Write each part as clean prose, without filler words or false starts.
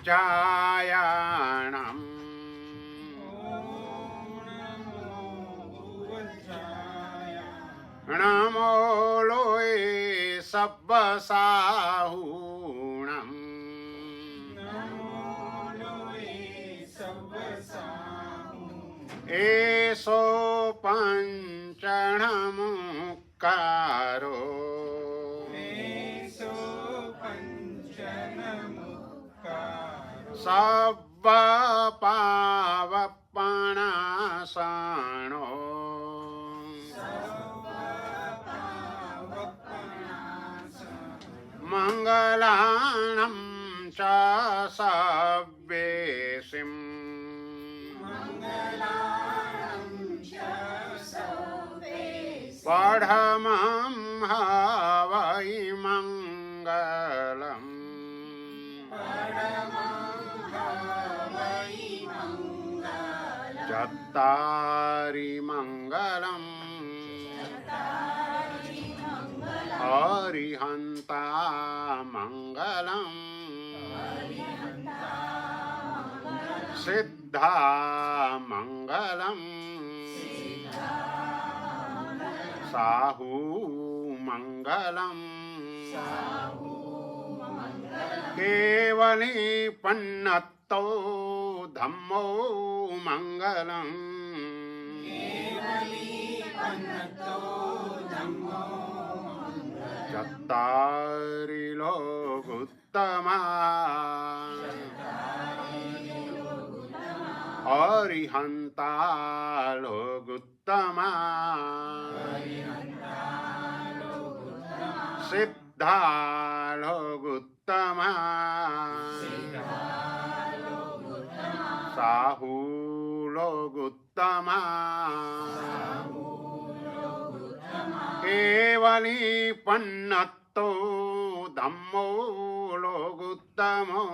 વજ્જાયાણમ નમો લોય સબ્બસાહુણમ એસો પંચણમુકારો સબ્બ પાવપણાસણો મંગલાણમ ચ સવ્યેસિમ પઢમં હવૈ મંગલમ ચત્તારી મંગલમ હરિહંતા મંગલમ સિદ્ધા મંગલમ સાહુ મંગલમ કેવલી પન્નતો ધમ્મો મંગલમ ચત્તારી લોગુત્તમા અરિહંતા લોગુત્તમા સિદ્ધા લોગુત્તમા સાહુ લોગુત્તમા કેવલી પન્નતો ધમ્મો લોગુત્તમો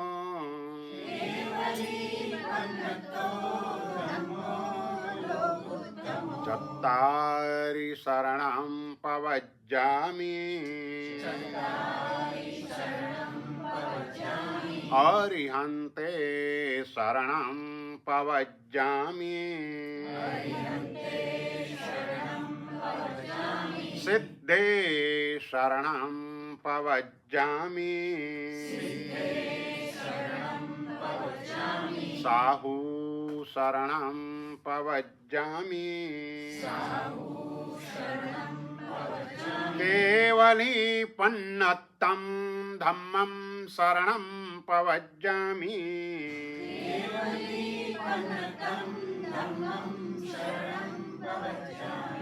ચત્તારી શરણં પવજ્જામિ અરિહંતે શરણં પવજ્જામિ સિદ્ધે શરણં પવજ્જામિ સાહુ શરણં પવજ્જામિ કેવલી પન્નતં ધમ્મં શરણં પવજ્જામિ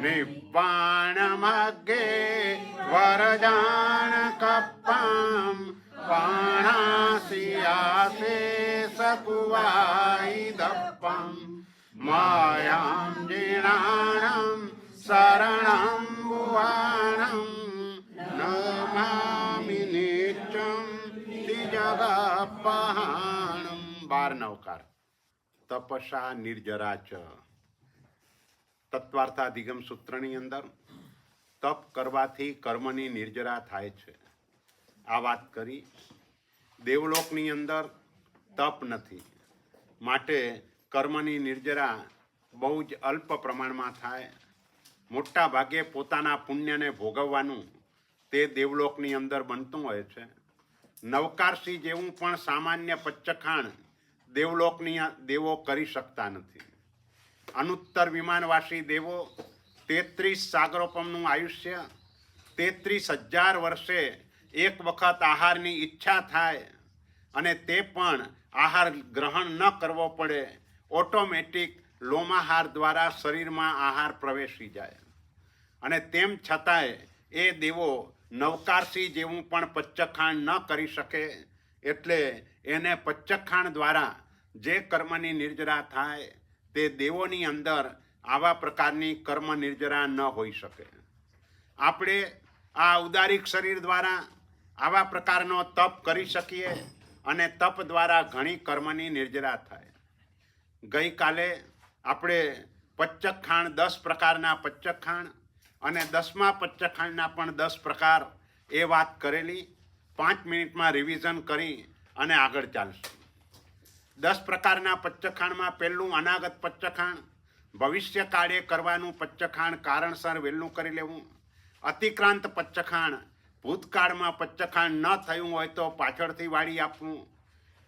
નિબ્બાણમગ્ગે વરજાનકપ્પાં પાણાસિયાસે સકુવાઈદપ્પં માયાં જીર્ણાણં શરણં ભુવાણં નમામિ નિત્યં ત્રિજગપહાણં. 12 નવકાર. તપસા નિર્જરા ચ. તત્વાર્થાધિગમ સૂત્રની અંદર તપ કરવાથી કર્મની નિર્જરા થાય છે આ વાત કરી. દેવલોકની અંદર તપ નથી, માટે કર્મની નિર્જરા બહુ જ અલ્પ પ્રમાણમાં થાય. મોટા ભાગે પોતાના પુણ્યને ભોગવવાનું તે દેવલોકની અંદર બનતું હોય છે. નવકારસિંહ જેવું પણ સામાન્ય પચ્ચખાણ દેવલોકની દેવો કરી શકતા નથી. અનુત્તર વિમાનવાસી દેવો 33 સાગરોપમનું આયુષ્ય, 33,000 વર્ષે એક વખત આહારની ઈચ્છા થાય અને તે પણ આહાર ગ્રહણ ન કરવો પડે, ઓટોમેટિક લોમાહાર દ્વારા શરીરમાં આહાર પ્રવેશી જાય. અને તેમ છતાંય એ દેવો નવકારસિંહ જેવું પણ પચ્ચખાણ ન કરી શકે. એટલે એને પચ્ચખાણ દ્વારા જે કર્મની નિર્જરા થાય તે દેવોની અંદર આવા પ્રકારની કર્મ નિર્જરા ન હોઈ શકે. આપણે આ ઉદારિક શરીર દ્વારા આવા પ્રકારનો તપ કરી શકીએ અને તપ દ્વારા ઘણી કર્મની નિર્જરા થાય. ગઈકાલે આપણે પચ્ચખાણ 10 પ્રકારના પચ્ચખાણ અને 10મા પચ્ચખાણના પણ 10 પ્રકાર એ વાત કરેલી. 5 મિનિટમાં રિવિઝન કરી અને આગળ ચાલશું. 10 પ્રકારના પચ્ચખાણમાં પહેલું અનાગત પચ્ચખાણ, ભવિષ્ય કાળે કરવાનું પચ્ચખાણ, કારણસર વહેલું કરી લેવું. અતિક્રાંત પચ્ચખાણ, ભૂતકાળમાં પચ્ચખાણ ન થયું હોય તો પાછળથી વાળી આપવું.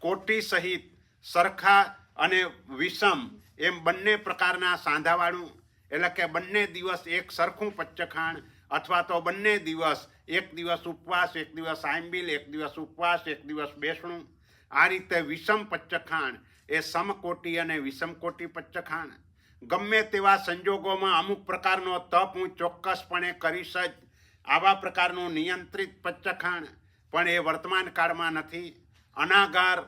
કોટી સહિત સરખા અને વિષમ એમ બંને પ્રકારના સાંધાવાળું, એટલે કે બંને દિવસ એક સરખું પચ્ચખાણ, અથવા તો બંને દિવસ, એક દિવસ ઉપવાસ, એક દિવસ આંબીલ, એક દિવસ ઉપવાસ, એક દિવસ બેસણું. આ રીતે વિષમ પચ્ચખાણ એ સમકોટી અને વિષમકોટી પચ્ચખાણ. ગમે તેવા સંજોગોમાં અમુક પ્રકારનો તપ હું ચોક્કસપણે કરીશ જ, આવા પ્રકારનું નિયંત્રિત પચ્ચખાણ, પણ એ વર્તમાન કાળમાં નથી. અનાગાર,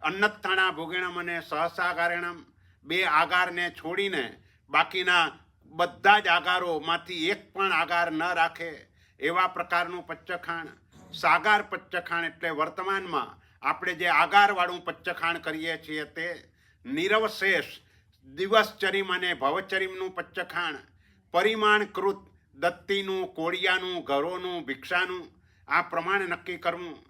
અન્નત્થાણા ભોગિણમ અને સહસાગારેણમ, 2 આગારને છોડીને બાકીના બધા જ આગારોમાંથી એક પણ આગાર ન રાખે એવા પ્રકારનું પચ્ચખાણ. સાગાર પચ્ચખાણ એટલે વર્તમાનમાં આપણે જે આગારવાળું પચ્ચખાણ કરીએ છીએ તે. નિરવશેષ દિવસચરીમ અને ભવચરીમનું પચ્ચખાણ, પરિમાણકૃત દત્તીનું, કોળિયાનું, ઘરોનું, ભિક્ષાનું આ પ્રમાણ નક્કી કરવું.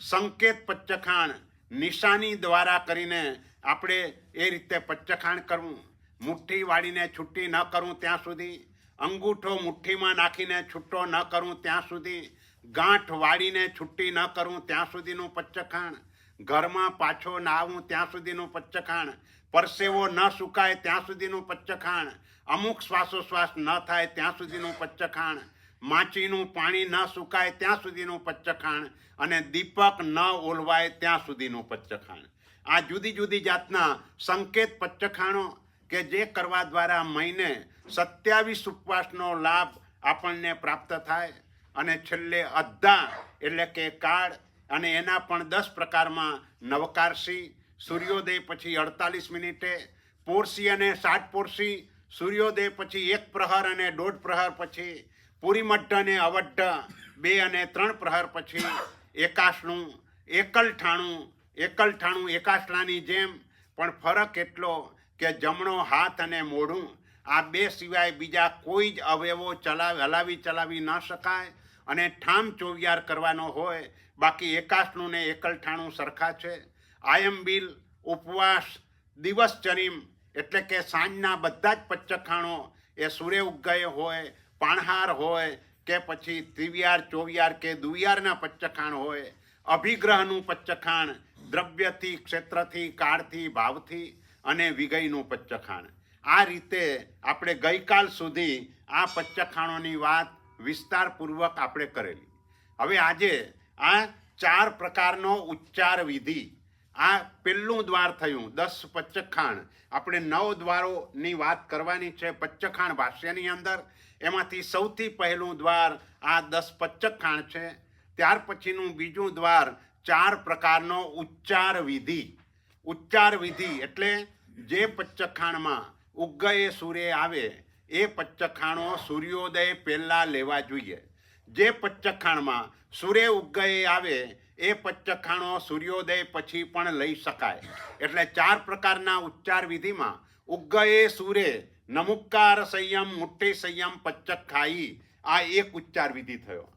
સંકેત પચ્ચખાણ, નિશાની દ્વારા કરીને આપણે એ રીતે પચ્ચખાણ કરવું. મુઠ્ઠી વાળીને છૂટી ન કરું ત્યાં સુધી, અંગૂઠો મુઠ્ઠીમાં નાખીને છૂટો ન કરું ત્યાં સુધી, ગાંઠ વાળીને છૂટી ન કરું ત્યાં સુધીનું પચ્ચખાણ, ઘરમાં પાછો ના આવું ત્યાં સુધીનું પચ્ચખાણ, પરસેવો ન સુકાય ત્યાં સુધીનું પચ્ચખાણ, અમુક શ્વાસોશ્વાસ ન થાય ત્યાં સુધીનું પચ્ચખાણ, માચીનું પાણી ન સુકાય ત્યાં સુધીનું પચ્ચખાણ, અને દીપક ન ઓલવાય ત્યાં સુધીનું પચ્ચખાણ. આ જુદી જુદી જાતના સંકેત પચ્ચખાણો કે જે કરવા દ્વારા મહિને 27 ઉપવાસનો લાભ આપણને પ્રાપ્ત થાય. અને છેલ્લે અદ્ધા એટલે કે કાળ, અને એના પણ 10 પ્રકારમાં નવકારસી, સૂર્યોદય પછી 48 મિનિટે, પોરસી અને 60 પોરસી, સૂર્યોદય પછી 1 પ્રહર અને 1.5 પ્રહર પછી, પૂરીમઢ અને અવઢ 2 અને 3 પ્રહર પછી, એકાસણું, એકલઠાણું એકાસણાની જેમ, પણ ફરક એટલો કે જમણો હાથ અને મોઢું આ 2 સિવાય બીજા કોઈ જ અવયવો હલાવી ચલાવી ન શકાય, અને ઠામ ચોવિયાર કરવાનો હોય. બાકી એકાસણું ને એકલઠાણું સરખા છે. આયંબિલ, ઉપવાસ, દિવસચરીમ એટલે કે સાંજના બધા જ પચ્ચખાણો એ સૂર્ય ઉગય હોય, પાણહાર હોય કે પછી ત્રિવિયાર, ચોવિયાર કે દુવિયારના પચ્ચખાણ હોય. અભિગ્રહનું પચ્ચખાણ, દ્રવ્યથી, ક્ષેત્રથી, કાળથી, ભાવથી, અને વિગયનું પચ્ચખાણ. આ રીતે આપણે ગઈકાલ સુધી આ પચ્ચખાણોની વાત વિસ્તારપૂર્વક આપણે કરેલી. હવે આજે આ 4 પ્રકારનો ઉચ્ચાર વિધિ, આ પહેલું દ્વાર થયું. 10 પચ્ચખાણ, આપણે 9 દ્વારોની વાત કરવાની છે પચ્ચખાણ ભાષ્યની અંદર. એમાંથી સૌથી પહેલું દ્વાર આ 10 પચ્ચખાણ છે. ત્યાર પછીનું બીજું દ્વાર 4 પ્રકારનો ઉચ્ચાર વિધિ. ઉચ્ચાર વિધિ એટલે જે પચ્ચખાણમાં ઉગયે સૂર્ય આવે એ પચ્ચખાણો સૂર્યોદય પહેલા લેવા જોઈએ. જે પચ્ચખાણમાં સૂર્ય ઉગયે આવે એ પચ્ચખાણો સૂર્યોદય પછી પણ લઈ શકાય. એટલે 4 પ્રકારના ઉચ્ચાર વિધિમાં ઉગયે સૂર્ય, નમુક્કાર સંયમ, મુઠ્ઠી સંયમ, પચ્ચખાઈ, આ એક ઉચ્ચાર વિધિ થયો.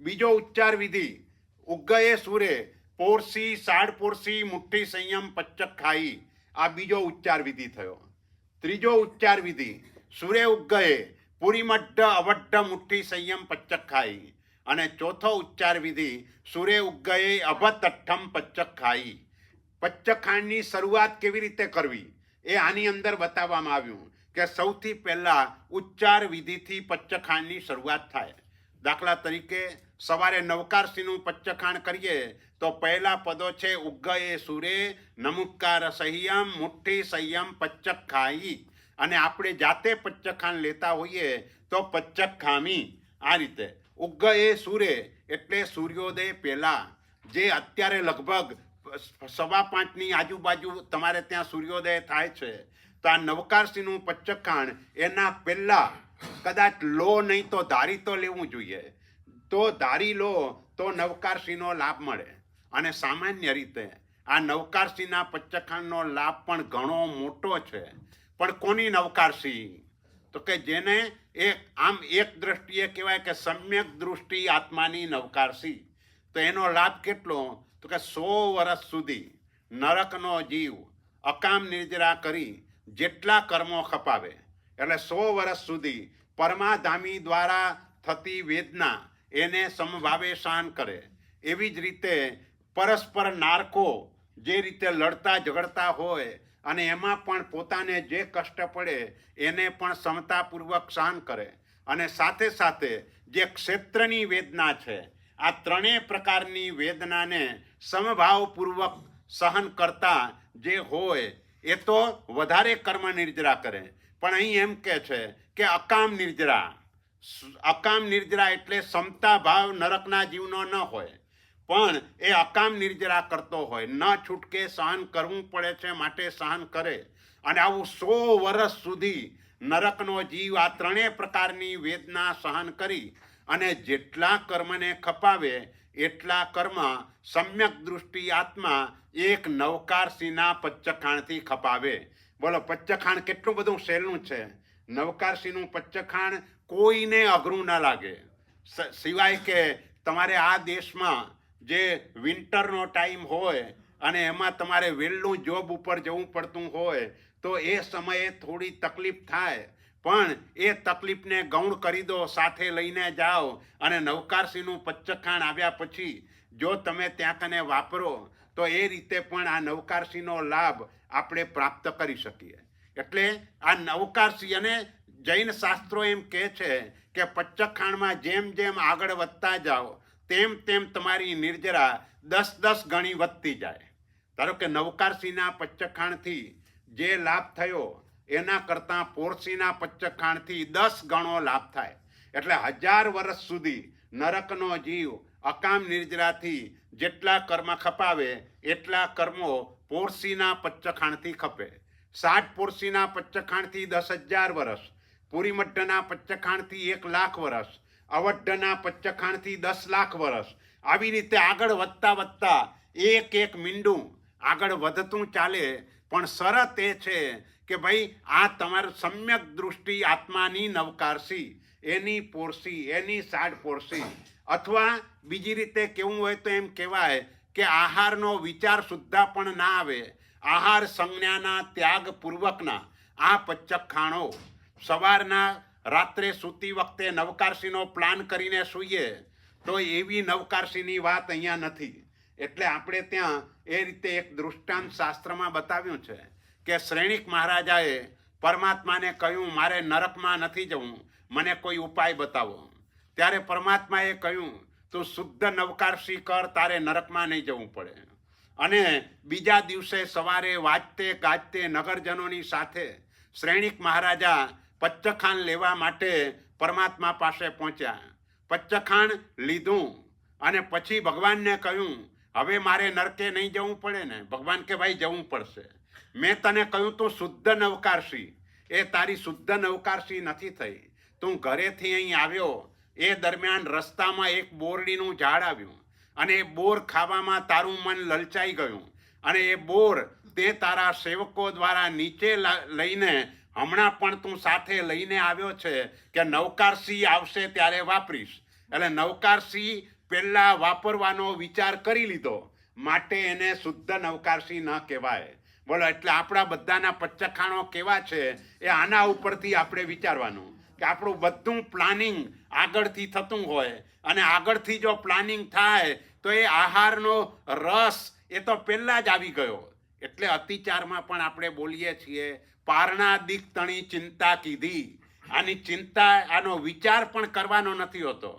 બીજો ઉચ્ચાર વિધિ ઉગયે સૂર્ય, પોરસી, 60 પોરસી, મુઠ્ઠી સંયમ, પચ્ચખાઈ, આ બીજો ઉચ્ચાર વિધિ થયો. ત્રીજો ઉચ્ચાર વિધિ સૂર્ય ઉગયે, પૂરીમઢ, અવઢ, મુઠ્ઠી સંયમ, પચ્ચખાઈ, અને ચોથો ઉચ્ચાર વિધિ સૂર્ય ઉગયે, અભતઠ્ઠમ, પચ્ચખાઈ. પચ્ચખાણની શરૂઆત કેવી રીતે કરવી એ આની અંદર બતાવવામાં આવ્યું કે સૌથી પહેલા ઉચ્ચાર વિધિથી પચ્ચખાણની શરૂઆત થાય. દાખલા તરીકે સવારે નવકારસીનું પચ્ચખાણ કરીએ તો પહેલા પદો છે ઉગયે સૂર્ય, નમુક્કાર સંયમ, મુઠ્ઠી સંયમ, પચ્ચખાઈ, અને આપણે જાતે પચ્ચખાણ લેતા હોઈએ તો પચ્ચખામી. આ રીતે ઉગયે સૂર્ય એટલે સૂર્યોદય પહેલા, જે અત્યારે લગભગ 5:15ની આજુબાજુ તમારે ત્યાં સૂર્યોદય થાય છે. તો આ નવકારસીનું પચ્ચખાણ એના પહેલા કદાચ લો નહીં તો ધારી તો લેવું જોઈએ. તો ધારી લો તો નવકારસીનો લાભ મળે. અને સામાન્ય રીતે આ નવકારસીના પચ્ચખાણનો લાભ પણ ઘણો મોટો છે. પણ કોની નવકારસી? તો કે જેને આમ એક દ્રષ્ટિએ કહેવાય કે સમ્યક દૃષ્ટિ આત્માની નવકારસી. તો એનો લાભ કેટલો? તો કે 100 વર્ષ સુધી નરકનો જીવ અકામ નિર્જરા કરી જેટલા કર્મો ખપાવે, એટલે 100 વર્ષ સુધી પરમાધામી દ્વારા થતી વેદના એને સમભાવે સહન કરે. એવી જ રીતે પરસ્પર નારકો જે રીતે લડતા ઝઘડતા હોય અને એમાં પણ પોતાને જે કષ્ટ પડે એને પણ સમતાપૂર્વક સહન કરે. અને સાથે સાથે જે ક્ષેત્રની વેદના છે, આ ત્રણેય પ્રકારની વેદનાને સમભાવપૂર્વક સહન કરતા જે હોય એ તો વધારે કર્મ નિર્જરા કરે. પણ અહીં એમ કે છે કે અકામ નિર્જરા. અકામ નિર્જરા એટલે સમતા ભાવ નરકના જીવનો ન હોય, પણ એ અકામ નિર્જરા કરતો હોય, ન છૂટકે સહન કરવું પડે છે માટે સહન કરે. અને આવું 100 વર્ષ સુધી નરકનો જીવ આ ત્રણેય પ્રકારની વેદના સહન કરી અને જેટલા કર્મને ખપાવે એટલા કર્મ સમ્યક દૃષ્ટિ આત્મા એક નવકારસિંહના પચ્ચખાણથી ખપાવે. બોલો, પચ્ચખાણ કેટલું બધું સહેલું છે. નવકારસિંહનું પચ્ચખાણ કોઈને અઘરું ન લાગે, સિવાય કે તમારે આ દેશમાં જે વિન્ટરનો ટાઈમ હોય અને એમાં તમારે વહેલું જોબ ઉપર જવું પડતું હોય તો એ સમયે થોડી તકલીફ થાય, પણ એ તકલીફને ગૌણ કરી દો, સાથે લઈને જાઓ અને નવકારસિંહનું પચ્ચખાણ આવ્યા પછી જો તમે ત્યાં કને વાપરો તો એ રીતે પણ આ નવકારસિંહનો લાભ આપણે પ્રાપ્ત કરી શકીએ. એટલે આ નવકારસિંહ, અને જૈન શાસ્ત્રો એમ કહે છે કે પચ્ચખાણમાં જેમ જેમ આગળ વધતા જાઓ તેમ તેમ તમારી નિર્જરા 10 ગણી વધતી જાય. ધારો કે નવકારસિંહના પચ્ચખાણથી જે લાભ થયો એના કરતાં પોરસીના પચ્ચખાણથી 10 ગણો લાભ થાય. એટલે 1000 વર્ષ સુધી નરકનો જીવ અકામ નિર્જરાથી જેટલા કર્મ ખપાવે એટલા કર્મો પોરસીના પચ્ચખાણથી ખપે. 60 પોરસીના પચ્ચખાણથી 10,000 વર્ષ, પુરીમઠ્ઠના પચ્ચખાણથી 1,00,000 વર્ષ, અવઢના પચ્ચખાણથી 10 લાખ વર્ષ. આવી રીતે આગળ વધતા વધતા એક એક મીંડું આગળ વધતું ચાલે. પણ શરત એ છે કે ભાઈ આ તમારું સમ્યક દૃષ્ટિ આત્માની નવકારસી, એની પોરસી, એની 60 પોરસી. અથવા બીજી રીતે કેવું હોય તો એમ કહેવાય કે આહારનો વિચાર સુદ્ધા પણ ના આવે, આહાર સંજ્ઞાના ત્યાગ પૂર્વકના આ પચ્ચખાણો. સવારના રાત્રે સૂતી વખતે નવકારસીનો પ્લાન કરીને સૂઈએ તો એવી નવકારસીની વાત અહીંયા નથી. એટલે આપણે ત્યાં એ રીતે એક દૃષ્ટાંત શાસ્ત્રમાં બતાવ્યું છે કે શ્રેણિક મહારાજાએ પરમાત્માને કહ્યું, મારે નરકમાં નથી જવું, મને કોઈ ઉપાય બતાવો. ત્યારે પરમાત્માએ કહ્યું, તું શુદ્ધ નવકારસી કર, તારે નરકમાં નહીં જવું પડે. અને બીજા દિવસે સવારે વાજતે ગાજતે નગરજનોની સાથે શ્રેણિક મહારાજા પચ્ચખાણ લેવા માટે પરમાત્મા પાસે પહોંચ્યા. પચ્ચખાણ લીધું અને પછી ભગવાનને કહ્યું, હવે મારે નરકે નહીં જવું પડે ને? ભગવાન કે ભાઈ જવું પડશે. મેં તને કહ્યું તું શુદ્ધ નવકારસી, એ તારી શુદ્ધ નવકારસી નથી થઈ. તું ઘરેથી અહીં આવ્યો એ દરમિયાન રસ્તામાં એક બોરડીનું ઝાડ આવ્યું અને એ બોર ખાવામાં તારું મન લલચાઈ ગયું અને એ બોર તે તારા સેવકો દ્વારા નીચે લઈને હમણાં પણ તું સાથે લઈને આવ્યો છે કે નવકારસી આવશે ત્યારે વાપરીશ. એટલે નવકારસી પહેલા વાપરવાનો વિચાર કરી લીધો, માટે એને શુદ્ધ નવકારસી ન કહેવાય. બોલો, એટલે આપણા બધાના પચ્ચખાણો કેવા છે એ આના ઉપરથી આપણે વિચારવાનું કે આપણું બધું પ્લાનિંગ આગળથી થતું હોય અને આગળથી જો પ્લાનિંગ થાય તો એ આહારનો રસ એ તો પહેલાં જ આવી ગયો. એટલે અતિચારમાં પણ આપણે બોલીએ છીએ, પારણા દીક તણી ચિંતા કીધી. આની ચિંતા, આનો વિચાર પણ કરવાનો નથી હોતો.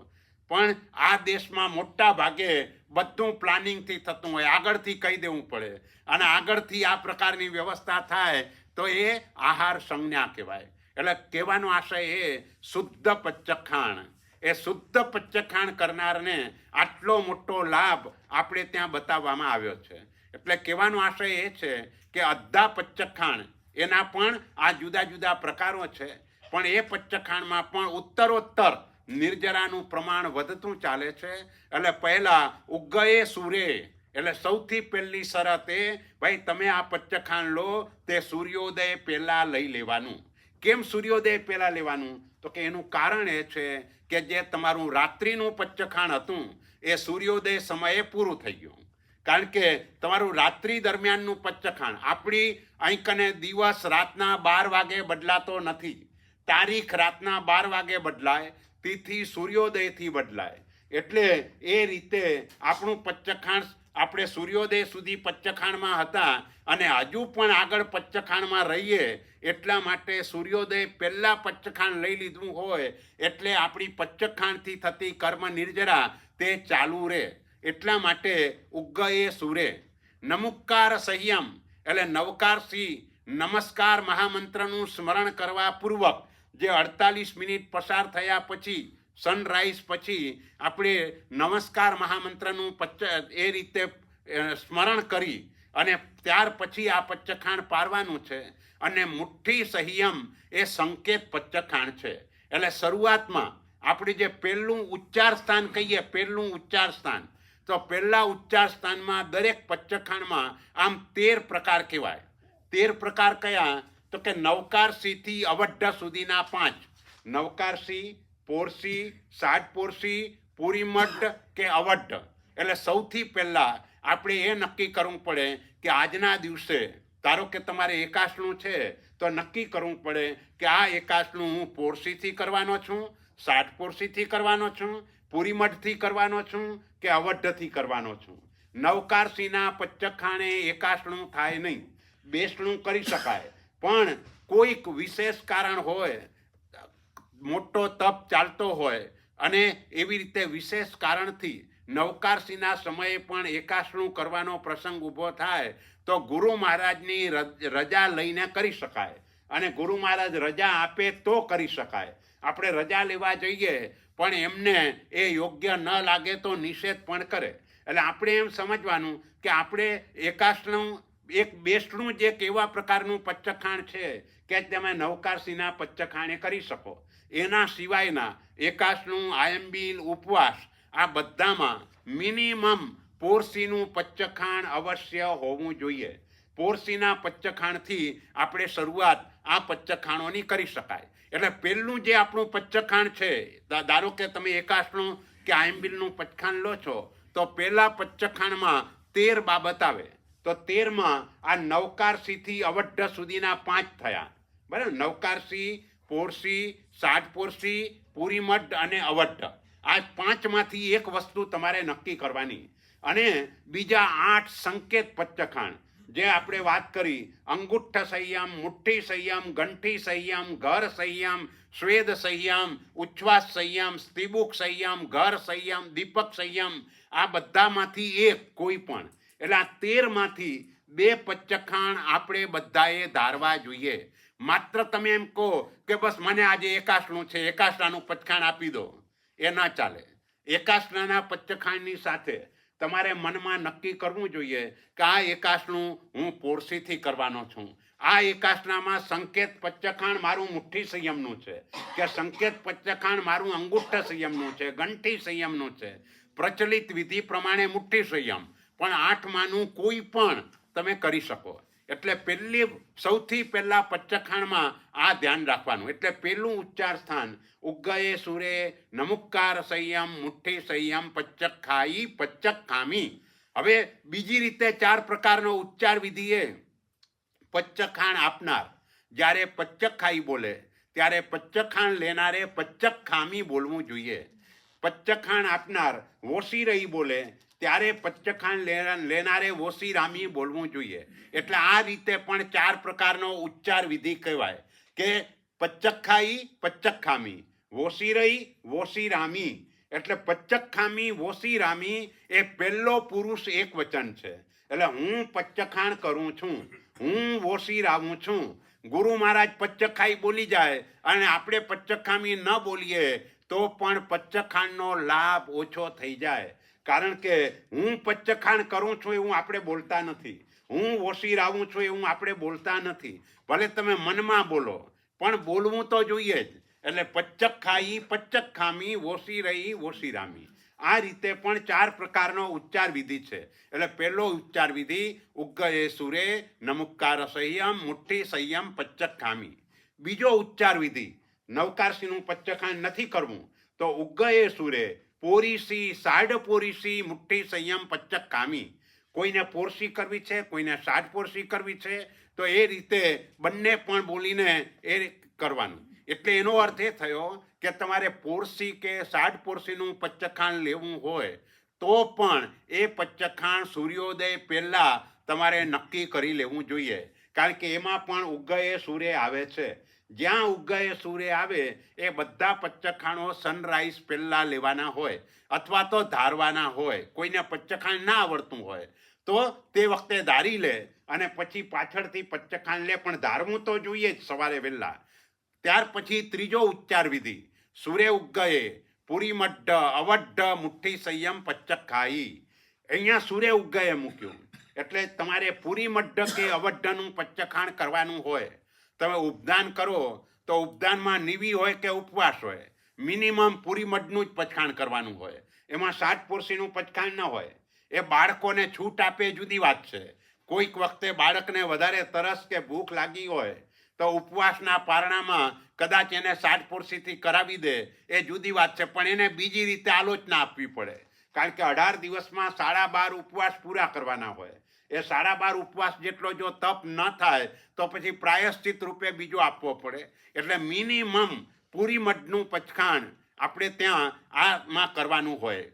પણ આ દેશમાં મોટા ભાગે બધું પ્લાનિંગથી થતું હોય, આગળથી કહી દેવું પડે અને આગળથી આ પ્રકારની વ્યવસ્થા થાય તો એ આહાર સંજ્ઞા કહેવાય. એટલે કહેવાનો આશય એ શુદ્ધ પચ્ચખાણ, એ શુદ્ધ પચ્ચખાણ કરનારને આટલો મોટો લાભ આપણે ત્યાં બતાવવામાં આવ્યો છે. એટલે કહેવાનો આશય એ છે કે અડધા પચ્ચખાણ એના પણ આ જુદા જુદા પ્રકારો છે, પણ એ પચ્ચખાણમાં પણ ઉત્તરોત્તર નિર્જરાનું પ્રમાણ વધતું ચાલે છે. એટલે પહેલા ઉગયે સૂરે, એટલે સૌથી પહેલી શરત એ, ભાઈ તમે આ પચ્ચખાણ લો તે સૂર્યોદય પહેલા લઈ લેવાનું. કેમ સૂર્યોદય પહેલા લેવાનું? તો કે એનું કારણ એ છે કે જે તમારું રાત્રિનું પચ્ચખાણ હતું એ સૂર્યોદય સમયે પૂરું થઈ ગયું. કારણ કે તમારું રાત્રિ દરમિયાનનું પચ્ચખાણ આપણી અહીં કને દિવસ રાતના 12 વાગે બદલાતો નથી. તારીખ રાતના 12 વાગે બદલાય, તિથિ સૂર્યોદયથી બદલાય. એટલે એ રીતે આપણું પચ્ચખાણ આપણે સૂર્યોદય સુધી પચ્ચખાણમાં હતા અને હજુ પણ આગળ પચ્ચખાણમાં રહીએ. એટલા માટે સૂર્યોદય પહેલાં પચ્ચખાણ લઈ લીધું હોય એટલે આપણી પચ્ચખાણથી થતી કર્મ નિર્જરા તે ચાલુ રહે. એટલા માટે ઉગ્ગયે સૂરે નમુક્કાર સંયમ એટલે નવકારથી નમસ્કાર મહામંત્રનું સ્મરણ કરવા પૂર્વક જે 48 મિનિટ પસાર થયા પછી સનરાઈઝ પછી આપણે નમસ્કાર મહામંત્રનું એ રીતે સ્મરણ કરી અને ત્યાર પછી આ પચ્ચખાણ પારવાનું છે. અને મુઠ્ઠી સંયમ એ સંકેત પચ્ચખાણ છે. એટલે શરૂઆતમાં આપણે જે પહેલું ઉચ્ચાર સ્થાન કહીએ, પહેલું ઉચ્ચાર સ્થાન, તો પહેલા ઉચ્ચાર સ્થાનમાં દરેક પચ્ચખાણમાં આમ 13 પ્રકાર કહેવાય. 13 પ્રકાર કયા? તો કે નવકારસીથી અવઢ સુધીના 5. નવકારસી, પોરસી, સાડપોરસી, પૂરીમઢ કે અવઢ. એટલે સૌથી પહેલાં આપણે એ નક્કી કરવું પડે કે આજના દિવસે ધારો કે તમારે એકાશનું છે તો નક્કી કરવું પડે કે આ એકાશનું હું પોરસીથી કરવાનો છું, સાડપોરસીથી કરવાનો છું, પૂરીમઢથી કરવાનો છું કે અવઢથી કરવાનો છું. નવકારસીના પચ્ચખાણે એકાશનું થાય નહીં, બેસણું કરી શકાય. પણ કોઈક વિશેષ કારણ હોય, મોટો તપ ચાલતો હોય અને એવી રીતે વિશેષ કારણથી નવકારસીના સમયે પણ એકાશનું કરવાનો પ્રસંગ ઊભો થાય તો ગુરુ મહારાજની રજા લઈને કરી શકાય. અને ગુરુ મહારાજ રજા આપે તો કરી શકાય. આપણે રજા લેવા જઈએ પણ એમને એ યોગ્ય ન લાગે તો નિષેધ પણ કરે. એટલે આપણે એમ સમજવાનું કે આપણે એકાશનું એક બેસણું જ એક એવા પ્રકારનું પચ્ચખાણ છે કે તમે નવકારસીના પચ્ચખાણે કરી શકો. એના સિવાયના એકાશનું, આયંબિલ, ઉપવાસ આ બધામાં મિનિમમ પોરસીનું પચ્ચખાણ અવશ્ય હોવું જોઈએ. પોરસીના પચ્ચખાણથી આપણે શરૂઆત આ પચ્ચખાણોની કરી શકાય. એટલે પહેલું જે આપણું પચ્ચખાણ છે, ધારો કે તમે એકાશનું કે આયંબિલનું પચ્ચખાણ લો છો તો પહેલા પચ્ચખાણમાં 13 બાબત આવે. તો 13માં આ નવકારસીથી અવઢ સુધીના 5 થયા. બરાબર? નવકારસી, પોરસી, સાડપોરસી, પૂરીમઢ અને અવઢ. આ 5માંથી એક વસ્તુ તમારે નક્કી કરવાની. અને બીજા 8 સંકેત પચ્ચખાણ જે આપણે વાત કરી, અંગુઠ્ઠ સંયમ, મુઠ્ઠી સંયમ, ગંઠી સંયમ, ઘર સંયમ, સ્વેદ સંયમ, ઉચ્છ્વાસ સંયમ, સ્તિબુક સંયમ, ઘર સંયમ, દીપક સંયમ, આ બધામાંથી એક કોઈ પણ. એટલે આ 13માંથી 2 પચ્ચખાણ આપણે બધાએ ધારવા જોઈએ. માત્ર તમે એમ કહો કે બસ મને આજે એકાશનું છે, એકાશનાનું પચ્ચખાણ આપી દો, એ ના ચાલે. એકાશનાના પચ્ચખાણની સાથે તમારે મનમાં નક્કી કરવું જોઈએ કે આ એકાશનું હું પોરસીથી કરવાનો છું. આ એકાશનામાં સંકેત પચ્ચખાણ મારું મુઠ્ઠી સંયમનું છે, કે સંકેત પચ્ચખાણ મારું અંગુઠ્ઠ સંયમનું છે, ગંઠી સંયમનું છે. પ્રચલિત વિધિ પ્રમાણે મુઠ્ઠી સંયમ, પણ 8માનું કોઈ પણ તમે કરી શકો. એટલે સૌથી પહેલા પચ્ચખાણમાં આ ધ્યાન રાખવાનું. એટલે પહેલું ઉચ્ચાર સ્થાન ઉગ્ગયે સૂરે નમુક્કાર સંયમ, મુઠ્ઠી સંયમ, પચ્ચખાઈ, પચ્ચખામી. હવે બીજી રીતે 4 પ્રકારનો ઉચ્ચાર વિધિએ પચ્ચખાણ આપનાર જ્યારે પચ્ચખાઈ બોલે ત્યારે પચ્ચખાણ લેનારે પચ્ચખામી બોલવું જોઈએ. પચ્ચખાણ આપનાર વોસી રહી બોલે ત્યારે પચ્ચખાણ લેનારે વોસી રામી બોલવું જોઈએ. એટલે આ રીતે પણ 4 પ્રકારનો ઉચ્ચાર વિધિ કહેવાય કે પચ્ચખાઈ, પચ્ચખામી, વોસી રહી, વોસી રામી. એટલે પચ્ચખામી, વોસી રામી એ પહેલો પુરુષ એક વચન છે. એટલે હું પચ્ચખાણ કરું છું, હું વોસી રાવું છું. ગુરુ મહારાજ પચ્ચખાઈ બોલી જાય અને આપણે પચ્ચખામી ન બોલીએ તો પણ પચ્ચખાણનો લાભ ઓછો થઈ જાય. કારણ કે હું પચ્ચખાણ કરું છું એવું આપણે બોલતા નથી, હું વોસી રાવું છું એવું આપણે બોલતા નથી. ભલે તમે મનમાં બોલો પણ બોલવું તો જોઈએ જ. એટલે પચ્ચખાઈ, પચ્ચખામી, વોસી રહી, વોસી રામી. આ રીતે પણ 4 પ્રકારનો ઉચ્ચાર વિધિ છે. એટલે પહેલો ઉચ્ચાર વિધિ ઉગ્ગયે સૂરે નમુક્કાર સંયમ, મુઠ્ઠી સંયમ, પચ્ચખામી. બીજો ઉચ્ચાર વિધિ નવકારસીનું પચ્ચખાણ નથી કરવું તો ઉગ્ગયે સૂરે પોરીસી, સાડપોરીસી, મુઠ્ઠી સંયમ, પચ્ચખામી. કોઈને પોરસી કરવી છે, કોઈને સાઠ પોરસી કરવી છે, તો એ રીતે બંને પણ બોલીને એ કરવાનું. એટલે એનો અર્થ એ થયો કે તમારે પોરસી કે સાઠ પોરસીનું પચ્ચખાણ લેવું હોય તો પણ એ પચ્ચખાણ સૂર્યોદય પહેલાં તમારે નક્કી કરી લેવું જોઈએ. કારણ કે એમાં પણ ઉગયે સૂર્ય આવે છે. જ્યાં ઉગયે સૂર્ય આવે એ બધા પચ્ચખાણો સનરાઈઝ પહેલાં લેવાના હોય અથવા તો ધારવાના હોય. કોઈને પચ્ચખાણ ના આવડતું હોય તો તે વખતે ધારી લે અને પછી પાછળથી પચ્ચખાણ લે, પણ ધારવું તો જોઈએ જ સવારે વહેલા. ત્યાર પછી ત્રીજો ઉચ્ચાર વિધિ, સૂર્ય ઉગયે પૂરી મડ્ઢ અવઢ મુઠ્ઠી સંયમ પચ્ચખાઈ. અહીંયા સૂર્ય ઉગયે મૂક્યું એટલે તમારે પૂરી મડ્ઢ કે અવઢનું પચ્ચખાણ કરવાનું હોય. તમે ઉપદાન કરો તો ઉપદાનમાં નિવી હોય કે ઉપવાસ હોય, મિનિમમ પૂરી મડનું જ પચખાણ કરવાનું હોય. એમાં 60 પોરસીનું પચખાણ ન હોય. એ બાળકોને છૂટ આપે જુદી વાત છે. કોઈક વખતે બાળકને વધારે તરસ કે ભૂખ લાગી હોય તો ઉપવાસના પારણામાં કદાચ એને 60 પોરસીથી કરાવી દે, એ જુદી વાત છે, પણ એને બીજી રીતે આલોચના આપવી પડે. કારણ કે 18 દિવસમાં 12.5 ઉપવાસ પૂરા કરવાના હોય. એ 12.5 ઉપવાસ જેટલો જો તપ ન થાય તો પછી પ્રાયશ્ચિત રૂપે બીજો આપવો પડે. એટલે મિનિમમ પૂરી મઢનું પચખાણ આપણે ત્યાં આમાં કરવાનું હોય,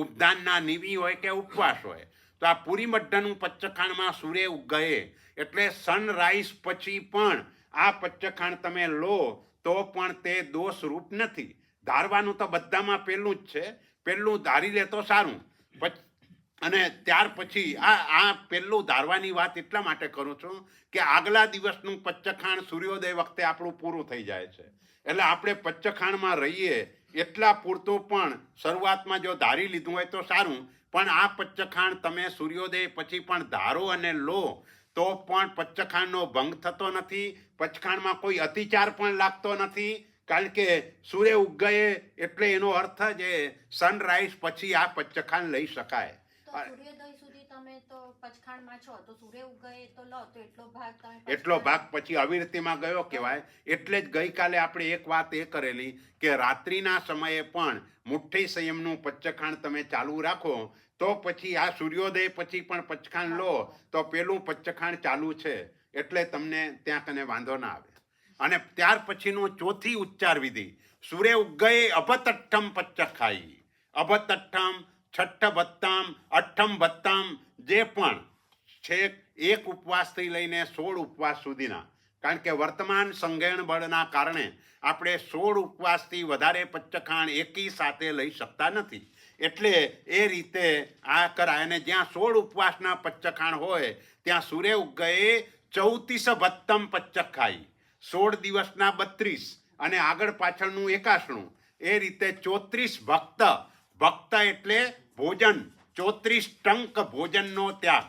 ઉપદાનના નિવી હોય કે ઉપવાસ હોય. તો આ પૂરી મઢનું પચ્ચખાણમાં સૂર્ય ઉગયે એટલે સનરાઈઝ પછી પણ આ પચ્ચખાણ તમે લો તો પણ તે દોષરૂપ નથી. ધારવાનું તો બધામાં પહેલું જ છે, પહેલું ધારી લે તો સારું. અને ત્યાર પછી આ પહેલું ધારવાની વાત એટલા માટે કરું છું કે આગલા દિવસનું પચ્ચખાણ સૂર્યોદય વખતે આપણું પૂરું થઈ જાય છે. એટલે આપણે પચ્ચખાણમાં રહીએ એટલા પૂરતું પણ શરૂઆતમાં જો ધારી લીધું હોય તો સારું, પણ આ પચ્ચખાણ તમે સૂર્યોદય પછી પણ ધારો અને લો તો પણ પચ્ચખાણનો ભંગ થતો નથી. પચ્ચખાણમાં કોઈ અતિચાર પણ લાગતો નથી. કારણ કે સૂર્ય ઉગયે એટલે એનો અર્થ જ સનરાઈઝ પછી આ પચ્ચખાણ લઈ શકાય. સૂર્યોદય સુધી તમે તો પચખાણમાં છો તો સૂર્ય ઉગયે તો લો તો એટલો ભાગ પછી અવિરતિમાં ગયો કહેવાય. એટલે જ ગઈકાલે આપણે એક વાત એ કરેલી કે રાત્રિના સમયે પણ મુઠ્ઠી સંયમનું પચ્ચખાણ તમે ચાલુ રાખો તો પછી આ સૂર્યોદય પછી પણ પચ્ચખાણ લો તો પેલું પચ્ચખાણ ચાલુ છે એટલે તમને ત્યાં કને વાંધો ના આવે. અને ત્યાર પછીનું ચોથી ઉચ્ચાર વિધિ, સૂર્ય ઉગયે અભતઠ્ઠમ પચ્ચખાઈ. અભતઠ્ઠમ, છઠ્ઠ ભત્તામ, અઠ્ઠમ ભત્તામ, જે પણ છે એક ઉપવાસથી લઈને 16 ઉપવાસ સુધીના. કારણ કે વર્તમાન સંઘેણ બળના કારણે આપણે 16 ઉપવાસથી વધારે પચ્ચખાણ એકી સાથે લઈ શકતા નથી. એટલે એ રીતે આ કરાય. અને જ્યાં 16 ઉપવાસના પચ્ચખાણ હોય ત્યાં સૂર્ય ઉગયે 34 ભત્તમ પચ્ચખાઈ. 16 દિવસના 32 અને આગળ પાછળનું 81. એ રીતે 34 ભક્ત. ભક્ત એટલે ભોજન, 34 ટંક ભોજનનો ત્યાગ.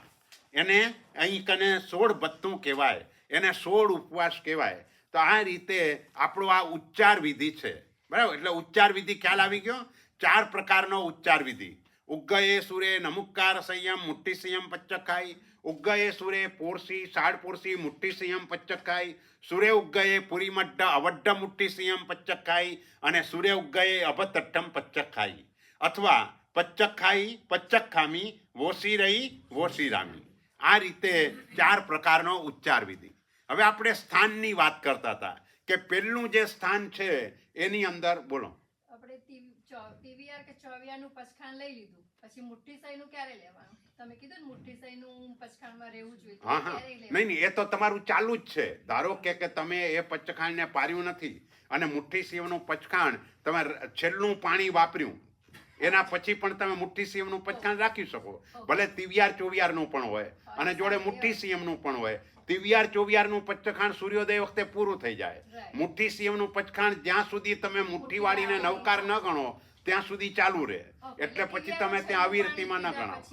એને અહીં કને 16 ભત્તું કહેવાય, એને 16 ઉપવાસ કહેવાય. તો આ રીતે આપણો આ ઉચ્ચાર વિધિ છે. બરાબર? એટલે ઉચ્ચાર વિધિ ખ્યાલ આવી ગયો. 4 પ્રકારનો ઉચ્ચાર વિધિ. ઉગયે સૂર્ય નમુક્કાર સંયમ મુઠ્ઠી સંયમ પચ્ચખાઈ. ઉગયે સૂર્ય પોરસી 60 પોરસી મુઠ્ઠી સંયમ પચ્ચખાઈ. સૂર્ય ઉગયે પૂરી મડ્ઢ અવઢ મુઠ્ઠી સંયમ પચ્ચખાઈ. અને સૂર્ય ઉગયે અભતઠ્ઠમ પચ્ચખાઈ. અથવા પચ્ચખાઈ, પચ્ચખામી, વોસી રહી, વોસી રામી. આ રીતે 4 પ્રકારનો ઉચ્ચાર વિધિ. હવે આપણે સ્થાનની વાત કરતા હતા કે પહેલું જે સ્થાન છે એની અંદર બોલો. આપણે ટીવીઆર કે ચોવિયાનું પચખાણ લઈ લીધું, પછી મુઠ્ઠી સહીનું ક્યારે લેવાનું? તમે કીધું ને મુઠ્ઠી સહીનું પચખાણમાં રહેવું જોઈએ. હા, નહીં, એ તો તમારું ચાલુ જ છે. ધારો કે તમે એ પચ્ચખાણને પાર્યું નથી અને મુઠ્ઠી સેવનું પચખાણ તમે છેલ્લું પાણી વાપર્યું, એના પછી પણ તમે મુઠ્ઠી સંયમનું પચખાણ રાખી શકો. ભલે તિવિયાર ચોવિયારનું પણ હોય અને જોડે મુઠ્ઠી સંયમનું પણ હોય. તિવિયાર ચોવિયારનું પચખાણ સૂર્યોદય વખતે પૂરું થઈ જાય. મુઠ્ઠી સંયમનું પચખાણ જ્યાં સુધી તમે મુઠ્ઠી વાળીને નવકાર ન ગણો ત્યાં સુધી ચાલુ રહે. એટલે પછી તમે ત્યાં અવિરતિમાં ન ગણાવો.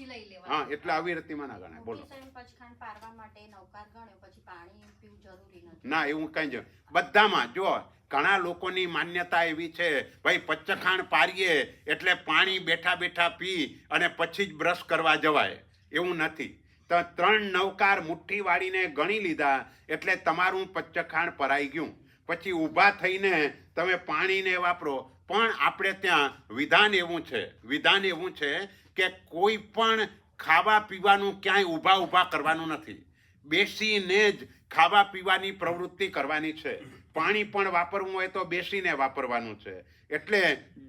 હા, એટલે અવિરતિમાં ના ગણાય. બોલો. ના, એવું કઈ જ બધામાં જો ઘણા લોકોની માન્યતા એવી છે, ભાઈ પચ્ચખાણ પારીએ એટલે પાણી બેઠા બેઠા પી અને પછી જ બ્રશ કરવા જવાય. એવું નથી. તો 3 નવકાર મુઠ્ઠી વાળીને ગણી લીધા એટલે તમારું પચ્ચખાણ પરાઈ ગયું. પછી ઊભા થઈને તમે પાણીને વાપરો. પણ આપણે ત્યાં વિધાન એવું છે કે કોઈ પણ ખાવા પીવાનું ક્યાંય ઊભા કરવાનું નથી. બેસીને જ ખાવા પીવાની પ્રવૃત્તિ કરવાની છે. પાણી પણ વાપરવું હોય તો બેસીને વાપરવાનું છે. એટલે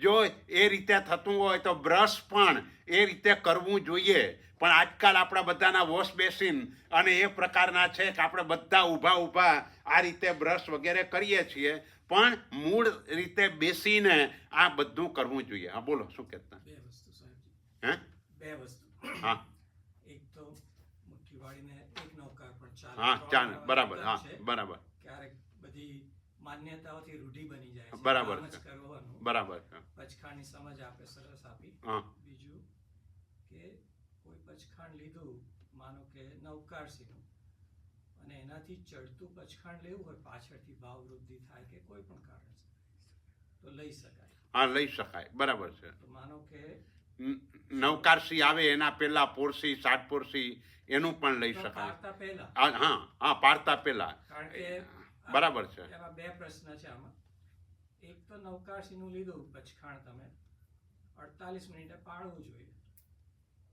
જો એ રીતે થતું હોય તો બ્રશ પણ એ રીતે કરવું જોઈએ. પણ આજકાલ આપણા બધાના વોશ બેસિન અને એ પ્રકારના છે કે આપણે બધા ઊભા આ રીતે બ્રશ વગેરે કરીએ છીએ. પણ મૂળ રીતે બેસીને આ બધું કરવું જોઈએ. હા બોલો, શું કહેતા? બે વસ્તુ સાહેબજી. હે? બે વસ્તુ. હા એક તો મુઠ્ઠી વાળીને એક નૌકાર પણ ચાલે. હા ચાલે, ત્રણ બરાબર. નૌકાર હા છે. બરાબર ક્યારેક બધી માન્યતાઓથી રૂઢી બની જાય છે. બરાબર આમ જ છે. કરવાનું. બરાબર છે. પચખાણની સમજ આપે સરસ આપી. હા બીજું કે કોઈ પચખાણ લીધું, માનો કે નવકારસીનું, અને એનાથી ચડતું પચખાણ લેવું હોય, પાછળથી ભાવ વૃદ્ધિ થાય કે કોઈ પણ કારણસર, તો લઈ શકાય. હા લઈ શકાય, બરાબર છે. તો માનો કે નવકારસી આવે એના પહેલા પોરસી, સાત પોરસી એનું પણ લઈ તો શકાય. પાડતા પહેલા, હા પાડતા પહેલા, કારણ કે બરાબર છે. એમાં બે પ્રશ્ન છે આમાં. એક તો નવકારસીનું લીધું પચખાણ, તમે 48 મિનિટે પાડવું જોઈએ,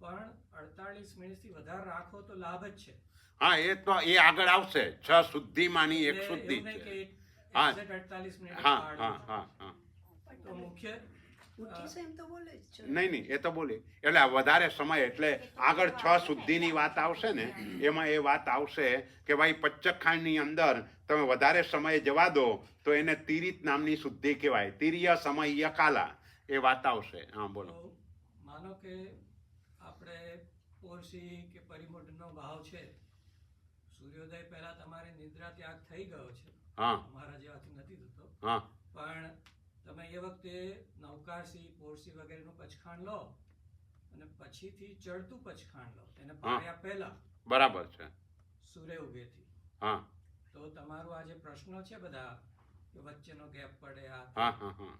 પણ 48 મિનિટથી વધારે રાખો તો લાભ જ છે. હા એ તો એ આગળ આવશે. 6 શુદ્ધિમાંની એક એટલે શુદ્ધિ એવું નહીં છે. કે હા. exact 48 મિનિટે હા પાડવું. હા તો મુખ્ય નહીં એ તો બોલી એટલે વધારે સમય એટલે આગળ 6 શુદ્ધિની વાત આવશે ને, એમાં એ વાત આવશે કે ભાઈ પચખાણની અંદર તમે વધારે સમય જવા દો તો એને તિરિત નામની શુદ્ધિ કહેવાય. તિર્ય સમય યકાલા એ વાત આવશે. હા બોલો. તો માનો કે આપણે પોરસી કે પરિમોઢનો ભાવ છે, સૂર્યોદય પહેલા તમારે નિદ્રા ત્યાગ થઈ ગયો છે. હા અમારા જેવાથી નથી થતો, હા પણ તમે એ વખતે નવકારસી, પોરસી વગેરેનું પચખાણ લો અને પછીથી ચડતું પચખાણ લો, એને પાડ્યા પહેલા, બરાબર છે. સૂર્ય ઉગેથી, હા તો તમારું આ જે પ્રશ્નો છે બધા કે વચ્ચેનો ગેપ પડે, હા હા હા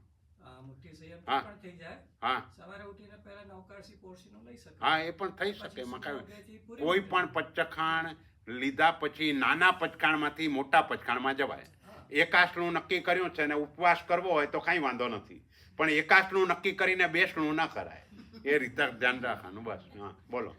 મુઠ્ઠી સંયમ હા. પણ થઈ જાય. હા સવારે ઉઠીને પહેલા નવકારસી, પોરસીનું લઈ શકાય. હા એ પણ થઈ શકે. પછી એમાં સૂર્ય કાંઈ ઉગેથી પૂરી કોઈ રીતે. પણ પચખાણ લીધા પછી નાના પચખાણમાંથી મોટા પચખાણમાં જવાય. હા. એકાશનું નક્કી કર્યું છે ને ઉપવાસ કરવો હોય તો કાંઈ વાંધો નથી, પણ એકાશનું નક્કી કરીને બેસણું ના કરાય. એ રીતે ધ્યાન રાખવાનું બસ. હા બોલો.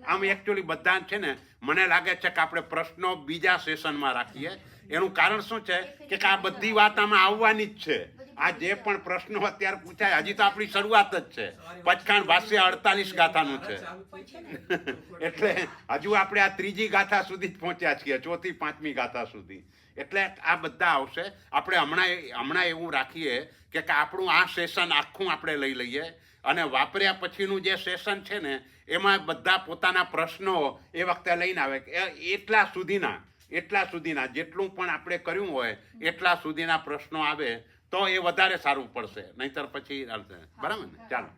આમ એકચ્યુઅલી બધા છે ને, મને લાગે છે કે આપણે પ્રશ્નો બીજા સેશનમાં રાખીએ. એનું કારણ શું છે કે આ બધી વાત આમાં આવવાની જ છે. આ જે પણ પ્રશ્નો અત્યારે પૂછાય, હજી તો આપણી શરૂઆત જ છે. પચખાણ ભાષ્ય 48 ગાથાનું છે. ચાલુ થઈ છે ને. એટલે હજુ આપણે આ ત્રીજી ગાથા સુધી જ પહોંચ્યા છીએ, ચોથી પાંચમી ગાથા સુધી. એટલે આ બધા આવશે. આપણે હમણાં એવું રાખીએ કે આપણું આ સેશન આખું આપણે લઈ લઈએ અને વાપર્યા પછીનું જે સેશન છે ને એમાં બધા પોતાના પ્રશ્નો એ વખતે લઈને આવે. એટલા સુધીના જેટલું પણ આપણે કર્યું હોય એટલા સુધીના પ્રશ્નો આવે તો એ વધારે સારું પડશે. નહીંતર પછી બરાબર ને? ચાલો.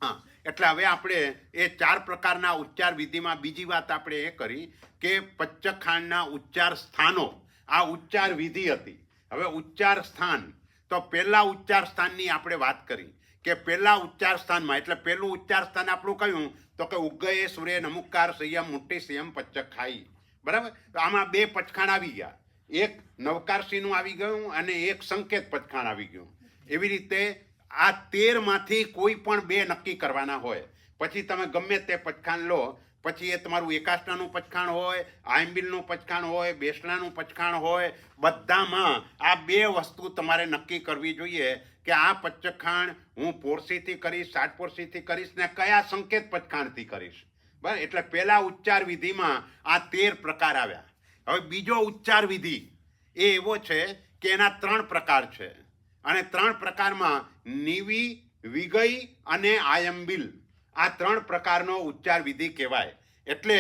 હા એટલે હવે આપણે એ 4 પ્રકારના ઉચ્ચાર વિધિમાં બીજી વાત આપણે એ કરી કે પચખાણના ઉચ્ચાર સ્થાનો. આ ઉચ્ચાર વિધિ હતી. હવે ઉચ્ચાર સ્થાન, તો પહેલા ઉચ્ચાર સ્થાનની આપણે વાત કરી કે પહેલા ઉચ્ચાર સ્થાનમાં, એટલે પહેલું ઉચ્ચાર સ્થાન આપણું કયું તો કે ઉગ્ગયે સૂર્ય નમુકાર સંયમ મુઠ્ઠી સંયમ પચખાઈ. બરાબર. તો આમાં 2 પચખાણ આવી ગયા. એક નવકારસીનું આવી ગયું અને એક સંકેત પચખાણ આવી ગયું. એવી રીતે આ 13 માંથી કોઈ પણ 2 નક્કી કરવાના હોય. પછી તમે ગમે તે પચખાણ લો, પછી એ તમારું એકાષ્ટાનું પચખાણ હોય, આયંબિલનું પચખાણ હોય, બેસણાનું પચખાણ હોય, બધામાં આ 2 વસ્તુ તમારે નક્કી કરવી જોઈએ કે આ પચખાણ હું પોરસીથી કરીશ, સાત પોરસીથી કરીશ ને કયા સંકેત પચખાણથી કરીશ. બરાબર. એટલે પહેલા ઉચ્ચાર વિધિમાં આ 13 પ્રકાર આવ્યા. હવે બીજો ઉચ્ચાર વિધિ એ એવો છે કે એના 3 પ્રકાર છે અને 3 પ્રકારમાં નિવી, વિગઈ અને આયંબિલ, આ 3 પ્રકારનો ઉચ્ચાર વિધિ કહેવાય. એટલે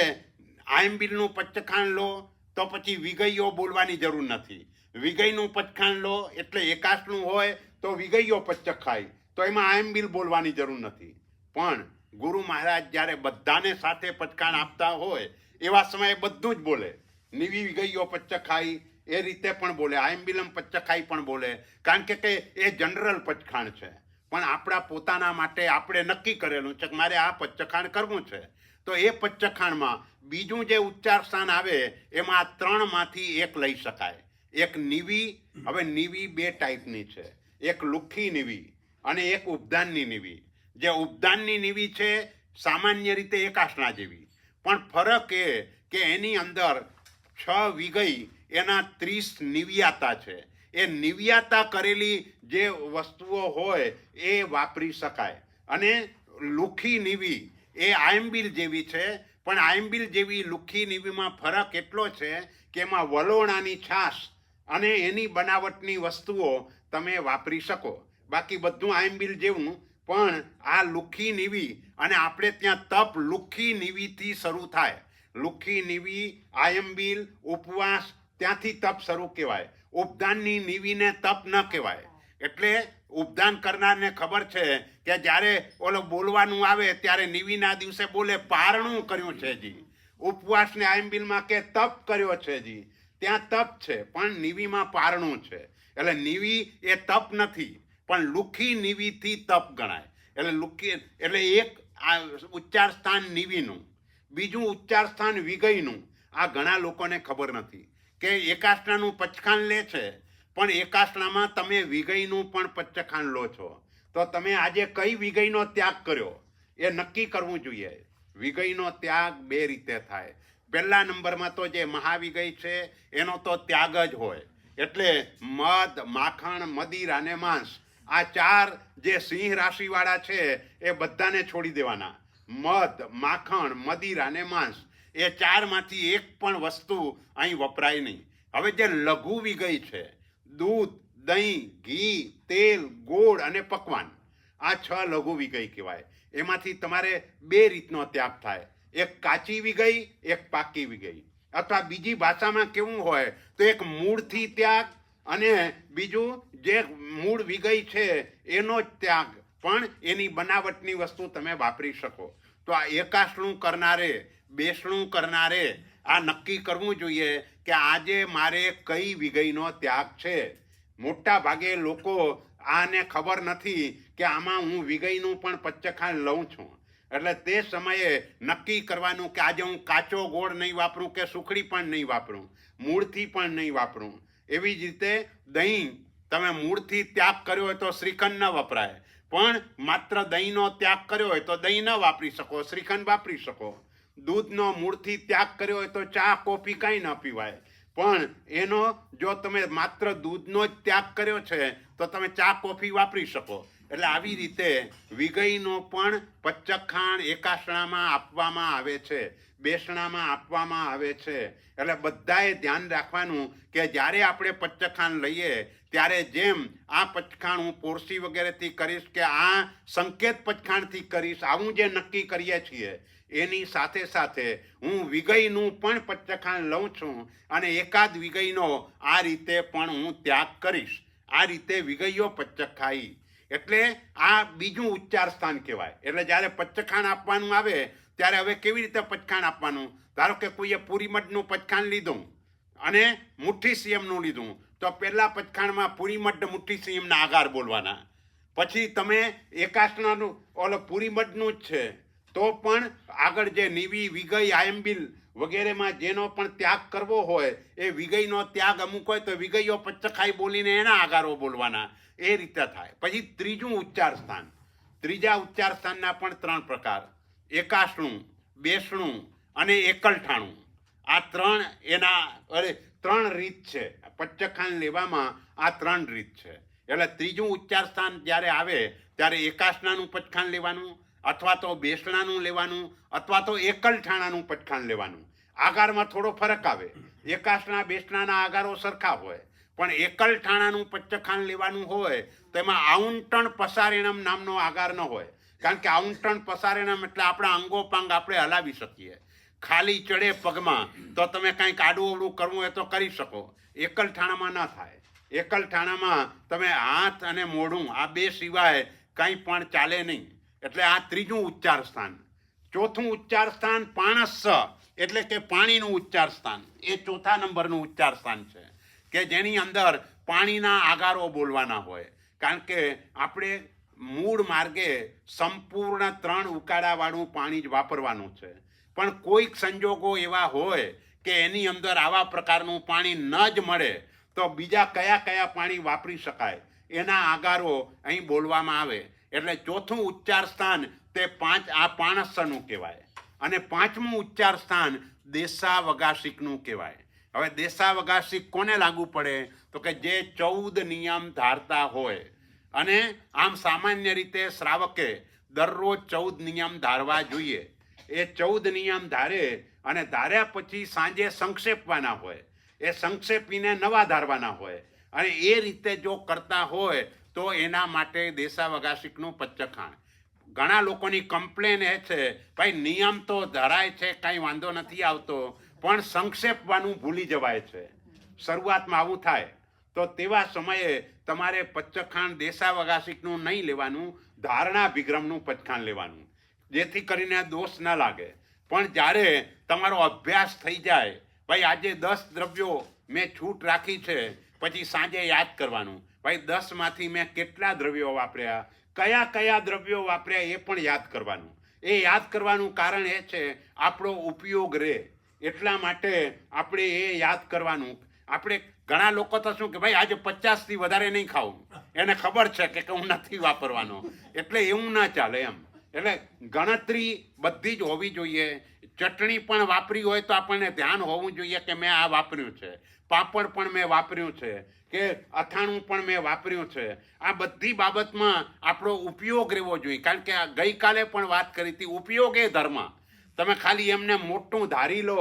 આયંબિલનું પચખાણ લો તો પછી વિગઈઓ બોલવાની જરૂર નથી. વિગઈનું પચખાણ લો એટલે એકાશનું હોય તો વિગઈઓ પચખાય, તો એમાં આયંબિલ બોલવાની જરૂર નથી. પણ ગુરુ મહારાજ જ્યારે બધાને સાથે પચખાણ આપતા હોય એવા સમયે બધું જ બોલે. નિવી વિગઈઓ પચખાઈ એ રીતે પણ બોલે, આયંબિલમ પચખાઈ પણ બોલે, કારણ કે એ જનરલ પચખાણ છે. પણ આપણા પોતાના માટે આપણે નક્કી કરેલું છે કે મારે આ પચખાણ કરવું છે. તો એ પચખાણમાં બીજું જે ઉચ્ચાર સ્થાન આવે એમાં 3 માંથી એક લઈ શકાય. એક નિવી. હવે નિવી 2 ટાઈપની છે, એક લુખ્ખી નિવી અને એક ઉપદાનની નિવી. જે ઉપદાનની નિવી છે સામાન્ય રીતે એક આસના જેવી, પણ ફરક એ કે એની અંદર 6 વિગઈ એના 30 નિવ્યાતા છે. એ નિવ્યાતા કરેલી જે વસ્તુઓ હોય એ વાપરી શકાય. અને લુખી નીવી એ આયંબિલ જેવી છે, પણ આયંબિલ જેવી લુખી નીવીમાં ફરક એટલો છે કે એમાં વલોણાની છાશ અને એની બનાવટની વસ્તુઓ તમે વાપરી શકો. બાકી બધું આયંબિલ જેવું, પણ આ લુખી નીવી, અને આપણે ત્યાં તપ લુખી નીવીથી શરૂ થાય. લુખી નીવી, આયંબિલ, ઉપવાસ, ત્યાંથી તપ શરૂ કહેવાય. ઉપદાનની નીવીને તપ ન કહેવાય. એટલે ઉપદાન કરનારને ખબર છે કે જ્યારે ઓલો બોલવાનું આવે ત્યારે નીવીના દિવસે બોલે પારણું કર્યું છે જી. ઉપવાસને આયંબિલમાં કે તપ કર્યો છે જી. ત્યાં તપ છે, પણ નીવીમાં પારણું છે. એટલે નીવી એ તપ નથી, પણ લુખી નીવીથી તપ ગણાય. એટલે લુખી એટલે એક આ ઉચ્ચાર સ્થાન નીવીનું, બીજું ઉચ્ચાર સ્થાન વિગયનું. આ ઘણા લોકોને ખબર નથી કે એકાસનાનું પચખાણ લે છે, પણ એકાસનામાં તમે વિગયનું પણ પચખાણ લો છો. તો તમે આજે કઈ વિગયનો ત્યાગ કર્યો એ નક્કી કરવું જોઈએ. વિગયનો ત્યાગ 2 રીતે થાય. પહેલા નંબરમાં તો જે મહાવિગય છે એનો તો ત્યાગ જ હોય. એટલે મધ, માખણ, મદિર અને માંસ, આ 4 જે સિંહ રાશિવાળા છે એ બધાને છોડી દેવાના. મધ, માખણ, મદિર અને માંસ, એ 4માંથી એક પણ વસ્તુ અહીં વપરાય નહીં. હવે જે લઘુ વિગય છે, દૂધ, દહીં, ઘી, તેલ, ગોળ અને પકવાન, આ 6 લઘુ વિગય કહેવાય. એમાંથી તમારે 2 રીતનો ત્યાગ થાય. એક કાચી વિગઈ, એક પાકી વિગઈ. અથવા બીજી ભાષામાં કેવું હોય તો એક મૂળથી ત્યાગ, અને બીજું જે મૂળ વિગઈ છે એનો જ ત્યાગ, પણ એની બનાવટની વસ્તુ તમે વાપરી શકો. તો આ એકાસણું કરનારે, બેસણું કરનારે આ નક્કી કરવું જોઈએ કે આજે મારે કઈ વિગયનો ત્યાગ છે. મોટા ભાગે લોકો આને ખબર નથી કે આમાં હું વિગયનું પણ પચખાણ લઉં છું. એટલે તે સમયે નક્કી કરવાનું કે આજે હું કાચો ગોળ નહીં વાપરું, કે સુખડી પણ નહીં વાપરું, મૂળથી પણ નહીં વાપરું. એવી જ રીતે દહીં, તમે મૂળથી ત્યાગ કર્યો હોય તો શ્રીખંડ ન વપરાય, પણ માત્ર દહીંનો ત્યાગ કર્યો હોય તો દહીં ન વાપરી શકો, શ્રીખંડ વાપરી શકો. દૂધનો મૂળથી ત્યાગ કર્યો હોય તો ચા, કોફી કાંઈ ન પીવાય, પણ એનો જો તમે માત્ર દૂધનો જ ત્યાગ કર્યો છે તો તમે ચા, કોફી વાપરી શકો. એટલે આવી રીતે વિગયનો પણ પચખાણ એકાસણામાં આપવામાં આવે છે, બેસણામાં આપવામાં આવે છે. એટલે બધાએ ધ્યાન રાખવાનું કે જ્યારે આપણે પચખાણ લઈએ ત્યારે જેમ આ પચખાણ હું પોરસી વગેરેથી કરીશ કે આ સંકેત પચખાણથી કરીશ, આવું જે નક્કી કરીએ છીએ, એની સાથે સાથે હું વિગયનું પણ પચખાણ લઉં છું, અને એકાદ વિગયનો આ રીતે પણ હું ત્યાગ કરીશ. આ રીતે વિગયો પચખાઈ. એટલે આ બીજું ઉચ્ચાર સ્થાન કહેવાય. એટલે જ્યારે પચખાણ આપવાનું આવે ત્યારે હવે કેવી રીતે પચખાણ આપવાનું? ધારો કે કોઈએ પૂરીમઠનું પચખાણ લીધું અને મુઠ્ઠી સંયમનું લીધું, તો પહેલા પચખાણમાં પૂરીમઠ મુઠ્ઠી સંયમના આગાર બોલવાના. પછી તમે એકાસનાનું ઓલો પૂરીમઠનું જ છે તો પણ આગળ જે નીવી, વિગય, આયંબિલ વગેરેમાં જેનો પણ ત્યાગ કરવો હોય એ વિગયનો ત્યાગ અમુક હોય તો વિગયો પચખાઈ બોલીને એના આગારો બોલવાના. એ રીતે થાય. પછી ત્રીજું ઉચ્ચાર સ્થાન. ત્રીજા ઉચ્ચાર સ્થાનના પણ 3 પ્રકાર: એકાસણું, બેસણું અને એકલઠાણું. આ 3 રીત છે. પચખાણ લેવામાં આ 3 રીત છે. એટલે ત્રીજું ઉચ્ચાર સ્થાન જ્યારે આવે ત્યારે એકાસનાનું પચખાણ લેવાનું, અથવા તો બેસણાનું લેવાનું, અથવા તો એકલઠાણાનું પચખાણ લેવાનું. આગારમાં થોડો ફરક આવે. એકાસના, બેસણાના આગારો સરખા હોય, પણ એકલઠાણાનું પચખાણ લેવાનું હોય તો એમાં આઉંટણ પસારેણમ નામનો આગાર ન હોય. કારણ કે આઉંટણ પસારેણમ એટલે આપણા અંગોપાંગ આપણે હલાવી શકીએ. ખાલી ચડે પગમાં તો તમે કાંઈક આડું અવડું કરવું હોય તો કરી શકો. એકલઠાણામાં ન થાય. એકલઠાણામાં તમે હાથ અને મોઢું આ 2 સિવાય કંઈ પણ ચાલે નહીં. એટલે આ ત્રીજું ઉચ્ચાર સ્થાન. ચોથું ઉચ્ચાર સ્થાન પાણસ્સ, એટલે કે પાણીનું ઉચ્ચાર સ્થાન. એ 4થા નંબરનું ઉચ્ચાર સ્થાન છે કે જેની અંદર પાણીના આગારો બોલવાના હોય. કારણ કે આપણે મૂળ માર્ગે સંપૂર્ણ 3 ઉકાળાવાળું પાણી જ વાપરવાનું છે, પણ કોઈક સંજોગો એવા હોય કે એની અંદર આવા પ્રકારનું પાણી ન જ મળે તો બીજા કયા કયા પાણી વાપરી શકાય એના આગારો અહીં બોલવામાં આવે. એટલે ચોથું ઉચ્ચાર સ્થાન તે પાણસનું કહેવાય અને પાંચમું ઉચ્ચાર સ્થાન દેશાવગાસિકનું કહેવાય. હવે દેશાવગાસિક કોને લાગુ પડે તો કે જે 14 નિયમ ધારતા હોય. અને આમ સામાન્ય રીતે શ્રાવકે દરરોજ 14 નિયમ ધારવા જોઈએ. એ 14 નિયમ ધારે અને ધાર્યા પછી સાંજે સંક્ષેપવાના હોય, એ સંક્ષેપીને નવા ધારવાના હોય અને એ રીતે જો કરતા હોય તો એના માટે દેશાવગાસિકનું પચ્ચખાણ. ઘણા લોકોની કમ્પ્લેન એ છે ભાઈ નિયમ તો ધરાય છે, કાંઈ વાંધો નથી આવતો, પણ સંક્ષેપવાનું ભૂલી જવાય છે. શરૂઆતમાં આવું થાય તો તેવા સમયે તમારે પચ્ચખાણ દેશાવગાસિકનું નહીં લેવાનું, ધારણા વિગ્રમનું પચ્ચખાણ લેવાનું, જેથી કરીને દોષ ન લાગે. પણ જ્યારે તમારો અભ્યાસ થઈ જાય, ભાઈ આજે 10 દ્રવ્યો મેં છૂટ રાખી છે, પછી સાંજે યાદ કરવાનું ભાઈ 10માંથી મેં કેટલા દ્રવ્યો વાપર્યા, કયા કયા દ્રવ્યો વાપર્યા એ પણ યાદ કરવાનું. એ યાદ કરવાનું કારણ એ છે આપણો ઉપયોગ રહે, એટલા માટે આપણે એ યાદ કરવાનું. આપણે ઘણા લોકો તો શું કે ભાઈ આજે 50થી વધારે નહીં ખાવું, એને ખબર છે કે હું નથી વાપરવાનો, એટલે એવું ના ચાલે એમ. એટલે ગણતરી બધી જ હોવી જોઈએ. ચટણી પણ વાપરી હોય તો આપણને ધ્યાન હોવું જોઈએ કે મેં આ વાપર્યું છે, પાપડ પણ મેં વાપર્યું છે, કે અથાણું પણ મેં વાપર્યું છે. આ બધી બાબતમાં આપણો ઉપયોગ રહેવો જોઈએ, કારણ કે ગઈકાલે પણ વાત કરી હતી, ઉપયોગ એ ધર્મ. તમે ખાલી એમને મોટું ધારી લો,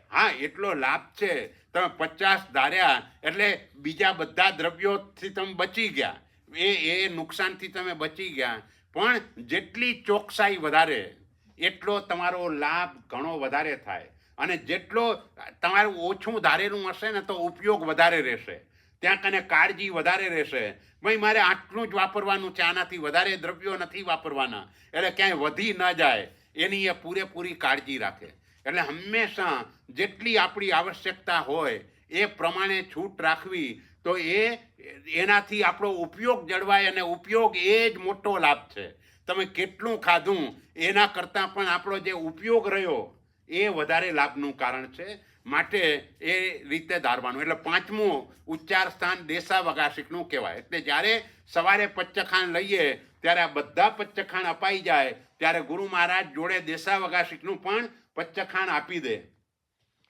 હા એટલો લાભ છે, તમે 50 ધાર્યા એટલે બીજા બધા દ્રવ્યોથી તમે બચી ગયા, એ નુકસાનથી તમે બચી ગયા. પણ જેટલી ચોકસાઈ વધારે એટલો તમારો લાભ ઘણો વધારે થાય, અને જેટલો તમારું ઓછું ધારેલું હશે ને તો ઉપયોગ વધારે રહેશે, ત્યાં કને કાળજી વધારે રહેશે. ભાઈ મારે આટલું જ વાપરવાનું છે, આનાથી વધારે દ્રવ્યો નથી વાપરવાના, એટલે ક્યાંય વધી ન જાય એની એ પૂરેપૂરી કાળજી રાખે. એટલે હંમેશા જેટલી આપણી આવશ્યકતા હોય એ પ્રમાણે છૂટ રાખવી, તો એનાથી આપણો ઉપયોગ જળવાય, અને ઉપયોગ એ જ મોટો લાભ છે. તમે કેટલું ખાધું એના કરતાં પણ આપણો જે ઉપયોગ રહ્યો એ વધારે લાભનું કારણ છે. માટે એ રીતે ધારવાનું. એટલે પાંચમું ઉચ્ચાર સ્થાન દેશાવગાસિકનું કહેવાય. એટલે જ્યારે સવારે પચ્ચખાણ લઈએ ત્યારે આ બધા પચ્ચખાણ અપાઈ જાય ત્યારે ગુરુ મહારાજ જોડે દેશાવગાસિકનું પણ પચ્ચખાણ આપી દે.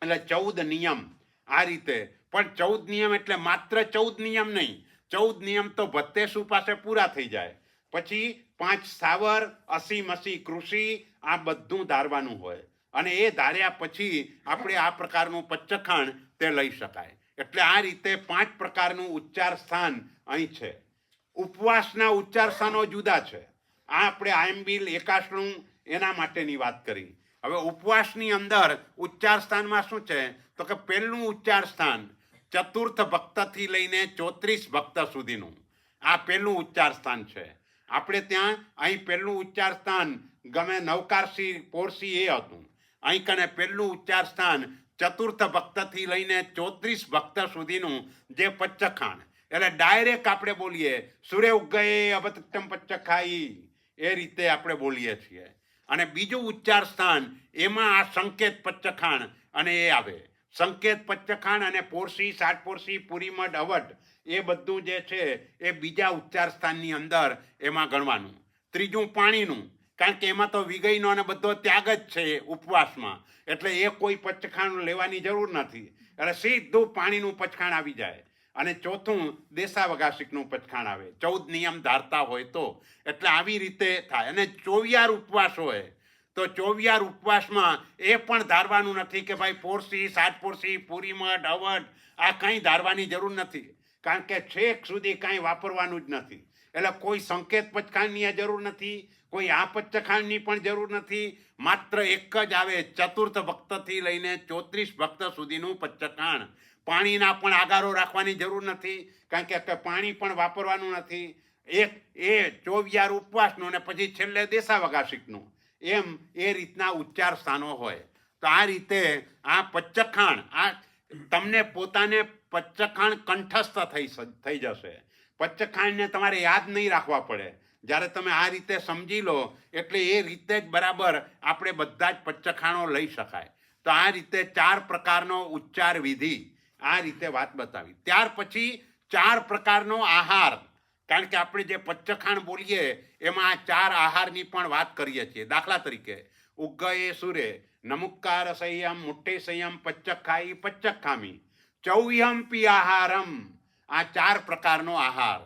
એટલે 14 નિયમ આ રીતે. પણ 14 નિયમ એટલે માત્ર 14 નિયમ નહીં, 14 નિયમ તો ભત્તેસુ પાસે પૂરા થઈ જાય. પછી 5 સ્થાવર, 80 કૃષિ, આ બધું ધારવાનું હોય, અને એ ધાર્યા પછી આપણે આ પ્રકારનું પચ્ચખાણ તે લઈ શકાય. એટલે આ રીતે 5 પ્રકારનું ઉચ્ચાર સ્થાન અહીં છે. ઉપવાસના ઉચ્ચાર સ્થાનો જુદા છે. આ આપણે આયંબિલ એકાશ્રમ એના માટેની વાત કરી. હવે ઉપવાસની અંદર ઉચ્ચાર સ્થાનમાં શું છે તો કે પહેલું ઉચ્ચાર સ્થાન ચતુર્થ ભક્તથી લઈને 34 ભક્ત સુધીનું આ પહેલું ઉચ્ચાર સ્થાન છે. આપણે ત્યાં અહીં પહેલું ઉચ્ચાર સ્થાન ગમે નવકારસી પોરસી એ હતું. અહીં કને પહેલું ઉચ્ચાર સ્થાન ચતુર્થ ભક્તથી લઈને 34 ભક્ત સુધીનું જે પચ્ચખાણ, એટલે ડાયરેક્ટ આપણે બોલીએ સૂર્ય ઉગયે અબતમ પચ્ચખાઈ, એ રીતે આપણે બોલીએ છીએ. અને બીજું ઉચ્ચાર સ્થાન એમાં આ સંકેત પચ્ચખાણ અને એ આવે. સંકેત પચ્ચખાણ અને પોરસી, સાતપોરસી, પુરીમઠ, અવટ એ બધું જે છે એ બીજા ઉચ્ચાર સ્થાનની અંદર એમાં ગણવાનું. ત્રીજું પાણીનું, કારણ કે એમાં તો વિગયનો અને બધો ત્યાગ જ છે ઉપવાસમાં, એટલે એ કોઈ પચ્ચખાણ લેવાની જરૂર નથી, એટલે સીધું પાણીનું પચ્ચખાણ આવી જાય. અને ચોથું દેશાવગાસિકનું પચ્ચખાણ આવે, 14 નિયમ ધારતા હોય તો. એટલે આવી રીતે થાય. અને 24 ઉપવાસ હોય તો 24 ઉપવાસમાં એ પણ ધારવાનું નથી કે ભાઈ પોરસી, સાતપોરસી, પુરીમઠ, અવટ આ કંઈ ધારવાની જરૂર નથી, કારણ કે છેક સુધી કાંઈ વાપરવાનું જ નથી. એટલે કોઈ સંકેત પચ્ચખાણની જરૂર નથી, કોઈ આ પચ્ચખાણની પણ જરૂર નથી. માત્ર એક જ આવે, ચતુર્થ ભક્તથી લઈને 34 ભક્ત સુધીનું પચ્ચખાણ. પાણીના પણ આગારો રાખવાની જરૂર નથી, કારણ કે પાણી પણ વાપરવાનું નથી. એક એ 24 ઉપવાસનું અને પછી છેલ્લે દેશાવગાસિકનું, એમ એ રીતના ઉચ્ચાર સ્થાનો હોય. તો આ રીતે આ પચ્ચખાણ, આ તમને પોતાને પચ્ચખાણ કંઠસ્થ થઈ જશે. પચ્ચખાણને તમારે યાદ નહીં રાખવા પડે. જ્યારે તમે આ રીતે સમજી લો એટલે એ રીતે જ બરાબર આપણે બધા જ પચ્ચખાણો લઈ શકાય. તો આ રીતે 4 પ્રકારનો ઉચ્ચાર વિધિ, આ રીતે વાત બતાવી. ત્યાર પછી 4 પ્રકારનો આહાર, કારણ કે આપણે જે પચ્ચખાણ બોલીએ એમાં આ 4 આહારની પણ વાત કરીએ છીએ. દાખલા તરીકે ઉગ્ગયે સુરે નમુક્કાર સંયમ મુઠ્ઠે સંયમ પચ્ચખાઈ પચ્ચખામી ચૌહ્યમપી આહારમ. આ 4 પ્રકારનો આહાર.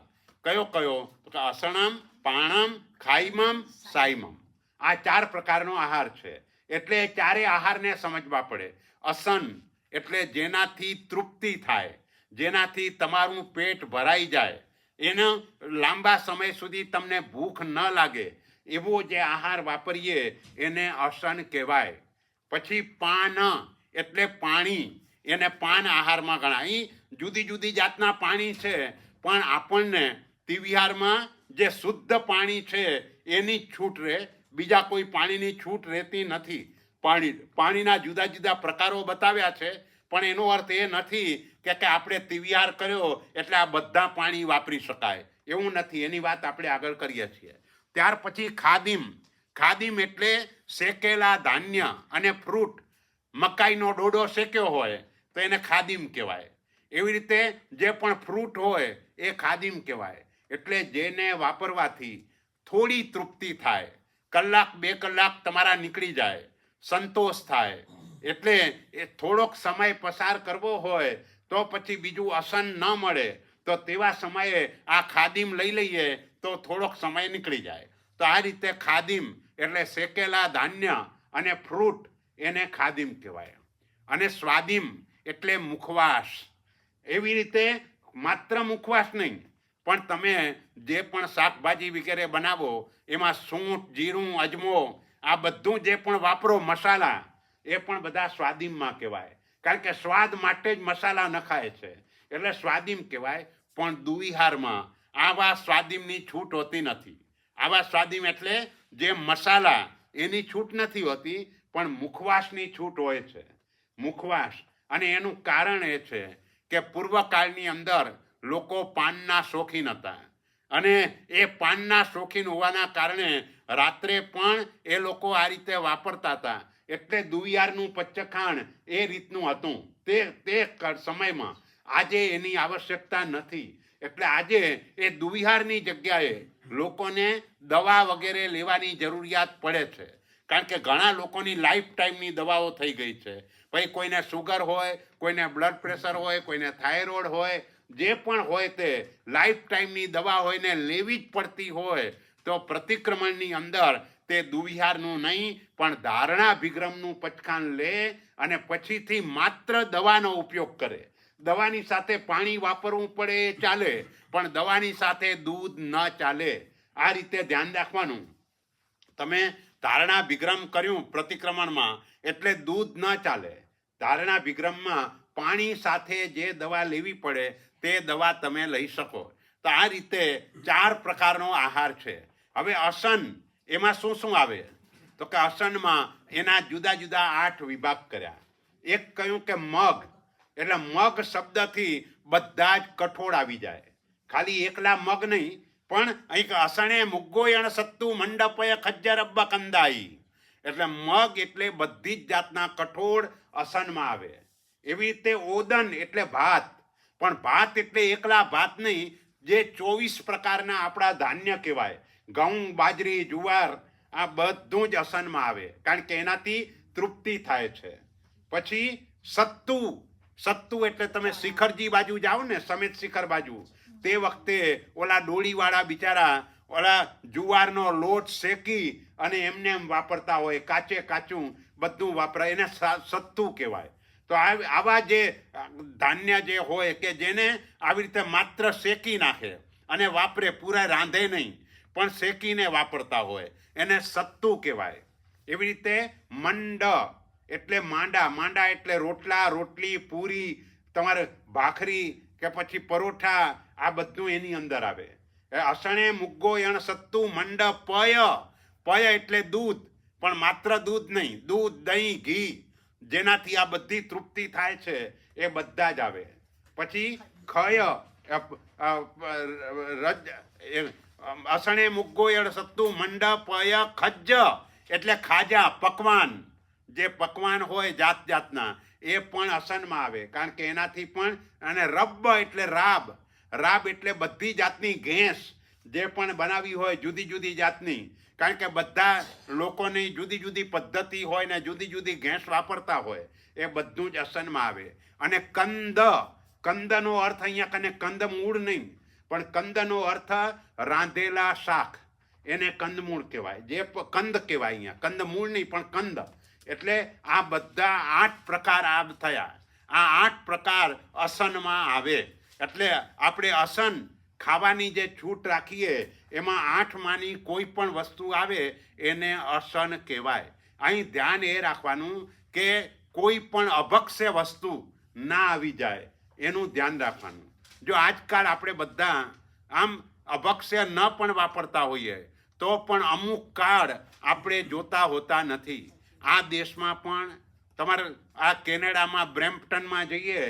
કયો કયો? અસણમ, પાણમ, ખાઈમમ, સાઈમમ. આ 4 પ્રકારનો આહાર છે. એટલે ચારે આહારને સમજવા પડે. અસન એટલે જેનાથી તૃપ્તિ થાય, જેનાથી તમારું પેટ ભરાઈ જાય, એનો લાંબા સમય સુધી તમને ભૂખ ન લાગે એવો જે આહાર વાપરીએ એને અસન કહેવાય. પછી પાન એટલે પાણી, એને પાન આહારમાં ગણાય. જુદી જુદી જાતના પાણી છે, પણ આપણને તિવિહારમાં જે શુદ્ધ પાણી છે એની જ છૂટ રહે, બીજા કોઈ પાણીની છૂટ રહેતી નથી. પાણીના જુદા જુદા પ્રકારો બતાવ્યા છે, પણ એનો અર્થ એ નથી કે આપણે તિવિહાર કર્યો એટલે આ બધા પાણી વાપરી શકાય, એવું નથી. એની વાત આપણે આગળ કરીએ છીએ. ત્યાર પછી ખાદીમ. ખાદીમ એટલે શેકેલા ધાન્ય અને ફ્રૂટ. મકાઈનો ડોડો શેક્યો હોય તો એને ખાદીમ કહેવાય. એવી રીતે જે પણ ફ્રૂટ હોય એ ખાદીમ કહેવાય. એટલે જેને વાપરવાથી થોડી તૃપ્તિ થાય, કલાક 2 કલાક તમારા નીકળી જાય, સંતોષ થાય. એટલે એ થોડોક સમય પસાર કરવો હોય તો પછી બીજું અસન ન મળે તો તેવા સમયે આ ખાદીમ લઈ લઈએ તો થોડોક સમય નીકળી જાય. તો આ રીતે ખાદીમ એટલે શેકેલા ધાન્ય અને ફ્રૂટ, એને ખાદીમ કહેવાય. અને સ્વાદીમ એટલે મુખવાસ. એવી રીતે માત્ર મુખવાસ નહીં, પણ તમે જે પણ શાકભાજી વગેરે બનાવો એમાં સૂંઠ, જીરું, અજમો, આ બધું જે પણ વાપરો મસાલા, એ પણ બધા સ્વાદીમમાં કહેવાય. કારણ કે સ્વાદ માટે જ મસાલા નખાય છે, એટલે સ્વાદીમ કહેવાય. પણ દુવિહારમાં આવા સ્વાદીમની છૂટ હોતી નથી. આવા સ્વાદીમ એટલે જે મસાલા, એની છૂટ નથી હોતી, પણ મુખવાસની છૂટ હોય છે. મુખવાસ. અને એનું કારણ એ છે કે પૂર્વકાળની અંદર લોકો પાનના શોખીન હતા, અને એ પાનના શોખીન હોવાના કારણે રાત્રે પણ એ લોકો આ રીતે વાપરતા હતા. એટલે દુવિહારનું પચ્ચખાણ એ રીતનું હતું તે સમયમાં. આજે એની આવશ્યકતા નથી. એટલે આજે એ દુવિહારની જગ્યાએ લોકોને દવા વગેરે લેવાની જરૂરિયાત પડે છે. કારણ કે ઘણા લોકોની લાઈફ ટાઈમની દવાઓ થઈ ગઈ છે. ભાઈ કોઈને સુગર હોય, કોઈને બ્લડ પ્રેશર હોય, કોઈને થાઇરોઇડ હોય, જે પણ હોય તે લાઈફ ટાઈમની દવા હોય ને લેવી જ પડતી હોય તો પ્રતિક્રમણની અંદર તે દુવિહારનું નહીં પણ ધારણાભિગ્રમનું પચખાણ લે અને પછીથી માત્ર દવાનો ઉપયોગ કરે. દવાની સાથે પાણી વાપરવું પડે એ ચાલે, પણ દવાની સાથે દૂધ ન ચાલે. આ રીતે ધ્યાન રાખવાનું. તમે ધારણાભિગ્રમ કર્યું પ્રતિક્રમણમાં એટલે દૂધ ન ચાલે. ધારણાભિગ્રમમાં પાણી સાથે જે દવા લેવી પડે તે દવા તમે લઈ શકો. તો આ રીતે 4 પ્રકારનો આહાર છે. હવે અસન, એમાં શું શું આવે? તો કે અસનમાં એના જુદા જુદા 8 વિભાગ કર્યા. એક કહ્યું કે મગ, એટલે મગ શબ્દથી બધા જ કઠોળ આવી જાય. ખાલી એકલા મગ નહીં, પણ અહીં અસણે મુગ્ગોયણ સત્તુ મંડપય ખજ્જર અબ્બા કંદાઈ, એટલે મગ એટલે બધી જ જાતના કઠોળ અસનમાં આવે. એવી રીતે ઓદન એટલે ભાત, પણ ભાત એટલે એકલા ભાત નહીં, જે 24 પ્રકારના આપણા ધાન્ય કહેવાય, ઘઉં, બાજરી, જુવાર, આ બધું જ અસનમાં આવે, કારણ કે એનાથી તૃપ્તિ થાય છે. પછી સત્તુ. સત્તુ એટલે તમે શિખરજી બાજુ જાઓ ને, સમેત શિખર બાજુ, તે વખતે ઓલા ડોળીવાળા બિચારા ઓલા જુવારનો લોટ શેકી અને એમને એમ વાપરતા હોય, કાચે કાચું બધું વાપરાય, એને સત્તુ કહેવાય. તો આવા જે ધાન્ય જે હોય કે જેને આવી રીતે માત્ર શેકી નાખે અને વાપરે, પૂરા રાંધે નહીં પણ શેકીને વાપરતા હોય, એને સત્તુ કહેવાય. એવી રીતે મંડ એટલે માંડા. માંડા એટલે રોટલા, રોટલી, પૂરી, તમારે ભાખરી કે પછી પરોઠા, આ બધું એની અંદર આવે. અસણે મુગ્ગો યણ સત્તુ મંડ પય. પય એટલે દૂધ, પણ માત્ર દૂધ નહીં, દૂધ, દહીં, ઘી, જેનાથી આ બધી તૃપ્તિ થાય છે એ બધા જ આવે. પછી ખય, અસણે મુગ્ગો યણ સત્તુ મંડ પય ખજ્જ એટલે ખાજા, પકવાન. જે પકવાન હોય જાત જાતના એ પણ અસનમાં આવે, કારણ કે એનાથી પણ. અને રબ્બ એટલે રાબ. રાબ એટલે બધી જાતની ઘેંસ જે પણ બનાવી હોય જુદી જુદી જાતની, કારણ કે બધા લોકોની જુદી જુદી પદ્ધતિ હોય ને જુદી જુદી ઘેંસ વાપરતા હોય, એ બધું જ અસનમાં આવે. અને કંદનો અર્થ અહીંયા કને કંદમૂળ નહીં, પણ કંદનો અર્થ રાંધેલા શાક, એને કંદમૂળ કહેવાય, જે કંદ કહેવાય અહીંયા, કંદમૂળ નહીં પણ કંદ. એટલે આ બધા 8 પ્રકાર આ થયા. આ 8 પ્રકાર અસનમાં આવે. એટલે આપણે અસન ખાવાની જે છૂટ રાખીએ એમાં 8માંની કોઈ પણ વસ્તુ આવે એને અસન કહેવાય. અહીં ધ્યાન એ રાખવાનું કે કોઈ પણ અભક્ષ્ય વસ્તુ ના આવી જાય, એનું ધ્યાન રાખવાનું. જો આજકાલ આપણે બધા આમ અભક્ષ્ય ન પણ વાપરતા હોઈએ તો પણ અમુક કાળ આપણે જોતા હોતા નથી. આ દેશમાં પણ તમારે આ કેનેડામાં બ્રેમ્પટનમાં જઈએ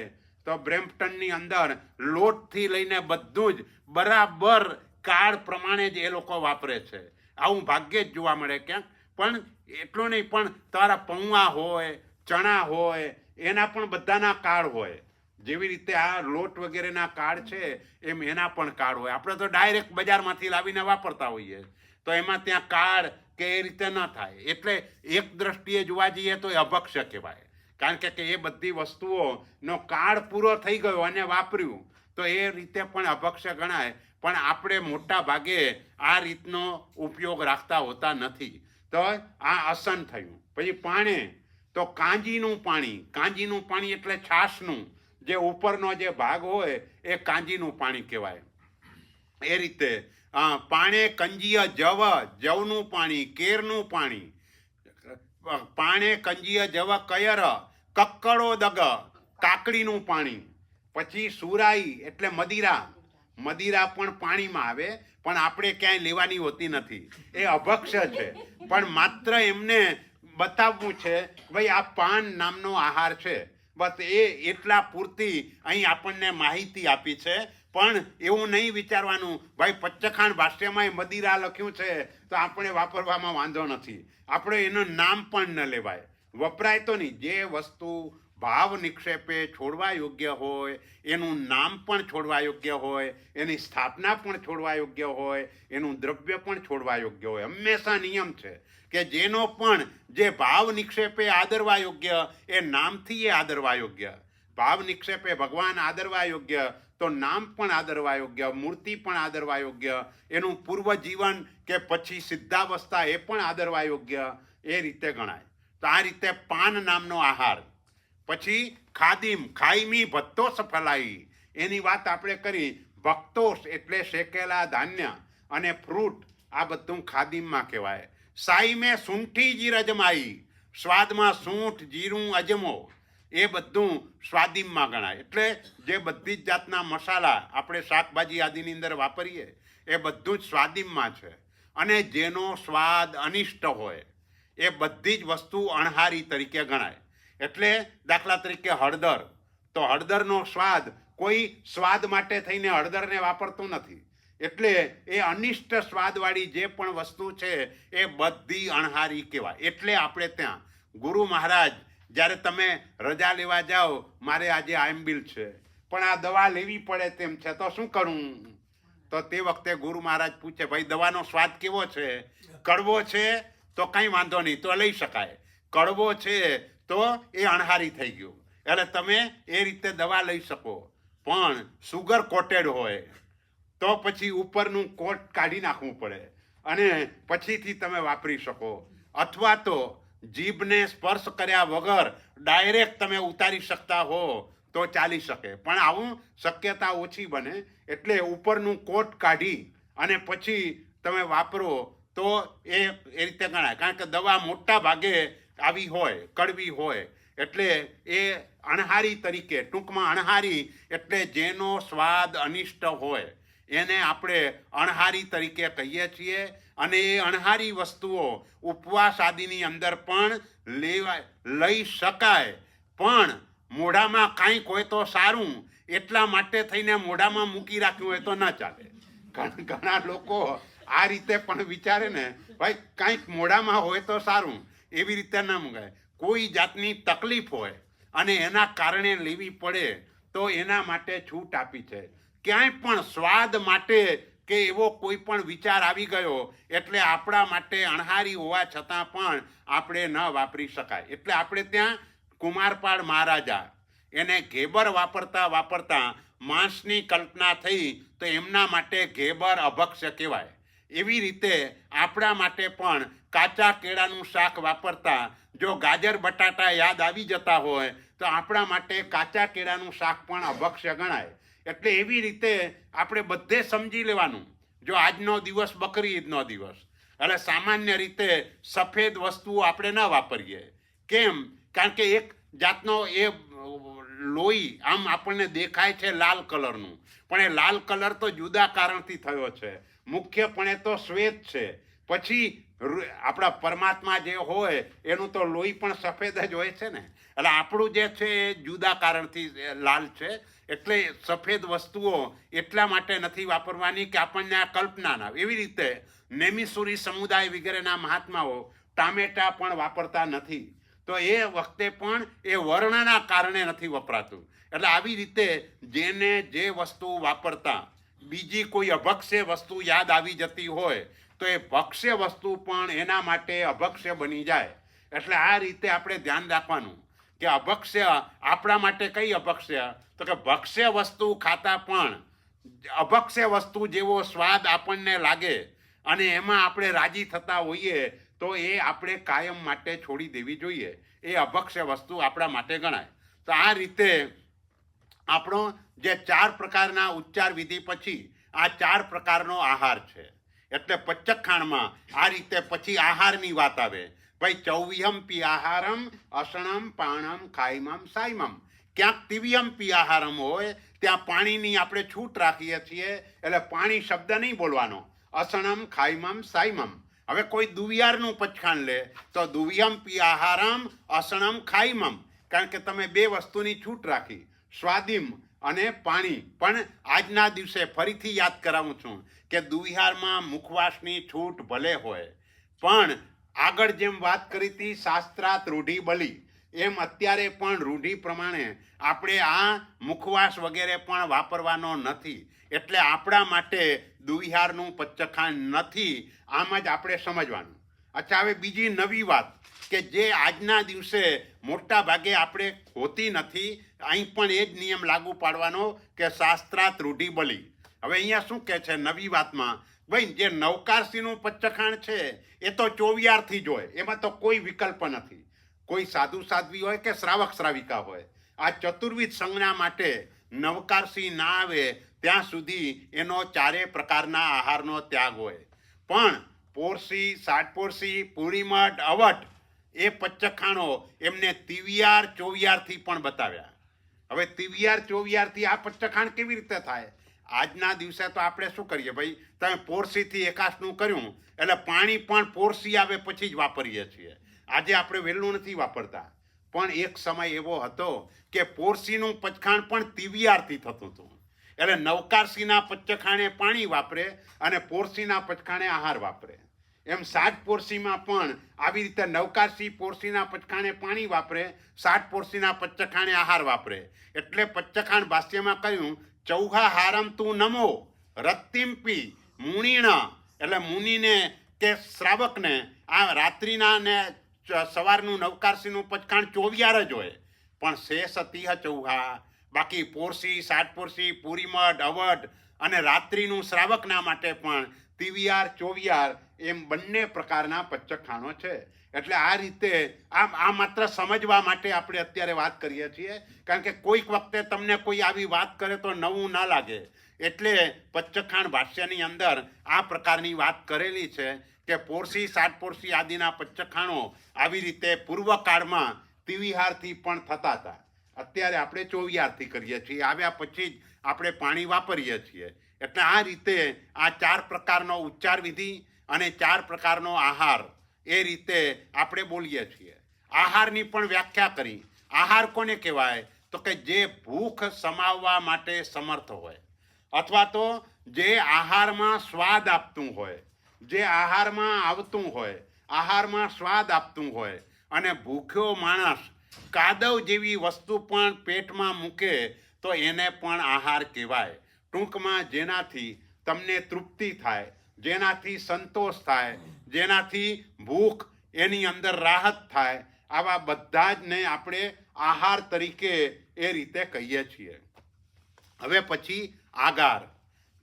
તો બ્રેમ્પટનની અંદર લોટથી લઈને બધું જ બરાબર કાળ પ્રમાણે જ એ લોકો વાપરે છે. આવું ભાગ્યે જ જોવા મળે ક્યાંક. પણ એટલું નહીં, પણ તમારા પૌવા હોય, ચણા હોય, એના પણ બધાના કાળ હોય. જેવી રીતે આ લોટ વગેરેના કાળ છે એમ એના પણ કાળ હોય. આપણે તો ડાયરેક્ટ બજારમાંથી લાવીને વાપરતા હોઈએ તો એમાં ત્યાં કાળ કે એ રીતે ન થાય. એટલે એક દ્રષ્ટિએ જોવા જઈએ તો એ અભક્ષ્ય કહેવાય, કારણ કે એ બધી વસ્તુઓનો કાળ પૂરો થઈ ગયો અને વાપર્યું તો એ રીતે પણ અભક્ષ્ય ગણાય. પણ આપણે મોટા ભાગે આ રીતનો ઉપયોગ રાખતા હોતા નથી. તો આ અસન થયું. પછી પાણી, તો કાંજીનું પાણી એટલે છાશનું જે ઉપરનો જે ભાગ હોય એ કાંજીનું પાણી કહેવાય. એ રીતે પાણે કંજીય જવનું પાણી, કેરનું પાણી, પાણે કંજીય જવ કયર, કક્કડો દગ, કાકડીનું પાણી. પછી સુરાઈ એટલે મદિરા પણ પાણીમાં આવે, પણ આપણે ક્યાંય લેવાની હોતી નથી, એ અભક્ષ્ય છે. પણ માત્ર એમને બતાવવું છે ભાઈ આ પાન નામનો આહાર છે, બસ એ એટલા પૂરતી અહીં આપણને માહિતી આપી છે. પણ એવું નહીં વિચારવાનું ભાઈ પચ્ચખાણ ભાષ્યમાં મદિરા લખ્યું છે તો આપણે વાપરવામાં વાંધો નથી, આપણે એનું નામ પણ ન લેવાય, વપરાય તો નહીં. જે વસ્તુ ભાવ નિક્ષેપે છોડવા યોગ્ય હોય એનું નામ પણ છોડવા યોગ્ય હોય, એની સ્થાપના પણ છોડવા યોગ્ય હોય, એનું દ્રવ્ય પણ છોડવા યોગ્ય હોય. હંમેશા નિયમ છે કે જેનો પણ જે ભાવ નિક્ષેપે આદરવા યોગ્ય એ નામથી એ આદરવા યોગ્ય. ભાવ નિક્ષેપે ભગવાન આદરવા યોગ્ય તો નામ પણ આદરવા યોગ્ય, મૂર્તિ પણ આદરવા યોગ્ય, એનું પૂર્વ જીવન કે પછી સિદ્ધાવસ્થા એ પણ આદરવા યોગ્ય, એ રીતે ગણાય. તો આ રીતે પાન નામનો આહાર. પછી ખાઈમી ભત્તોસ ફલાઈ, એની વાત આપણે કરી. ભક્તોસ એટલે શેકેલા ધાન્ય અને ફ્રૂટ, આ બધું ખાદીમમાં કહેવાય. સાઈમે સૂંઠી જીર અજમાઈ, સ્વાદમાં સૂંઠ જીરું અજમો, એ બધું સ્વાદીમમાં ગણાય. એટલે જે બધી જ જાતના મસાલા આપણે શાકભાજી આદિની અંદર વાપરીએ એ બધું જ સ્વાદીમમાં છે. અને જેનો સ્વાદ અનિષ્ટ હોય એ બધી જ વસ્તુ અણહારી તરીકે ગણાય. એટલે દાખલા તરીકે હળદર, તો હળદરનો સ્વાદ કોઈ સ્વાદ માટે થઈને હળદરને વાપરતું નથી. એટલે એ અનિષ્ટ સ્વાદવાળી જે પણ વસ્તુ છે એ બધી અણહારી કહેવાય. એટલે આપણે ત્યાં ગુરુ મહારાજ જ્યારે તમે રજા લેવા જાઓ, મારે આજે આયંબિલ છે પણ આ દવા લેવી પડે તેમ છે તો શું કરું, તો તે વખતે ગુરુ મહારાજ પૂછે ભાઈ દવાનો સ્વાદ કેવો છે? કડવો છે તો કંઈ વાંધો નહીં, તો લઈ શકાય. કડવો છે તો એ અણહારી થઈ ગયું, એટલે તમે એ રીતે દવા લઈ શકો. પણ સુગર કોટેડ હોય તો પછી ઉપરનું કોટ કાઢી નાખવું પડે અને પછીથી તમે વાપરી શકો. અથવા તો જીભને સ્પર્શ કર્યા વગર ડાયરેક્ટ તમે ઉતારી શકતા હો તો ચાલી શકે, પણ આવું શક્યતા ઓછી બને. એટલે ઉપરનું કોટ કાઢી અને પછી તમે વાપરો તો એ રીતે ગણાય. કારણ કે દવા મોટા ભાગે આવી હોય, કડવી હોય, એટલે એ અણહારી તરીકે, ટૂંકમાં અણહારી એટલે જેનો સ્વાદ અનિષ્ટ હોય એને આપણે અણહારી તરીકે કહીએ છીએ. અને એ અણહારી વસ્તુઓ ઉપવાસ આદિની અંદર પણ લઈ શકાય, પણ મોઢામાં કાંઈક હોય તો સારું એટલા માટે થઈને મોઢામાં મૂકી રાખ્યું હોય તો ન ચાલે. ઘણા લોકો આ રીતે પણ વિચારે ને ભાઈ કાંઈક મોઢામાં હોય તો સારું, એવી રીતે ન મૂકાય. કોઈ જાતની તકલીફ હોય અને એના કારણે લેવી પડે તો એના માટે છૂટ આપી છે. ક્યાંય પણ સ્વાદ માટે કે એવો કોઈ પણ વિચાર આવી ગયો એટલે આપણા માટે અણહારી હોવા છતાં પણ આપણે ન વાપરી શકાય. એટલે આપણે ત્યાં કુમારપાળ મહારાજા એને ઘેબર વાપરતા વાપરતા માંસની કલ્પના થઈ તો એમના માટે ઘેબર અભક્ષ્ય કહેવાય. એવી રીતે આપણા માટે પણ કાચા કેળાનું શાક વાપરતા જો ગાજર બટાટા યાદ આવી જતા હોય તો આપણા માટે કાચા કેળાનું શાક પણ અભક્ષ્ય ગણાય. એટલે એવી રીતે આપણે બધે સમજી લેવાનું. જો આજનો દિવસ બકરી ઈદનો દિવસ એટલે સામાન્ય રીતે સફેદ વસ્તુઓ આપણે ન વાપરીએ. કેમ? કારણ કે એક જાતનો એ લોહી આમ આપણને દેખાય છે લાલ કલરનું, પણ એ લાલ કલર તો જુદા કારણથી થયો છે. મુખ્યપણે તો શ્વેત છે. પછી આપણા પરમાત્મા જે હોય એનું તો લોહી પણ સફેદ જ હોય છે ને. એટલે આપણું જે છે એ જુદા કારણથી લાલ છે. એટલે સફેદ વસ્તુઓ એટલા માટે નથી વાપરવાની કે આપણને આ કલ્પના ના. એવી રીતે નેમિસુરી સમુદાય વગેરેના મહાત્માઓ ટામેટા પણ વાપરતા નથી. તો એ વખતે પણ એ વર્ણના કારણે નથી વપરાતું. એટલે આવી રીતે જેને જે વસ્તુ વાપરતા બીજી કોઈ અભક્ષ્ય વસ્તુ યાદ આવી જતી હોય તો એ ભક્ષ્ય વસ્તુ પણ એના માટે અભક્ષ્ય બની જાય. એટલે આ રીતે આપણે ધ્યાન રાખવાનું કે અભક્ષ્ય આપણા માટે કઈ અભક્ષ્ય? તો કે ભક્ષ્ય વસ્તુ ખાતા પણ અભક્ષ્ય વસ્તુ જેવો સ્વાદ આપણને લાગે અને એમાં આપણે રાજી થતા હોઈએ તો એ આપણે કાયમ માટે છોડી દેવી જોઈએ. એ અભક્ષ્ય વસ્તુ આપણા માટે ગણાય. તો આ રીતે આપણો જે 4 પ્રકારના ઉચ્ચાર વિધિ પછી આ 4 પ્રકારનો આહાર છે. એટલે પચ્ચખાણમાં આ રીતે પછી આહારની વાત આવે. ભાઈ ચૌવ્યમપી આહારમ અસણમ પાણમ ખાઈમમ સાઈમમ. ક્યાંક તિવ્યમપી આહારમ હોય ત્યાં પાણીની આપણે છૂટ રાખીએ છીએ. એટલે પાણી શબ્દ નહીં બોલવાનો. અસણમ ખાઈમમ સાઈમમ. હવે કોઈ દુવિયારનું પચખાણ લે તો દુવ્યમપી આહારમ અસણમ ખાઈમમ. કારણ કે તમે 2 વસ્તુની છૂટ રાખી, સ્વાદિમ અને પાણી. પણ આજના દિવસે ફરીથી યાદ કરાવું છું કે દુવિહારમાં મુખવાસની છૂટ ભલે હોય પણ આગળ જેમ વાત કરી હતી શાસ્ત્રાત રૂઢિ બલી એમ અત્યારે પણ રૂઢિ પ્રમાણે આપણે આ મુખવાસ વગેરે પણ વાપરવાનો નથી. એટલે આપણા માટે દુવિહારનું પચ્ચખાણ નથી. આમ જ આપણે સમજવાનું. અચ્છા, હવે બીજી નવી વાત કે જે આજના દિવસે મોટા ભાગે આપણે હોતી નથી, અહીં પણ એ જ નિયમ લાગુ પાડવાનો કે શાસ્ત્રાત રૂઢિ બલી. હવે અહીંયા શું કહે છે નવી વાતમાં? ભાઈ જે નવકારસીનું પચ્ચખાણ છે એ તો 24થી જ હોય. એમાં તો કોઈ વિકલ્પ નથી. કોઈ સાધુ સાધ્વી હોય કે શ્રાવક શ્રાવિકા હોય, આ ચતુર્વિધ સંજ્ઞા માટે નવકારસી ના આવે ત્યાં સુધી એનો 4 પ્રકારના આહારનો ત્યાગ હોય. પણ પોરસી, સાટપોરસી, પૂરીમઠ, અવટ એ પચ્ચખાણો એમને તિવિયાર 24થી પણ બતાવ્યા. હવે તિવિયાર 24થી આ પચ્ચખાણ કેવી રીતે થાય? આજના દિવસે તો આપણે શું કરીએ ભાઈ, તમે પોરસીથી એકાશનું કર્યું એટલે પાણી પણ પોરસી આવે પછી જ વાપરીએ છીએ. આજે આપણે વહેલું નથી વાપરતા. પણ એક સમય એવો હતો કે પોરસીનું પચખાણ પણ તિવિયારથી થતું હતું. એટલે નવકારસીના પચ્ચખાણે પાણી વાપરે અને પોરસીના પચખાણે આહાર વાપરે. એમ સાટપોરસીમાં પણ આવી રીતે નવકારસી પોરસીના પચખાણે પાણી વાપરે, સાટપોરસીના પચ્ચખાણે આહાર વાપરે. એટલે પચ્ચખાણ ભાષ્યમાં કહ્યું ચૌહા હારમ તું નમો રત્તિમપી મુનિણ. એટલે મુનિને કે શ્રાવકને આ રાત્રિના ને સવારનું નવકારસીનું પચખાણ 24 જ હોય. પણ શેષ તિહ ચૌહા, બાકી પોરસી, સાટપોરસી, પૂરીમઠ, અવટ અને રાત્રિનું શ્રાવકના માટે પણ તિવિયાર 24 એમ બંને પ્રકારના પચ્ચખાણો છે. એટલે આ રીતે આ માત્ર સમજવા માટે આપણે અત્યારે વાત કરીએ છીએ. કારણ કે કોઈક વખતે તમને કોઈ આવી વાત કરે તો નવું ના લાગે. એટલે પચ્ચખાણ ભાષ્યની અંદર આ પ્રકારની વાત કરેલી છે કે પોરસી, સાટપોરસી આદિના પચ્ચખાણો આવી રીતે પૂર્વકાળમાં તિવિહારથી પણ થતા હતા. અત્યારે આપણે 24થી કરીએ છીએ. આવ્યા પછી જ આપણે પાણી વાપરીએ છીએ. એટલે આ રીતે આ 4 પ્રકારનો ઉચ્ચાર વિધિ અને 4 પ્રકારનો આહાર એ રીતે આપણે બોલીએ છીએ. આહારની પણ વ્યાખ્યા કરી. આહાર કોને કહેવાય? તો કે જે ભૂખ સમાવવા માટે સમર્થ હોય, અથવા તો જે આહારમાં સ્વાદ આપતું હોય, જે આહારમાં આવતું હોય, આહારમાં સ્વાદ આપતું હોય. અને ભૂખ્યો માણસ કાદવ જેવી વસ્તુ પણ પેટમાં મૂકે તો એને પણ આહાર કહેવાય. ટૂંકમાં જેનાથી તમને તૃપ્તિ થાય, જેનાથી સંતોષ થાય, જેનાથી ભૂખ એની અંદર રાહત થાય, આવા બધા જ ને આપણે આહાર તરીકે એ રીતે કહીએ છીએ. હવે પછી આગાર.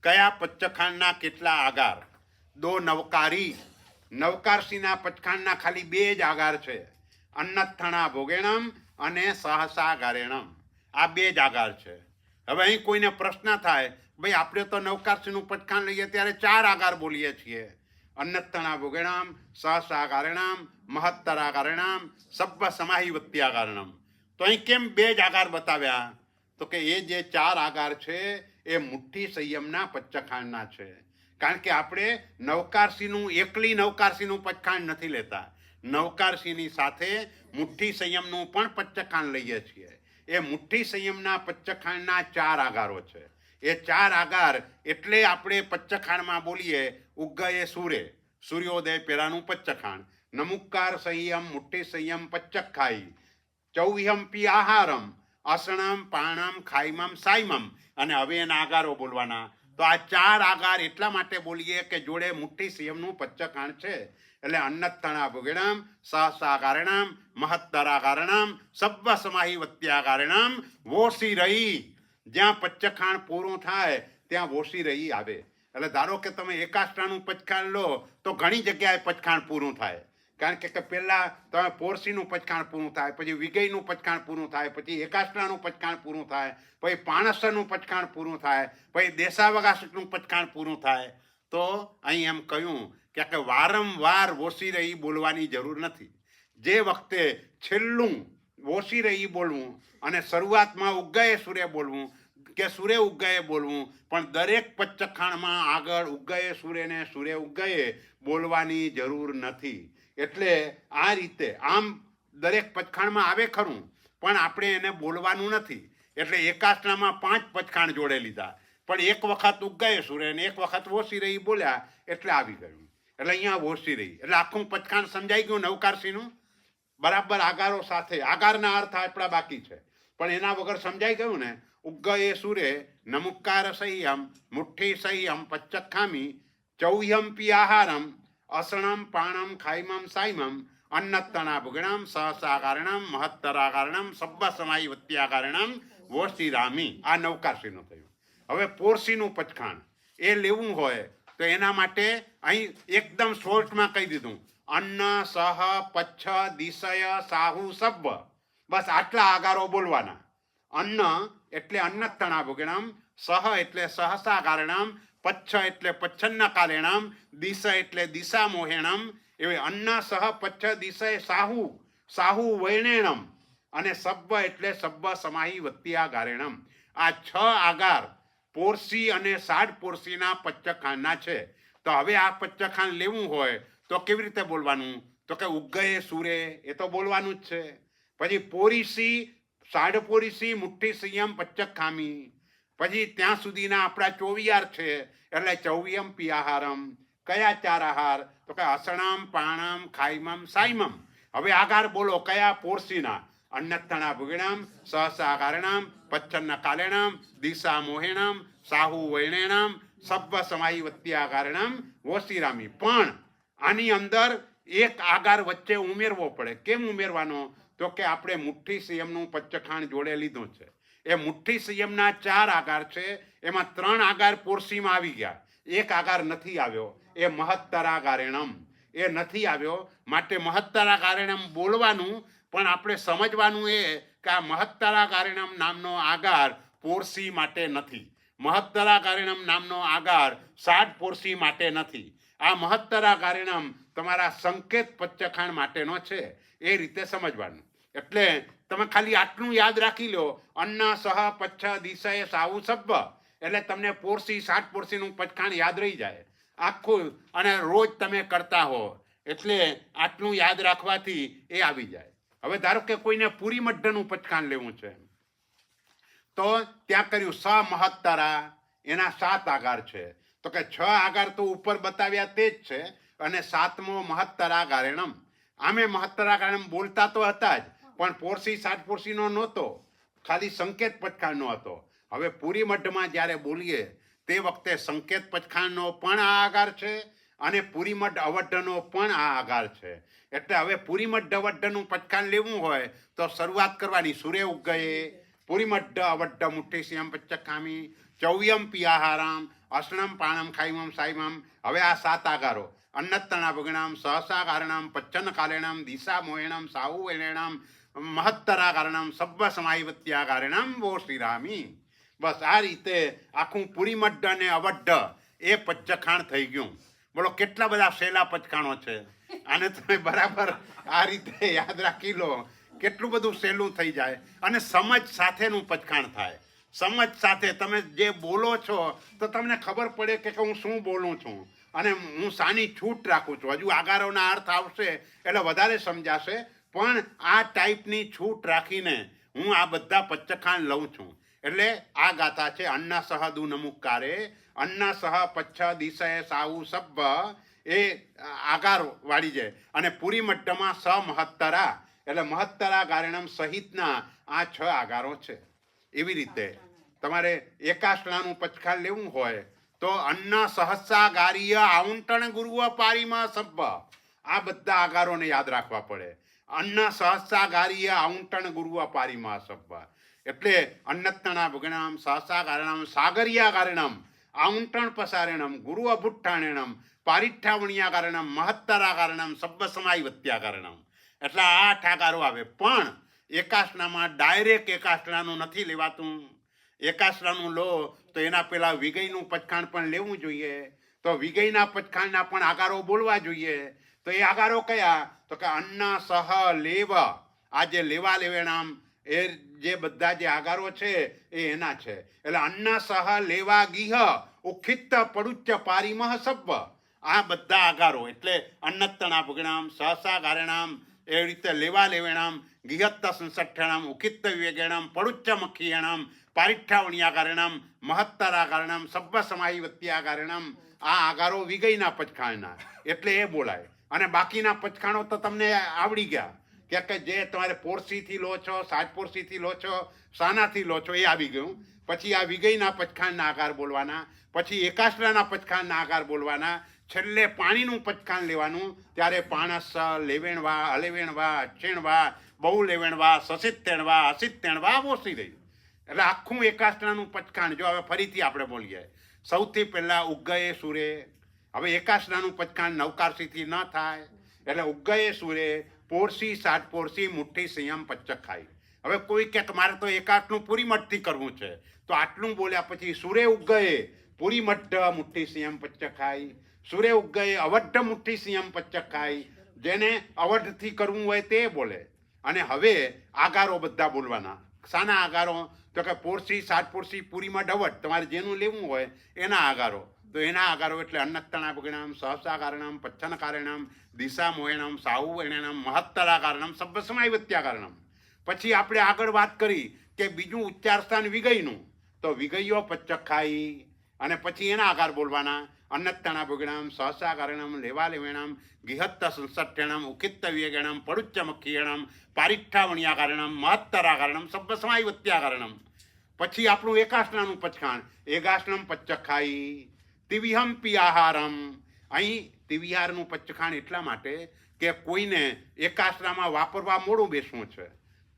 કયા પંચખાંડના કેટલા આગાર? દો નવકારી. નવકારસીના પંચખાંડના ખાલી 2 જ આગાર છે, અન્નથણા ભોગેણમ અને સહસા ગારેણમ. આ 2 જ આગાર છે. હવે અહીં કોઈને પ્રશ્ન થાય, ભાઈ આપણે તો નવકારસીનું પંચખાંડ લઈએ ત્યારે 4 આગાર બોલીએ છીએ, અન્નથણા ભોગેણમ, સહસા ગારેણમ, મહત્તરા ગારેણમ, સબ્બ સમાહી વત્યા ગારેણમ. તો અહીં કેમ 2 જ આગાર બતાવ્યા? તો કે એ જે 4 આગાર છે એ મુઠ્ઠી સંયમના પંચખાંડના છે. કારણ કે આપણે નવકારસીનું એકલી નવકારસીનું પંચખાંડ નથી લેતા, નવકારસીની સાથે મુઠ્ઠી સંયમનું પણ પંચખાંડ લઈએ છીએ. એ મુઠ્ઠી સંયમના પંચખાંડના 4 આગારો છે. એ 4 આગાર એટલે આપણે પંચખાંડમાં બોલીએ ઉગ્ગયે સૂરે, સૂર્યોદય પહેલાનું પંચખાંડ, નમુક્કાર સંયમ, મુઠ્ઠી સંયમ, પંચખાઈ, ચૌહ્યમપી આહારમ, અસણમ, પાણમ, ખાઈમમ, સાઈમમ. અને હવે એના આગારો બોલવાના. તો આ 4 આગાર એટલા માટે બોલીએ કે જોડે મુઠ્ઠી સંયમનું પંચખાંડ છે. એટલે અન્નથણા ભોગેણમ, સહસા ગારેણમ, મહત્તરા ગારેણમ, સબ્બ સમાહી વત્યા ગારેણમ, વોસી રહી. જ્યાં પંચખાંડ પૂરું થાય ત્યાં વોસી રહી આવે. એટલે ધારો કે તમે એકાષ્ટાનું પંચખાંડ લો તો ઘણી જગ્યાએ પંચખાંડ પૂરું થાય. કારણ કે પહેલાં તમે પોરસીનું પંચખાંડ પૂરું થાય, પછી વિગયનું પંચખાંડ પૂરું થાય, પછી એકાષ્ટાનું પંચખાંડ પૂરું થાય, પછી પાણસરનું પંચખાંડ પૂરું થાય, પછી દેશાવકાશનું પંચખાંડ પૂરું થાય. તો અહીં એમ કહ્યું કે વારંવાર વોસી રહી બોલવાની જરૂર નથી. જે વખતે છેલ્લું વોસી રહી બોલવું અને શરૂઆતમાં ઉગ્ગયે સૂરે બોલવું કે સૂરે ઉગ્ગયે બોલવું, પણ દરેક પંચખાંડમાં આગળ ઉગ્ગયે સૂરે ને સૂરે ઉગ્ગયે બોલવાની જરૂર નથી. એટલે આ રીતે આમ દરેક પંચખાંડમાં આવે ખરું, પણ આપણે એને બોલવાનું નથી. એટલે એકાષ્ટામાં 5 પંચખાંડ જોડે લીધા, પણ એક વખત ઉગ્ગયે સૂરે ને એક વખત વોસી રહી બોલ્યા એટલે આવી ગયું. એટલે અહીંયા વોસી રહી એટલે આખું પંચખાંડ સમજાઈ ગયું નવકારસીનું બરાબર આગારો સાથે. આગારના અર્થ આપણા બાકી છે, પણ એના વગર સમજાઈ ગયું ને. ઉગ્ગયે સૂરે, નમુક્કાર સંયમ, મુઠ્ઠી સંયમ, પંચખામી, ચૌહ્યમપી આહારમ, અસણમ, પાણમ, ખાઈમમ, સાઈમમ, અન્નત્તણા ભુગણમ, સહસા ગારેણમ, મહત્તરા ગારેણમ, સબ્બ સમાહી વત્યા ગારેણમ, વોસી રામી. આ નવકારસીનું થયું. હવે પોરસીનું પંચખાંડ એ લેવું હોય તો એના માટે અહીં એકદમ શોર્ટમાં કહી દીધું, અન્ન, સહ, પચ્છ, દિશય, સાહુ, સબ્બ. બસ આટલા આગારો બોલવાના. અન્ન એટલે અન્નથણા ભુગણમ, સહ એટલે સહસા કારણમ, પચ્છ એટલે પચ્છન્ન કારેણમ, દિશ એટલે દિશા મોહેણમ. એવી અન્ન, સહ, પચ્છ, દિશય, સાહુ, સાહુ વૈણેણમ. અને સબ્બ એટલે સબ્બ સમાહી વત્યા ગારેણમ. આ 6 આગાર પોરસી અને સાડ પોરસીના પંચખાંડના છે. તો હવે આ પંચખાંડ લેવું હોય તો કેવી રીતે બોલવાનું? તો કે ઉગ્ગયે સૂરે એ તો બોલવાનું જ છે. પછી પોરીસી, સાડ પોરીસી, મુઠ્ઠી સંયમ, પંચખામી. પછી ત્યાં સુધીના આપણા 24 છે. એટલે ચૌહ્યમપી આહારમ. કયા 4 આહાર? તો કે અસણમ, પાણમ, ખાઈમમ, સાઈમમ. હવે આગાર બોલો કયા પોરસીના? અન્નથણા ભુગણમ, સહસા કારણમ, પચ્છન્ન કાલેણમ, દિશા મોહેણમ, સાહુ વૈણેણમ, સબ્બ સમાહી વત્યા કારણમ, વોસીરામી. પણ આની અંદર એક આગાર વચ્ચે ઉમેરવો પડે. કેમ ઉમેરવાનો? તો કે આપણે મુઠ્ઠી સંયમનું પંચખાંડ જોડે લીધું છે. એ મુઠ્ઠી સંયમના 4 આગાર છે, એમાં 3 આગાર પોરસીમાં આવી ગયા, એક આગાર નથી આવ્યો. એ મહત્તરા ગારેણમ એ નથી આવ્યો. માટે મહત્તરા ગારેણમ બોલવાનું, પણ આપણે સમજવાનું એ કે આ મહત્તરા ગારેણમ નામનો આગાર પોરસી માટે નથી. મહત્તરા ગારેણમ નામનો આગાર સાડ પોરસી માટે નથી. આ મહત્તરા ગારેણમ તમારા સંકેત પંચખાંડ માટેનો છે. એ રીતે સમજવાનું. એટલે તમે ખાલી આટલું યાદ રાખી લો, અન્ન, સહ, પચ્છ, દિશય, સાહુ, સબ્બ. એટલે તમને પોરસી, સાડ પોરસીનું પંચખાંડ યાદ રહી જાય આખું. અને રોજ તમે કરતા હો એટલે આટલું યાદ રાખવાથી એ આવી જાય. હવે ધારો કે કોઈને પૂરી મઢ્ઢનું પંચખાંડ લેવું છે તો ત્યાં કર્યું સ મહત્તરા, એના 7 આગાર છે. તો કે 6 આગાર તો ઉપર બતાવ્યા તે જ છે, અને 7મો મહત્તરા ગારેણમ. આમે મહત્તરા ગારેણમ બોલતા તો હતા જ, પણ પોરસી સાડ પોરસીનો નહોતો, ખાલી સંકેત પંચખાંડનો હતો. હવે પૂરી મઢમાં જ્યારે બોલીએ તે વખતે સંકેત પચખાણનો પણ આ આગાર છે અને પૂરી મઢ અવઢનો પણ આ આગાર છે. એટલે હવે પૂરી મઢ અવઢનું પચખાણ લેવું હોય તો શરૂઆત કરવાની સૂર્ય ઉગયે પૂરી મઢ અવઢ મુઠ્ઠી સિયમ પચ્ચખામી ચૌયમ પિયાહારામ અસણમ પાણમ ખાઈમમ સાઈમમ. હવે આ 7 આગારો અન્નત્તણા ભગણામ સહસા કારણમ પચ્ચન કાલેણમ દિશા મોહેણમ સાહુ વેણેણમ મહત્તરા કારણમ સબ્બ સમાયવત્યા કારણમ વો શ્રીરામી. બસ આ રીતે આખું પૂરી મઢ અને અવઢ એ પચ્ચખાણ થઈ ગયું. બોલો કેટલા બધા સહેલા પચખાણો છે. આને તમે બરાબર આ રીતે યાદ રાખી લો, કેટલું બધું સહેલું થઈ જાય અને સમજ સાથેનું પચખાણ થાય. સમજ સાથે તમે જે બોલો છો તો તમને ખબર પડે કે હું શું બોલું છું અને હું શાની છૂટ રાખું છું. હજુ આગારોના અર્થ આવશે એટલે વધારે સમજાશે, પણ આ ટાઈપની છૂટ રાખીને હું આ બધા પચ્ચખાણ લઉં છું. એટલે આ ગાથા છે અન્ન સહ દુ નમુકારે અન્ન સહ પચ્છ દિશય સાહુ સબ્બ એ આગાર વાળી જાય. અને પૂરી મઢ્ઠમાં સ મહત્તરા એટલે મહત્તરા કારણમ સહિતના આ 6 આગારો છે. એવી રીતે તમારે એકાષ્ટલાનું પચખાણ લેવું હોય તો અન્ન સહસા ગારીય આઉંટણ ગુરુવ પારીમાં સબ્બ આ બધા આગારોને યાદ રાખવા પડે. અન્ન સહસા ગારીય આઉંટણ ગુરુવ પારીમાં સબ્બ એટલે અન્નત્તણા ભગણામ સહસા કારણમ સાગરિયા કારણમ આઉંટણ પસારેણમ ગુરુ અભુઠ્ઠાણેણમ પારિઠ્ઠાવણિયા કારણમ મહત્તરા કારણમ સબ્બ સમાયવત્યા કારણમ. એટલે આ 8 આગારો આવે. પણ એકાષ્ટલામાં ડાયરેક્ટ એકાષ્ટલાનું નથી લેવાતું. એકાષ્ટલાનું લો તો એના પેલા વિગયનું પચખાણ પણ લેવું જોઈએ. તો વિગયના પચખાણના પણ આગારો બોલવા જોઈએ. તો એ આગારો કયા? તો કે અન્ન સહ લેવ. આ જે લેવા લેવેણામ એ જે બધા જે આગારો છે એ એના છે. એટલે અન્ન સહ લેવા ગીહ ઉખિત પડુચ્ચ પારીમહ સબ્બ આ બધા આગારો એટલે અન્નત્તણા ભગણામ સહસા ગારેણામ એ રીતે લેવા લેવેણામ ગિહત્ત સંસઠ્ઠાણામ ઉખિત્ત વિવેગેણામ પડુચ્ચ મખીયણામ પારિઠ્ઠાવણિયા કારણમ મહત્તરા કારણમ સબ્બ સમાયવત્યા કારણમ આ આગારો વિગયના પચખાણના એટલે એ બોલાય. અને બાકીના પચખાણો તો તમને આવડી ગયા કે જે તમારે પોરસીથી લો છો, સાતપોરસીથી લો છો, સાનાથી લો છો એ આવી ગયું. પછી આ વિગયના પચખાણના આકાર બોલવાના, પછી એકાષ્ટલાના પચખાણના આકાર બોલવાના, છેલ્લે પાણીનું પચખાણ લેવાનું. ત્યારે પાણસ લેવેણવા હલેવેણવા અક્ષેણવા બહુ લેવેણવા સસિત્તેણવા અસિત્તેણવા ઓછી રહી. એટલે આખું એકાષ્ટલાનું પચખાણ જો હવે ફરીથી આપણે બોલીએ. સૌથી પહેલાં ઉગયે સૂરે. હવે એકાષ્ટલાનું પચખાણ નવકારસીથી ન થાય એટલે ઉગયે સૂરે પોરસી સાતપોરસી મુઠ્ઠી સંયમ પચ્ચખાઈ. હવે કોઈ કે મારે તો એકાષ્ટનું પૂરી મઠથી કરવું છે તો આટલું બોલ્યા પછી સૂરે ઉગયે પૂરી મઠ્ઠ મુઠ્ઠી સંયમ પચ્ચખાઈ, સૂરે ઉગયે અવઢ મુઠ્ઠી સંયમ પચ્ચખાઈ. જેને અવઢથી કરવું હોય તે બોલે. અને હવે આગારો બધા બોલવાના. શાના આગારો? તો કે પોરસી સાતપોરસી પૂરી મઠ અવઢ તમારે જેનું લેવું હોય એના આગારો. તો એના આગારો એટલે અન્નત્તણા ભગણામ સહસા કારણમ પચ્છન કારણમ દિશા મોહેણમ સાહુ વેણેણમ મહત્તરા કારણમ સબ્બ સમાયવત્યા કારણમ. પછી આપણે આગળ વાત કરી કે બીજું ઉચ્ચાર સ્થાન વિગયનું. તો વિગયો પચ્ચખાઈ અને પછી એના આકાર બોલવાના. અન્નત્તણા ભગણામ સહસા કારણમ લેવા લેવેણમ ગિહત્ત સંસઠ્ઠેણમ ઉખિત્ત વિવેગેણમ પડુચ્ચ મખીયણમ પારિઠ્ઠાવણિયા કારણમ મહત્તરા કારણમ સબ્બ સમાયવત્યા કારણમ. પછી આપણું એકાષ્ટલાનું પચખાણ એકાષ્ટલમ પચ્ચખાઈ તિવિહમ પિયાહારમ. અહીં તિવિહારનું પચ્ચખાણ એટલા માટે કે કોઈને એકાષ્ટલામાં વાપરવા મોડું બેસવું છે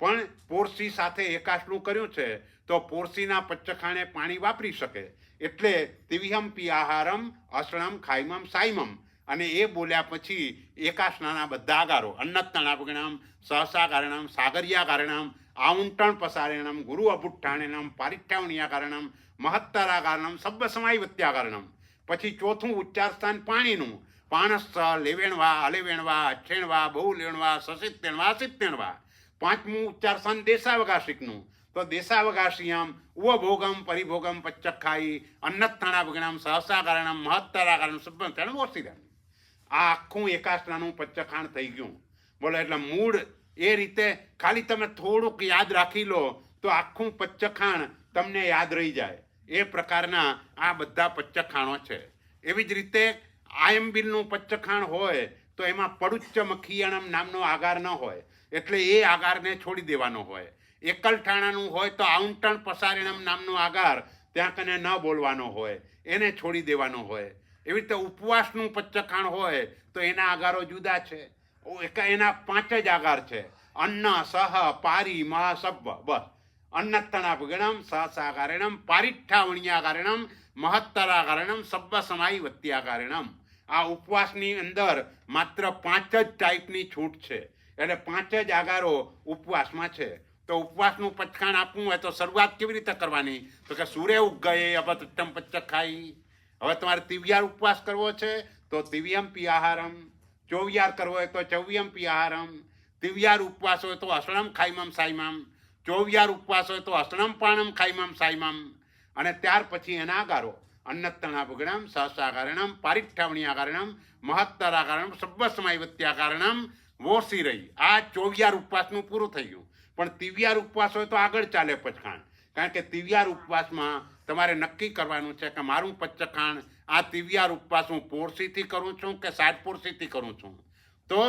પણ પોરસી સાથે એકાષ્ટલું કર્યું છે તો પોરસીના પચ્ચખાણે પાણી વાપરી શકે. એટલે તિવિહમ પિયાહારમ અસણમ ખાઈમમ સાઈમમ. અને એ બોલ્યા પછી એકાષ્ટલાના બધા આગારો અન્નત્તણા ભગણામ સહસા કારણમ સાગરિયા કારણમ આઉંટણ પસારેણમ ગુરુ અભુઠ્ઠાણેણમ પારિઠ્ઠાવણિયા કારણમ મહત્તરા કારણમ સબ્બ સમાયવત્યા કારણમ. પછી ચોથું ઉચ્ચાર સ્થાન પાણીનું. પાણસ લેવેણવા હલેવેણવા અક્ષેણવા બહુ લેણવા સસિત્તેણવા અસિત્તેણવા. પાંચમું ઉચ્ચાર સ્થાન દેશાવકાશિકનું. તો દેશાવકાશિયમ ઉવભોગમ પરિભોગમ પચ્ચખાઈ અન્નત્તણા ભગણામ સહસા કારણમ મહત્તરા કારણમ સબ્બ ઓછી. આ આખું એકાષ્ટલાનું પચ્ચખાણ થઈ ગયું. બોલો એટલે મૂળ એ રીતે ખાલી તમે થોડુંક યાદ રાખી લો તો આખું પચ્ચખાણ તમને યાદ રહી જાય. એ પ્રકારના આ બધા પચ્ચખાણો છે. એવી જ રીતે આયંબિલનું પચ્ચખાણ હોય તો એમાં પડુચ્ચ મખીયણમ નામનો આગાર ન હોય એટલે એ આગારને છોડી દેવાનો હોય. એકલઠાણાનું હોય તો આઉન્ટણ પસારીણમ નામનો આગાર ત્યાં કને ન બોલવાનો હોય, એને છોડી દેવાનો હોય. એવી રીતે ઉપવાસનું પચ્ચખાણ હોય તો એના આગારો જુદા છે. એના 5 જ આગાર છે: અન્ન, સહ, પારી, મહ, સબ્બ. બસ. અન્નત્તણાભગણમ, સહસાગારેણમ, પારિઠ્ઠાવણ્યાગારેણમ, મહત્તરાગારેણમ, સબ્બ સમાઈ વત્યાગારેણમ. આ ઉપવાસની અંદર માત્ર 5 જ ટાઈપની છૂટ છે. એટલે 5 જ આગારો ઉપવાસમાં છે. તો ઉપવાસનું પચખાણ આપવું હોય તો શરૂઆત કેવી રીતે કરવાની? તો કે સૂર્ય ઉગયે અપતૃષ્ટમ પચ્ચખાઈ. હવે તમારે તિવ્યાર ઉપવાસ કરવો છે તો તિવ્યમ પિયાહારમ. ચોવિયાર કરવો હોય તો ચૌવ્યમ પિયાહારમ. તિવ્યાર ઉપવાસ હોય તો અસણમ ખાઈમમ સાઈમમ. ચોવિયાર ઉપવાસ હોય તો અસણમ પાણમ ખાઈમમ સાઈમમ. અને ત્યાર પછી એના આગારો: અન્નત્તણાભગણમ, સહસાગારેણમ, પારિઠ્ઠાવણ્યાગારેણમ, મહત્તરાગારેણમ, સબ્બસમાયવત્યાગારેણમ, વોસી રહી. આ ચોવિયાર ઉપવાસનું પૂરું થઈ ગયું. પણ તિવ્યાર ઉપવાસ હોય તો આગળ ચાલે પચખાણ. કારણ કે તિવ્યાર ઉપવાસમાં તમારે નક્કી કરવાનું છે કે મારું પચ્ચખાણ આ તિવ્યાર ઉપવાસ હું પોરસીથી કરું છું કે 60 પોરસીથી કરું છું. તો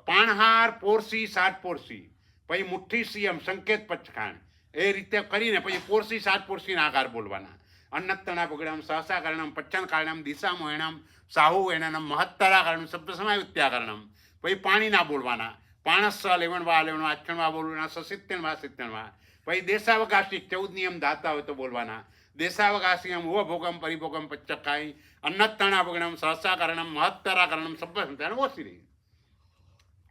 પાણહાર, પોરસી, 60 પોરસી, પછી મુઠ્ઠી સિયમ, સંકેત પચખાણ, એ રીતે કરીને પછી પોરસી 60 પોરસીના આગાર બોલવાના. અન્નત્તણાભગણમ, સહસાગારેણમ, પચ્છનકારણમ, દિશામોહણમ, સાહુ એણમ, મહત્તરાગારેણમ, સબ્બસમાયવત્યાગારેણમ. પછી પાણીના બોલવાના: પાણસ્સ લેવણવા લેવણવા, આચણવા બોલવાના, સસિત્તણવા સિત્તણવા. પછી દેશાવકાશી 14 નિયમ ધાતા હોય તો બોલવાના: દેશાવકાશીયમ, ભોગમ, પરિભોગમ, પચ્ચખાઈ. અન્નત્તણાભગણમ, સહસાગારેણમ, મહત્તરાગારેણમ, સબ્બસમાયવત્યાગારેણમ, વોસી રહી.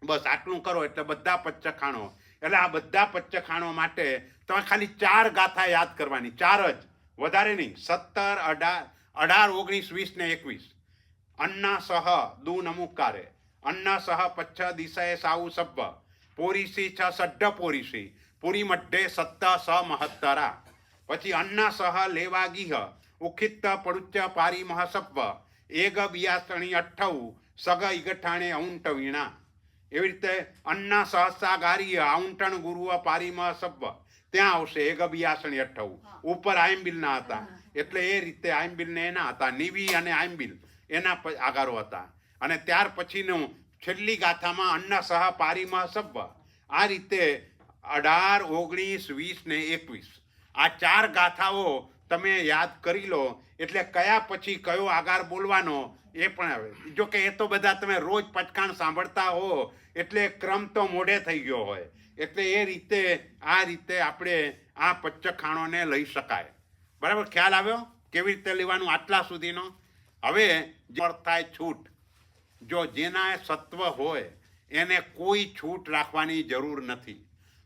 બસ આટલું કરો એટલે બધા પચ્ચખાણો. એટલે આ બધા પચ્ચખાણો માટે તમે ખાલી 4 ગાથા યાદ કરવાની, 4 જ, વધારે નહીં. 17, 18, 19, 20 ને 21. અન્ન સહ દુ નમુકારે, અન્ન સહ પચ્છ દિશાએ સાઉ સબ્બ, પોરીસી છ સડ્ઢ પોરીસી, પુરી મઢ્ઢે સત્ત સ મહત્તરા. પછી અન્ન સહ લેવાગીહ, ઉખિત્ત પરુચ્ચ પારી મહ સબ્બ, એગ બિયાસણી અઠ્ઠવ, સગ ઇગઠાણે ઔંટ વીણા. એવી રીતે અન્ન સહસાગારીય, આઉંટણ ગુરુવ પારીમ સબ્બ, ત્યાં આવશે એગ બિયાસણી અઠ્ઠવ. ઉપર આયંબિલના હતા એટલે એ રીતે આયંબિલને એના હતા. નિવી અને આયંબિલ એના આગારો હતા. અને ત્યાર પછીનું છેલ્લી ગાથામાં અન્ન સહ પારીમ સબ્બ. આ રીતે 18, 19, 20 ને 21 આ 4 ગાથાઓ તમે યાદ કરી લો એટલે કયા પછી કયો આગાર બોલવાનો એ પણ આવે. જો કે એ તો બધા તમે રોજ પચખાણ સાંભળતા હો એટલે ક્રમ તો મોઢે થઈ ગયો હોય. એટલે એ રીતે આ રીતે આપણે આ પચ્ચખાણોને લઈ શકાય. બરાબર? ખ્યાલ આવ્યો કેવી રીતે લેવાનું આટલા સુધીનો? હવે થાય છૂટ. જો જેના સત્વ હોય એને કોઈ છૂટ રાખવાની જરૂર નથી.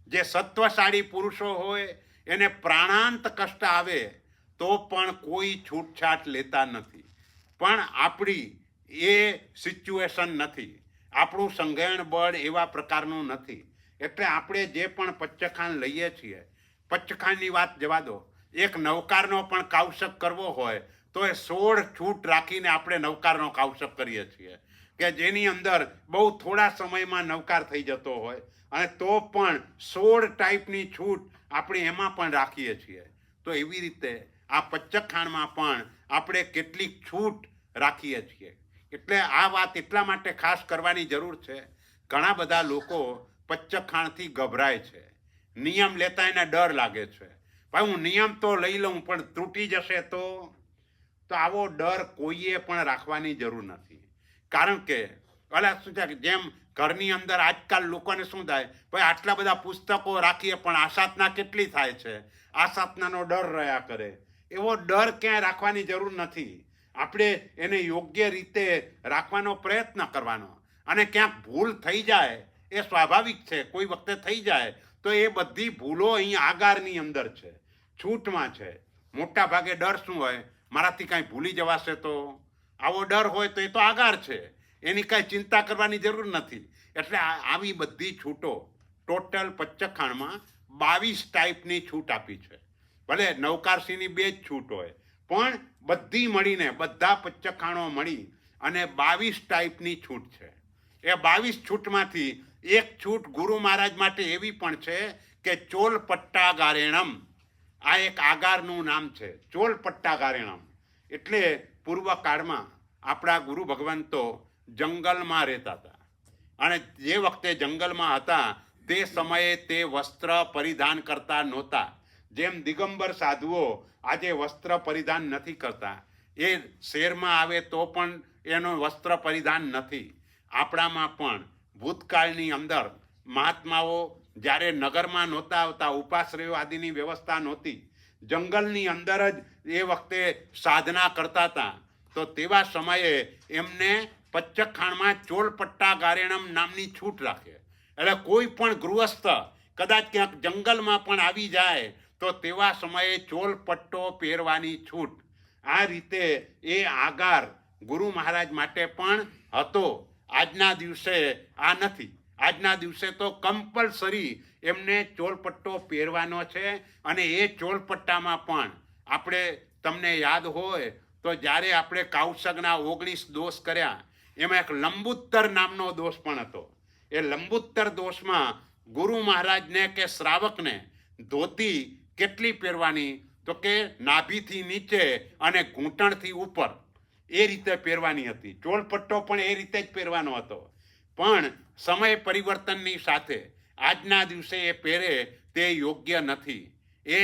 જે સત્વશાળી પુરુષો હોય એને પ્રાણાંત કષ્ટ આવે તો પણ કોઈ છૂટછાટ લેતા નથી. પણ આપણી એ સિચ્યુએશન નથી. આપણું સંઘયણ બળ એવા પ્રકારનું નથી. એટલે આપણે જે પણ પચ્ચખાણ લઈએ છીએ, પચ્ચખાણની વાત જવા દો, એક નવકારનો પણ કાવશક કરવો હોય તો એ 16 છૂટ રાખીને આપણે નવકારનો કાવશક કરીએ છીએ કે જેની અંદર બહુ થોડા સમયમાં નવકાર થઈ જતો હોય. અને તો પણ 16 ટાઈપની છૂટ આપણે એમાં પણ રાખીએ છીએ. તો એવી રીતે આ પચ્ચખાણમાં પણ આપણે કેટલીક છૂટ રાખીએ છીએ. એટલે આ વાત એટલા માટે ખાસ કરવાની જરૂર છે. ઘણા બધા લોકો પચ્ચખાણથી ગભરાય છે. નિયમ લેતા એને ડર લાગે છે. ભાઈ હું નિયમ તો લઈ લઉં પણ તૂટી જશે તો આવો ડર કોઈએ પણ રાખવાની જરૂર નથી. કારણ કે શું છે કે જેમ ઘરની અંદર આજકાલ લોકોને શું થાય, ભાઈ આટલા બધા પુસ્તકો રાખીએ પણ આસાધના કેટલી થાય છે, આસાધનાનો ડર રહ્યા કરે. એવો ડર ક્યાંય રાખવાની જરૂર નથી. આપણે એને યોગ્ય રીતે રાખવાનો પ્રયત્ન કરવાનો. અને ક્યાંક ભૂલ થઈ જાય એ સ્વાભાવિક છે, કોઈ વખતે થઈ જાય તો એ બધી ભૂલો અહીં આગારની અંદર છે, છૂટમાં છે. મોટા ભાગે ડર શું હોય, મારાથી કાંઈ ભૂલી જવાશે તો, આવો ડર હોય તો એ તો આગાર છે, એની કાંઈ ચિંતા કરવાની જરૂર નથી. એટલે આવી બધી છૂટો ટોટલ પચ્ચખાણમાં 22 ટાઈપની છૂટ આપી છે. ભલે નવકારસીની 2 જ છૂટ હોય પણ બધી મળીને બધા પચ્ચખાણો મળી અને 22 ટાઈપની છૂટ છે. એ 22 છૂટમાંથી એક છૂટ ગુરુ મહારાજ માટે એવી પણ છે કે ચોલપટ્ટાગારેણમ. આ એક આગારનું નામ છે, ચોલપટ્ટાગારેણમ. એટલે પૂર્વ કાળમાં આપણા ગુરુ ભગવંતો જંગલમાં રહેતા હતા. અને જે વખતે જંગલમાં હતા તે સમયે તે વસ્ત્ર પરિધાન કરતા નહોતા. જેમ દિગંબર સાધુઓ આજે વસ્ત્ર પરિધાન નથી કરતા, એ શહેરમાં આવે તો પણ એનું વસ્ત્ર પરિધાન નથી. આપણામાં પણ ભૂતકાળની અંદર મહાત્માઓ જ્યારે નગરમાં નહોતા આવતા, ઉપાશ્રયો આદિની વ્યવસ્થા નહોતી, જંગલની અંદર જ એ વખતે સાધના કરતા હતા, તો તેવા સમયે એમને પચ્ચખાણમાં ચોલપટ્ટા ગારેણમ નામની છૂટ રાખે. એટલે કોઈ પણ ગૃહસ્થ કદાચ ક્યાંક જંગલમાં પણ આવી જાય તો તેવા સમયે ચોલપટ્ટો પહેરવાની છૂટ. આ રીતે એ આગાર ગુરુ મહારાજ માટે પણ હતો. આજના દિવસે આ નથી. આજના દિવસે તો કમ્પલસરી એમને ચોલપટ્ટો પહેરવાનો છે. અને એ ચોલપટ્ટામાં પણ આપણે, તમને યાદ હોય તો જ્યારે આપણે કૌશગના 19 દોષ કર્યા, એમાં એક લંબુત્તર નામનો દોષ પણ હતો. એ લંબુત્તર દોષમાં ગુરુ મહારાજને કે શ્રાવકને ધોતી કેટલી પહેરવાની, તો કે નાભીથી નીચે અને ઘૂંટણથી ઉપર એ રીતે પહેરવાની હતી. ચોલપટ્ટો પણ એ રીતે જ પહેરવાનો હતો. પણ સમય પરિવર્તનની સાથે આજના દિવસે એ પહેરે તે યોગ્ય નથી. એ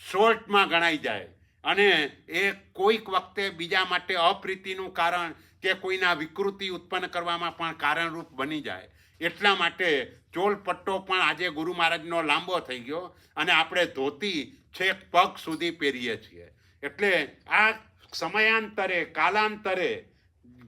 શોર્ટમાં ગણાઈ જાય અને એ કોઈક વખતે બીજા માટે અપ્રીતિનું કારણ કે કોઈના વિકૃતિ ઉત્પન્ન કરવામાં પણ કારણરૂપ બની જાય. એટલા માટે ચોલપટ્ટો પણ આજે ગુરુ મહારાજનો લાંબો થઈ ગયો અને આપણે ધોતી છેક પગ સુધી પહેરીએ છીએ. એટલે આ સમયાંતરે, કાલાંતરે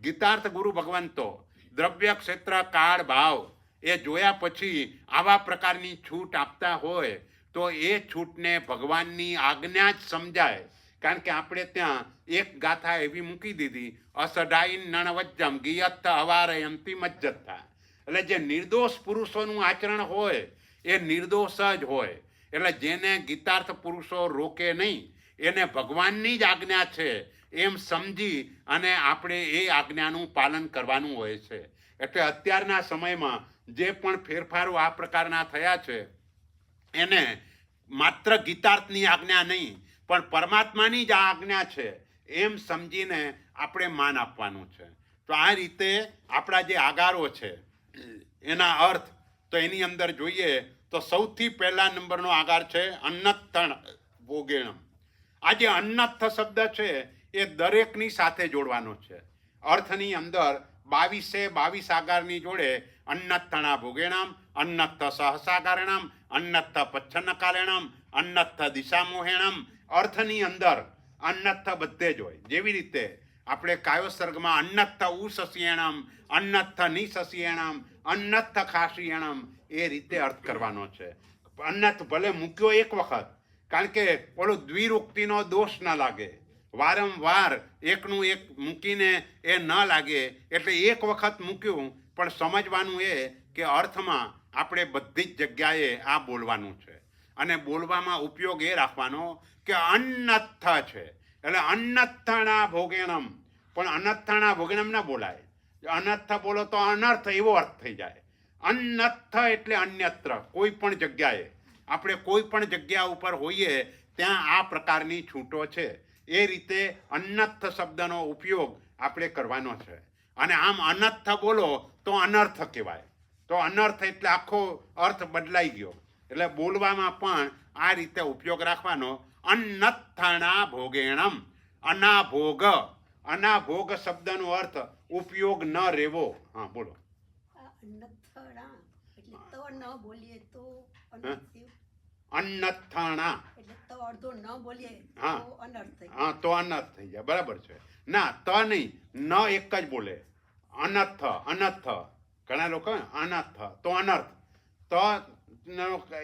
ગીતાર્થ ગુરુ ભગવંતો દ્રવ્ય ક્ષેત્ર કાળ ભાવ એ જોયા પછી આવા પ્રકારની છૂટ આપતા હોય તો એ છૂટને ભગવાનની આજ્ઞા જ સમજાય. કારણ કે આપણે ત્યાં એક ગાથા એવી મૂકી દીધી, અસઢાઈન નણવજ્જમ ગિયત્થ અવારયંતી મજ્જત્થા. એટલે જે નિર્દોષ પુરુષોનું આચરણ હોય એ નિર્દોષ જ હોય. એટલે જેને ગીતાર્થ પુરુષો રોકે નહીં, એને ભગવાનની જ આજ્ઞા છે એમ સમજી અને આપણે એ આજ્ઞાનું પાલન કરવાનું હોય છે. એટલે અત્યારના સમયમાં જે પણ ફેરફારો આ પ્રકારના થયા છે એને માત્ર ગીતાર્થની આજ્ઞા નહીં પણ પરમાત્માની જ આજ્ઞા છે એમ સમજીને આપણે માન આપવાનું છે. તો આ રીતે આપણા જે આગારો છે એના અર્થ તો એની અંદર જોઈએ તો સૌથી પહેલા નંબરનો આગાર છે અન્નત્થ ભોગેણમ. આ જે અન્નત્થ શબ્દ છે એ દરેકની સાથે જોડવાનો છે. અર્થની અંદર 22 આગારની જોડે અન્નત્થણા ભોગેણમ, અન્નત્થ સહસાકારેણમ, અન્નત્થ પચ્છન્નકારેણમ, અન્નત્થ દિશામોહેણમ. અર્થની અંદર અન્નત્થ બધે જ હોય. જેવી રીતે આપણે કાયોસર્ગમાં અન્નત્થ ઉસસ્યેણમ, અન્નત્થ નિસસ્યેણમ, અન્નત્થ ખાસ્યેણમ એ રીતે અર્થ કરવાનો છે. અન્નત્થ ભલે મૂક્યો એક વખત, કારણ કે ઓલો દ્વિરૂક્તિનો દોષ ન લાગે. વારંવાર એકનું એક મૂકીને એ ન લાગે એટલે એક વખત મૂક્યું, પણ સમજવાનું એ કે અર્થમાં આપણે બધી જ જગ્યાએ આ બોલવાનું છે. અને બોલવામાં ઉપયોગ એ રાખવાનો કે અન્નત્થ છે એટલે અન્નત્થણા ભોગેણમ. પણ અનત્થણા ભોગેણમ ના બોલાય. અનર્થ બોલો તો અનર્થ એવો અર્થ થઈ જાય. અન્નત્થ એટલે અન્યત્ર, કોઈ પણ જગ્યાએ. આપણે કોઈ પણ જગ્યા ઉપર હોઈએ ત્યાં આ પ્રકારની છૂટો છે. એ રીતે અન્નત્થ શબ્દનો ઉપયોગ આપણે કરવાનો છે. અને આમ અનર્થ બોલો તો અનર્થ કહેવાય. તો અનર્થ એટલે આખો અર્થ બદલાઈ ગયો. એટલે બોલવામાં પણ આ રીતે ઉપયોગ રાખવાનો. અન્નત્થણા ભોગેણમ. અનાભોગ. અનાભોગ શબ્દનો અર્થ ઉપયોગ ન રહેવો. હા બોલો. અન્નથણા એટલે ત ન બોલીએ તો અનર્થ થયું. અન્નથણા એટલે ત અડધો ન બોલીએ હા. તો અનર્થ થઈ હા તો અનર્થ થઈ જાય. બરાબર છે. ના ત નહીં, ન એક જ બોલે. અનર્થ, અનર્થ. ઘણા લોકો અનર્થ તો અનર્થ. ત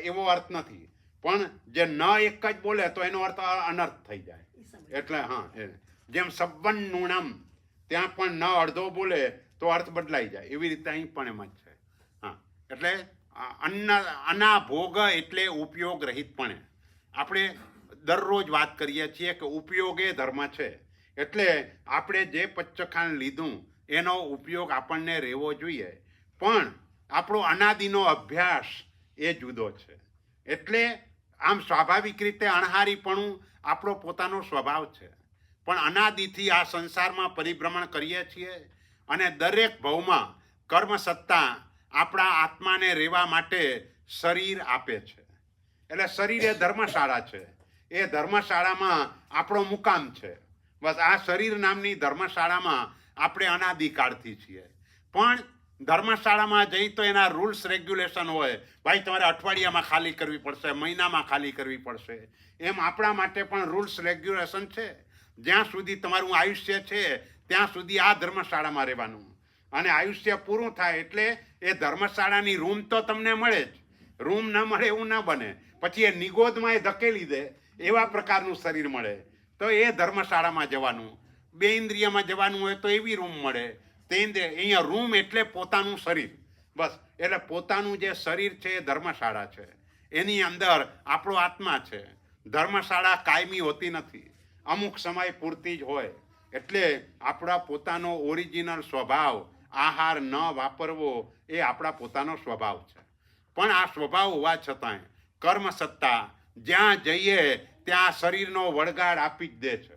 એવો અર્થ નથી, પણ જે ન એક જ બોલે તો એનો અર્થ અનર્થ થઈ જાય. એ સમજ. એટલે હા જેમ સબ્બન નુણમ ત્યાં પણ ન અડધો બોલે તો અર્થ બદલાઈ જાય. એવી રીતે અહીં પણ એમ જ છે. હા એટલે અનાભોગ એટલે ઉપયોગ રહિતપણે. આપણે દરરોજ વાત કરીએ છીએ કે ઉપયોગ એ ધર્મ છે. એટલે આપણે જે પચ્ચખાણ લીધું એનો ઉપયોગ આપણને રહેવો જોઈએ. પણ આપણો અનાદિનો અભ્યાસ એ જુદો છે. એટલે આમ સ્વાભાવિક રીતે અણહારીપણું આપણો પોતાનો સ્વભાવ છે. પણ અનાદિથી આ સંસારમાં પરિભ્રમણ કરીએ છીએ અને દરેક ભવમાં કર્મ સત્તા આપણા આત્માને રહેવા માટે શરીર આપે છે. એટલે શરીર એ ધર્મશાળા છે. એ ધર્મશાળામાં આપણો મુકામ છે. બસ આ શરીર નામની ધર્મશાળામાં આપણે અનાદિકાળથી છીએ. પણ ધર્મશાળામાં જઈ તો એના રૂલ્સ રેગ્યુલેશન હોય. ભાઈ તમારે અઠવાડિયામાં ખાલી કરવી પડશે, મહિનામાં ખાલી કરવી પડશે. એમ આપણા માટે પણ રૂલ્સ રેગ્યુલેશન છે. જ્યાં સુધી તમારું આયુષ્ય છે ત્યાં સુધી આ ધર્મશાળામાં રહેવાનું. અને આયુષ્ય પૂરું થાય એટલે એ ધર્મશાળાની રૂમ તો તમને મળે જ. રૂમ ન મળે એવું ન બને. પછી એ નિગોદમાં એ ધકેલી દે એવા પ્રકારનું શરીર મળે તો એ ધર્મશાળામાં જવાનું. બે ઇન્દ્રિયમાં જવાનું હોય તો એવી રૂમ મળે. અહીંયા રૂમ એટલે પોતાનું શરીર. બસ એટલે પોતાનું જે શરીર છે એ ધર્મશાળા છે. એની અંદર આપણો આત્મા છે. ધર્મશાળા કાયમી હોતી નથી, અમુક સમય પૂરતી જ હોય. એટલે આપણા પોતાનો ઓરિજિનલ સ્વભાવ આહાર ન વાપરવો એ આપણા પોતાનો સ્વભાવ છે. પણ આ સ્વભાવ હોવા છતાંય કર્મ સત્તા જ્યાં જઈએ ત્યાં શરીરનો વળગાડ આપી જ દે છે.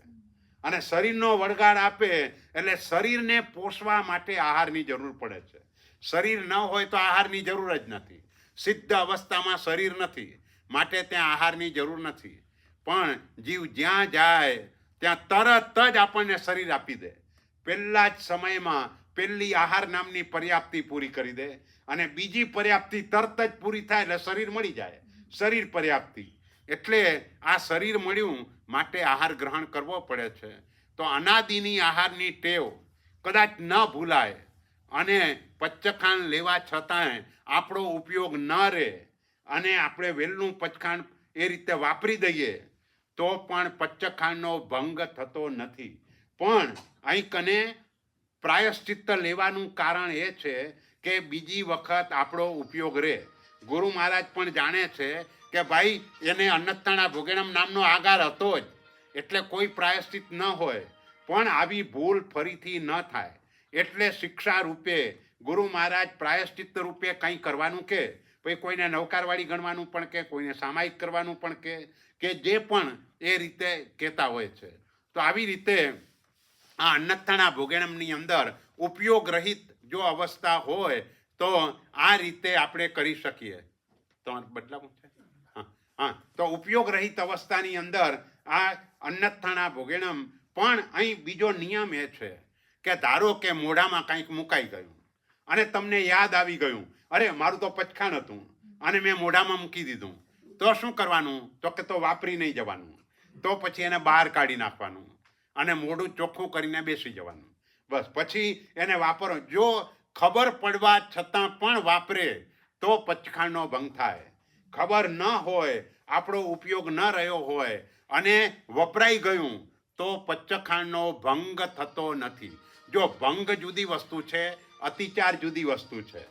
અને શરીરનો વળગાડ આપે એટલે શરીરને પોષવા માટે આહારની જરૂર પડે છે. શરીર ન હોય તો આહારની જરૂર જ નથી. સિદ્ધ અવસ્થામાં શરીર નથી માટે ત્યાં આહારની જરૂર નથી. પણ જીવ જ્યાં જાય ત્યાં તરત જ આપણને શરીર આપી દે. પહેલા જ સમયમાં પહેલી આહાર નામની પર્યાપ્તિ પૂરી કરી દે અને બીજી પર્યાપ્તિ તરત જ પૂરી થાય એટલે શરીર મળી જાય. શરીર પર્યાપ્તિ એટલે આ શરીર મળ્યું માટે આહાર ગ્રહણ કરવો પડે છે. તો અનાદિની આહારની ટેવ કદાચ ન ભૂલાય અને પચખાણ લેવા છતાંય આપણો ઉપયોગ ન રહે અને આપણે વહેલું પચખાણ એ રીતે વાપરી દઈએ તો પણ પચખાણનો ભંગ થતો નથી. પણ અહીં કને પ્રાયશ્ચિત્ત લેવાનું કારણ એ છે કે બીજી વખત આપણો ઉપયોગ રહે. ગુરુ મહારાજ પણ જાણે છે કે ભાઈ એને અન્નત્તાણા ભોગેણમ નામનો આગાર હતો જ એટલે કોઈ પ્રાયશ્ચિત ન હોય. પણ આવી ભૂલ ફરીથી ન થાય એટલે શિક્ષા રૂપે ગુરુ મહારાજ પ્રાયશ્ચિત્ત રૂપે કંઈ કરવાનું કે ભાઈ કોઈને નવકારવાળી ગણવાનું પણ કે કોઈને સામાયિક કરવાનું પણ કે જે પણ એ રીતે કહેતા હોય છે. તો આવી રીતે આ અન્નત્તાણા ભોગેણમની અંદર ઉપયોગ રહિત જો અવસ્થા હોય તો આ રીતે આપણે કરી શકીએ. તો બદલાવું છે તો ઉપયોગ રહિત અવસ્થાની અંદર આ અન્નત્તાણા ભોગેણમ. પણ અહીં બીજો નિયમ એ છે કે ધારો કે મોઢામાં કંઈક મુકાઈ ગયું અને તમને યાદ આવી ગયું, અરે મારું તો પચખાણ હતું અને મેં મોઢામાં મૂકી દીધું, તો શું કરવાનું? તો કે તો વાપરી નહીં જવાનું. તો પછી એને બહાર કાઢી નાખવાનું અને મોઢું ચોખ્ખું કરીને બેસી જવાનું. બસ પછી એને વાપરો. જો ખબર પડવા છતાં પણ વાપરે તો પચખાણનો ભંગ થાય. ખબર ન હોય, આપણો ઉપયોગ ન રહ્યો હોય અને વપરાઈ ગયું તો પચખાણનો ભંગ થતો નથી. જો ભંગ જુદી વસ્તુ છે, અતિચાર જુદી વસ્તુ છે.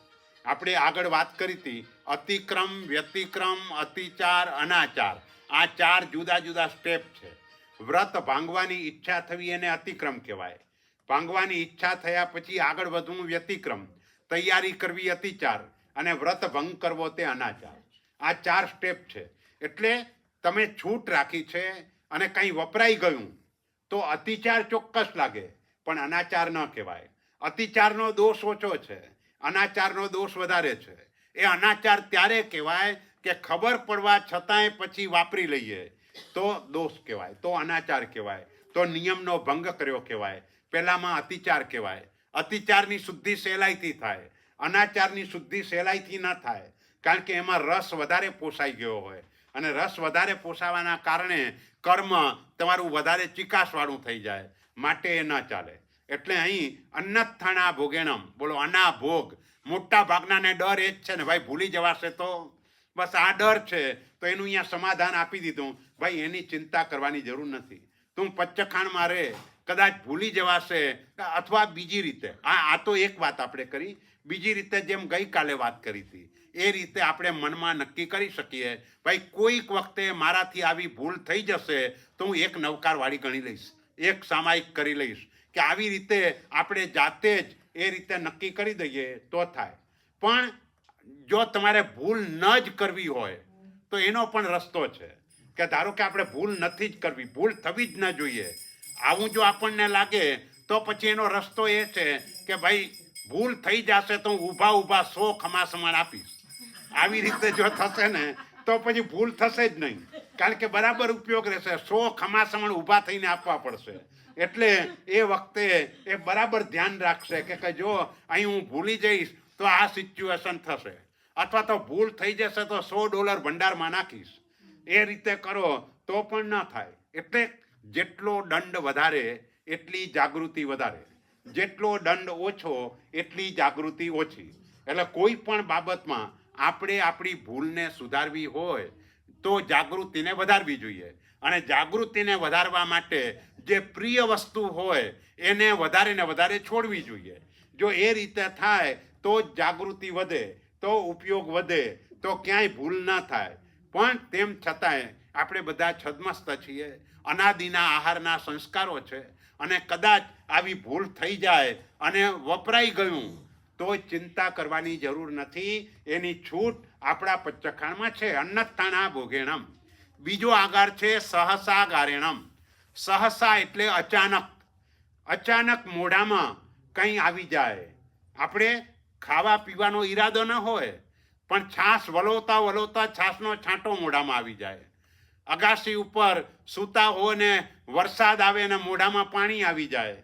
આપણે આગળ વાત કરી હતી અતિક્રમ, વ્યતિક્રમ, અતિચાર, અનાચાર. આ 4 જુદા જુદા સ્ટેપ છે. વ્રત ભાંગવાની ઈચ્છા થવી એને અતિક્રમ કહેવાય. ભાંગવાની ઈચ્છા થયા પછી આગળ વધવું વ્યતિક્રમ, તૈયારી કરવી અતિચાર અને વ્રત ભંગ કરવો તે અનાચાર. આ 4 સ્ટેપ છે. એટલે તમે છૂટ રાખી છે અને કંઈ વપરાઈ ગયું તો અતિચાર ચોક્કસ લાગે પણ અનાચાર ન કહેવાય. અતિચારનો દોષ ઓછો છે, અનાચારનો દોષ વધારે છે. એ અનાચાર ત્યારે કહેવાય કે ખબર પડવા છતાંય પછી વાપરી લઈએ તો દોષ કહેવાય, તો અનાચાર કહેવાય, તો નિયમનો ભંગ કર્યો કહેવાય. પહેલામાં અતિચાર કહેવાય. અતિચારની શુદ્ધિ સહેલાઈથી થાય, અનાચારની શુદ્ધિ સહેલાઈથી ન થાય કારણ કે એમાં રસ વધારે પોસાઈ ગયો હોય અને રસ વધારે પોસાવાના કારણે કર્મ તમારું વધારે ચિકાસવાળું થઈ જાય માટે એ ન ચાલે. એટલે અહીં અન્નત્થાણા ભોગેણમ, બોલો અનાભોગ. મોટા ભાગનાને ડર એ જ છે ને ભાઈ ભૂલી જવાશે તો. બસ આ ડર છે તો એનું અહીંયા સમાધાન આપી દીધું. ભાઈ એની ચિંતા કરવાની જરૂર નથી. તું પચખાણમાં રહે, કદાચ ભૂલી જવાશે અથવા બીજી રીતે. આ તો એક વાત આપણે કરી. બીજી રીતે જેમ ગઈકાલે વાત કરી હતી એ રીતે આપણે મનમાં નક્કી કરી શકીએ ભાઈ કોઈક વખતે મારાથી આવી ભૂલ થઈ જશે તો હું એક નવકારવાળી ગણી લઈશ, એક સામાયિક કરી લઈશ કે આવી રીતે આપણે જાતે જ એ રીતે નક્કી કરી દઈએ તો થાય. પણ જો તમારે ભૂલ ન જ કરવી હોય તો એનો પણ રસ્તો છે કે ધારો કે આપણે ભૂલ નથી જ કરવી, ભૂલ થવી જ ન જોઈએ, આવું જો આપણને લાગે તો પછી એનો રસ્તો એ છે કે ભાઈ ભૂલ થઈ જશે તો ઊભા 100 ખમાસમણ આપીશ. આવી રીતે જો થશે ને તો પછી ભૂલ થશે જ નહીં, કારણ કે બરાબર ઉપયોગ રહેશે. 100 ખમાસમણ ઊભા થઈને આપવા પડશે. એટલે એ વખતે એ બરાબર ધ્યાન રાખશે કે જો અહીં હું ભૂલી જઈશ તો આ સિચ્યુએશન થશે, અથવા તો ભૂલ થઈ જશે તો $100 ભંડારમાં નાખીશ. એ રીતે કરો તો પણ ન થાય. એટલે જેટલો દંડ વધારે એટલી જાગૃતિ વધારે, જેટલો દંડ ઓછો એટલી જાગૃતિ ઓછી. એટલે કોઈ પણ બાબતમાં આપણે આપણી ભૂલને સુધારવી હોય તો જાગૃતિને વધારવી જોઈએ. અને જાગૃતિને વધારવા માટે જે પ્રિય વસ્તુ હોય એને વધારે ને વધારે છોડવી જોઈએ. જો એ રીતે થાય તો જ જાગૃતિ વધે, તો ઉપયોગ વધે, તો ક્યાંય ભૂલ ન થાય. પણ તેમ છતાંય આપણે બધા છદ્મસ્ત છીએ, અનાદિના આહારના સંસ્કારો છે, અને કદાચ આવી ભૂલ થઈ જાય અને વપરાઈ ગયું તો ચિંતા કરવાની જરૂર નથી. એની છૂટ આપણા પંચખાણમાં છે. અન્નત્થાણા ભોગેણમ. બીજો આગાર છે સહસા ગારેણમ. સહસા એટલે અચાનક. અચાનક મોઢામાં કંઈ આવી જાય. આપણે ખાવા પીવાનો ઈરાદો ન હોય પણ છાશ વલોતા વલોતા છાશનો છાંટો મોઢામાં આવી જાય. અગાસી ઉપર સૂતા હોય ને વરસાદ આવે ને મોઢામાં પાણી આવી જાય.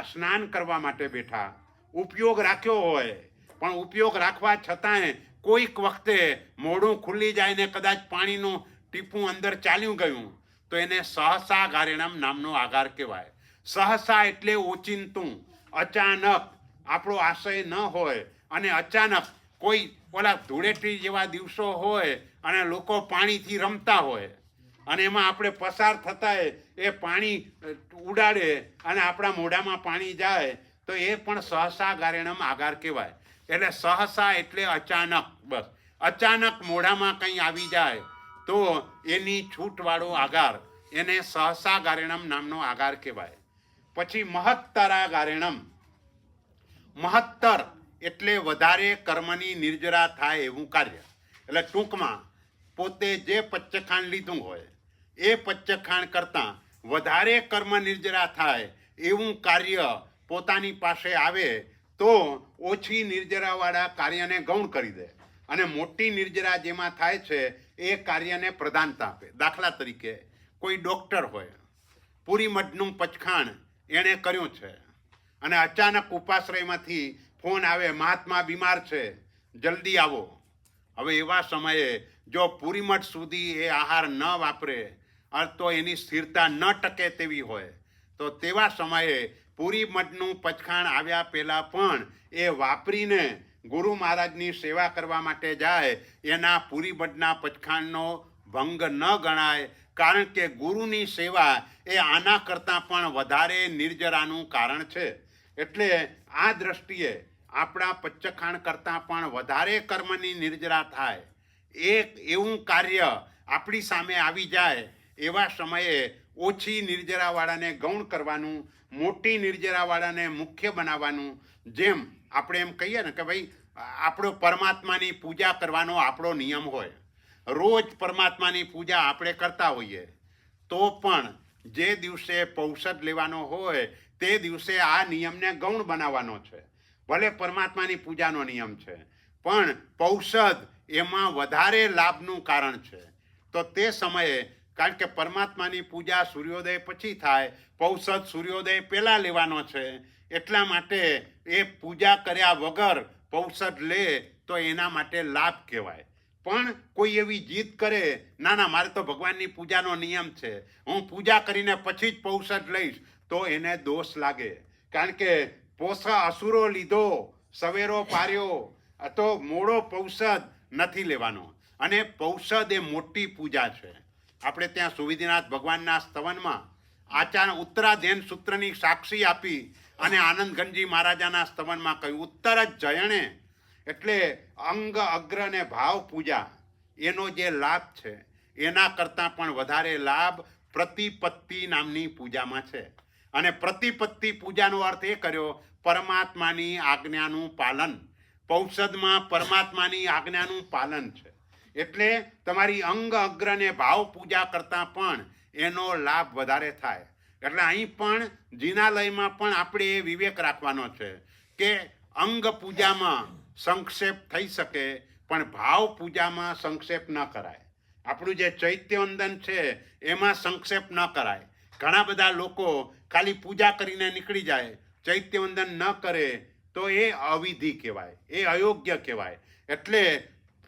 સ્નાન કરવા માટે બેઠા, ઉપયોગ રાખ્યો હોય પણ ઉપયોગ રાખવા છતાંય કોઈક વખતે મોઢું ખુલ્લી જાય ને કદાચ પાણીનું ટીપું અંદર ચાલ્યું ગયું તો એને સહસા ગારેણમ નામનો આગાર કહેવાય. સહસા એટલે ઓચિંતું, અચાનક, આપણો આશય ન હોય અને અચાનક કોઈ ઓલા ધૂળેટી જેવા દિવસો હોય અને લોકો પાણીથી રમતા હોય અને એમાં આપણે પસાર થતાંય એ પાણી ઉડાડે અને આપણા મોઢામાં પાણી જાય તો એ પણ સહસા ગારેણમ આગાર કહેવાય. એટલે સહસા એટલે અચાનક. બસ અચાનક મોઢામાં કંઈ આવી જાય તો એની છૂટવાળો આગાર, એને સહસા ગારેણમ નામનો આગાર કહેવાય. પછી મહત્તરા ગારેણમ. મહત્તર એટલે વધારે કર્મની નિર્જરા થાય એવું કાર્ય. એટલે ટૂંકમાં પોતે જે પંચખાણ લીધું હોય એ પંચખાણ કરતાં વધારે કર્મ નિર્જરા થાય એવું કાર્ય પોતાની પાસે આવે તો ઓછી નિર્જરાવાળા કાર્યને ગૌણ કરી દે અને મોટી નિર્જરા જેમાં થાય છે એ કાર્યને પ્રધાનતા આપે. દાખલા તરીકે કોઈ ડૉક્ટર હોય, પૂરી મઢનું પચખાણ એણે કર્યું છે અને અચાનક ઉપાશ્રયમાંથી ફોન આવે, મહાત્મા બીમાર છે, જલ્દી આવો. હવે એવા સમયે જો પૂરી મઠ સુધી એ આહાર ન વાપરે તો એની સ્થિરતા ન ટકે તેવી હોય તો તેવા સમયે પૂરી મઠનું પચખાણ આવ્યા પહેલાં પણ એ વાપરીને ગુરુ મહારાજની સેવા કરવા માટે જાય. એના પૂરી મઠના પચખાણનો ભંગ ન ગણાય, કારણ કે ગુરુની સેવા એ આના કરતાં પણ વધારે નિર્જરાનું કારણ છે. એટલે આ દ્રષ્ટિએ આપણા પંચખાણ કરતાં પણ વધારે કર્મની નિર્જરા થાય એક એવું કાર્ય આપણી સામે આવી જાય એવા સમયે ઓછી નિર્જરાવાળાને ગૌણ કરવાનું, મોટી નિર્જરાવાળાને મુખ્ય બનાવવાનું. જેમ આપણે એમ કહીએ ને કે ભાઈ આપણો પરમાત્માની પૂજા કરવાનો આપણો નિયમ હોય, રોજ પરમાત્માની પૂજા આપણે કરતા હોઈએ, તો પણ જે દિવસે પૌષધ લેવાનો હોય તે દિવસે આ નિયમને ગૌણ બનાવવાનો છે. ભલે પરમાત્માની પૂજાનો નિયમ છે પણ પૌષધ એમાં વધારે લાભનું કારણ છે. તો તે સમયે કારણ કે પરમાત્માની પૂજા સૂર્યોદય પછી થાય, પૌષધ સૂર્યોદય પહેલાં લેવાનો છે, એટલા માટે એ પૂજા કર્યા વગર પૌષધ લે તો એના માટે લાભ કહેવાય. પણ કોઈ એવી જીદ કરે, ના ના મારે તો ભગવાનની પૂજાનો નિયમ છે, હું પૂજા કરીને પછી જ પૌષધ લઈશ, તો એને દોષ લાગે. કારણ કે અસુરો લીધો, સવેરો પાર્યો, તો મોડો પૌષધ નથી લેવાનો. અને પૌષધ એ મોટી પૂજા છે. આપણે ત્યાં સુવિધિનાથ ભગવાનના સ્તવનમાં ઉત્તરાધ્યન સૂત્રની સાક્ષી આપી અને આનંદગંજી મહારાજાના સ્તવનમાં કહ્યું, ઉત્તર જ જયણે એટલે અંગ અગ્ર ને ભાવ પૂજા, એનો જે લાભ છે એના કરતાં પણ વધારે લાભ પ્રતિપત્તિ નામની પૂજામાં છે. અને પ્રતિપત્તિ પૂજાનો અર્થ એ કર્યો પરમાત્માની આજ્ઞાનું પાલન. પૌષધમાં પરમાત્માની આજ્ઞાનું પાલન છે. એટલે તમારી અંગ અગ્ર ને ભાવ પૂજા કરતાં પણ એનો લાભ વધારે થાય. એટલે અહીં પણ જિનાલયમાં પણ આપણે એ વિવેક રાખવાનો છે કે અંગ પૂજામાં સંક્ષેપ થઈ શકે પણ ભાવ પૂજામાં સંક્ષેપ ન કરાય. આપણું જે ચૈત્યવંદન છે એમાં સંક્ષેપ ન કરાય. ઘણા બધા લોકો ખાલી પૂજા કરીને નીકળી જાય, ચૈત્યવંદન ન કરે તો એ અવિધિ કહેવાય, એ અયોગ્ય કહેવાય. એટલે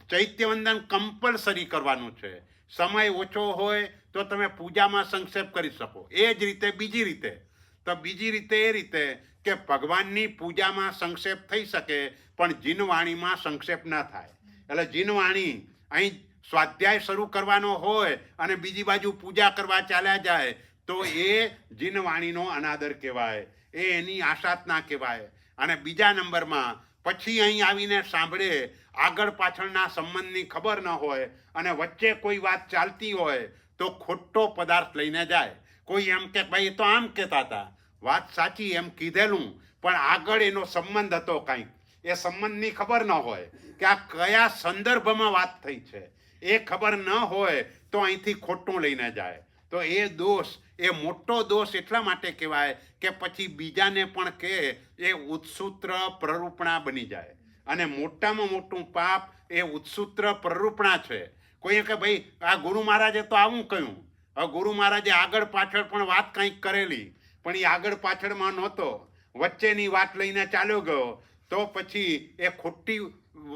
ચૈત્યવંદન કમ્પલસરી કરવાનું છે. સમય ઓછો હોય તો તમે પૂજામાં સંક્ષેપ કરી શકો. એ જ રીતે બીજી રીતે એ રીતે કે ભગવાનની પૂજામાં સંક્ષેપ થઈ શકે પણ જીનવાણીમાં સંક્ષેપ ન થાય. એટલે જીનવાણી અહીં સ્વાધ્યાય શરૂ કરવાનો હોય અને બીજી બાજુ પૂજા કરવા ચાલ્યા જાય તો એ જીનવાણીનો અનાદર કહેવાય, એ એની આશાતના કહેવાય. અને બીજા નંબરમાં પછી અહીં આવીને સાંભળે, આગળ પાછળના સંબંધની ખબર ન હોય અને વચ્ચે કોઈ વાત ચાલતી હોય તો ખોટો પદાર્થ લઈને જાય. કોઈ એમ કે ભાઈ એ તો આમ કહેતા હતા, વાત સાચી એમ કીધેલું પણ આગળ એનો સંબંધ હતો કંઈક, એ સંબંધની ખબર ન હોય કે આ કયા સંદર્ભમાં વાત થઈ છે, એ ખબર ન હોય તો અહીંથી ખોટું લઈને જાય. તો એ દોષ, એ મોટો દોષ એટલા માટે કહેવાય કે પછી બીજાને પણ કે એ ઉત્સૂત્ર પ્રરૂપણા બની જાય. અને મોટામાં મોટું પાપ એ ઉત્સૂત્ર પ્રરૂપણા છે. કોઈએ કે ભાઈ આ ગુરુ મહારાજે તો આવું કહ્યું, હવે ગુરુ મહારાજે આગળ પાછળ પણ વાત કંઈક કરેલી પણ એ આગળ પાછળમાં નહોતો, વચ્ચેની વાત લઈને ચાલ્યો ગયો, તો પછી એ ખોટી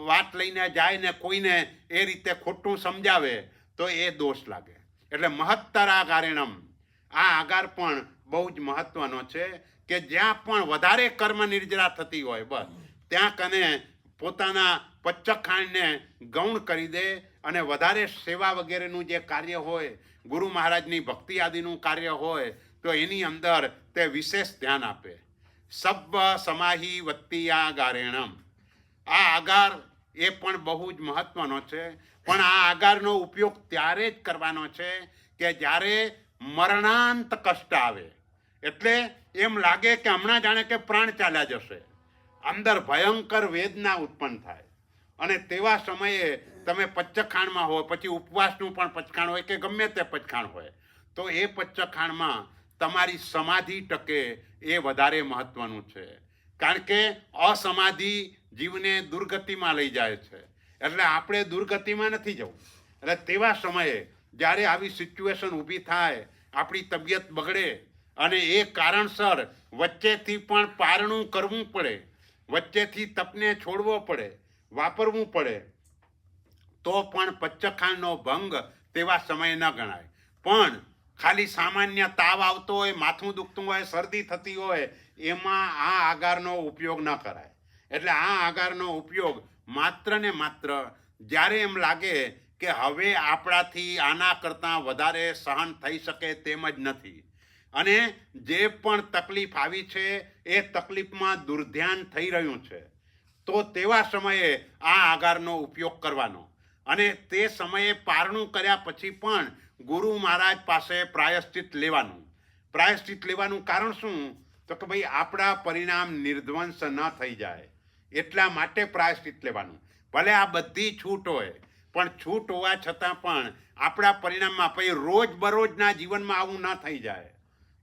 વાત લઈને જાય ને કોઈને એ રીતે ખોટું સમજાવે તો એ દોષ લાગે. એટલે મહત્તરાગારેણમ, આ આગાર પણ બહુ જ મહત્વનો છે કે જ્યાં પણ વધારે કર્મ નિર્જરા થતી હોય બસ ત્યાં કને પોતાના પચ્ચખાંડને ગૌણ કરી દે અને વધારે સેવા વગેરેનું જે કાર્ય હોય, ગુરુ મહારાજની ભક્તિ આદિનું કાર્ય હોય તો એની અંદર તે વિશેષ ધ્યાન આપે. સબ્બ સમાહી વત્તિયાગારેણમ, આ આગાર એ પણ બહુ જ મહત્વનો છે. પણ આ આગારનો ઉપયોગ ત્યારે જ કરવાનો છે કે જ્યારે મરણાંત કષ્ટ આવે. એટલે એમ લાગે કે હમણાં જાણે કે પ્રાણ ચાલ્યા જશે, અંદર ભયંકર વેદના ઉત્પન્ન થાય અને તેવા સમયે તમે પચ્ચખાણમાં હોય, પછી ઉપવાસનું પણ પચખાણ હોય કે ગમે તે પચખાણ હોય, તો એ પચ્ચખાણમાં તમારી સમાધિ ટકે એ વધારે મહત્વનું છે. કારણ કે અસમાધિ જીવને દુર્ગતિમાં લઈ જાય છે. એટલે આપણે દુર્ગતિમાં નથી જવું. એટલે તેવા સમયે જ્યારે આવી સિચ્યુએશન ઊભી થાય, આપણી તબિયત બગડે અને એ કારણસર વચ્ચેથી પણ પારણું કરવું પડે, વચ્ચેથી તપને છોડવો પડે, વાપરવું પડે, તો પણ પચ્ચખાણનો ભંગ તેવા સમયે ન ગણાય. પણ ખાલી સામાન્ય તાવ આવતો હોય, માથું દુખતું હોય, શરદી થતી હોય, એમાં આ આગારનો ઉપયોગ ન કરાય. એટલે આ આગારનો ઉપયોગ માત્ર ને માત્ર જ્યારે એમ લાગે કે હવે આપણાથી આના કરતાં વધારે સહન થઈ શકે તેમ જ નથી અને જે પણ તકલીફ આવી છે એ તકલીફમાં દુર્ધ્યાન થઈ રહ્યું છે, તો તેવા સમયે આ આગારનો ઉપયોગ કરવાનો. અને તે સમયે પારણું કર્યા પછી પણ ગુરુ મહારાજ પાસે પ્રાયશ્ચિત લેવાનું. પ્રાયશ્ચિત લેવાનું કારણ શું? તો કે ભાઈ આપણા પરિણામ નિર્ધ્વંસ ન થઈ જાય એટલા માટે પ્રાયશ્ચિત લેવાનું. ભલે આ બધી છૂટ હોય પણ છૂટ હોવા છતાં પણ આપણા પરિણામમાં પછી રોજબરોજના જીવનમાં આવું ન થઈ જાય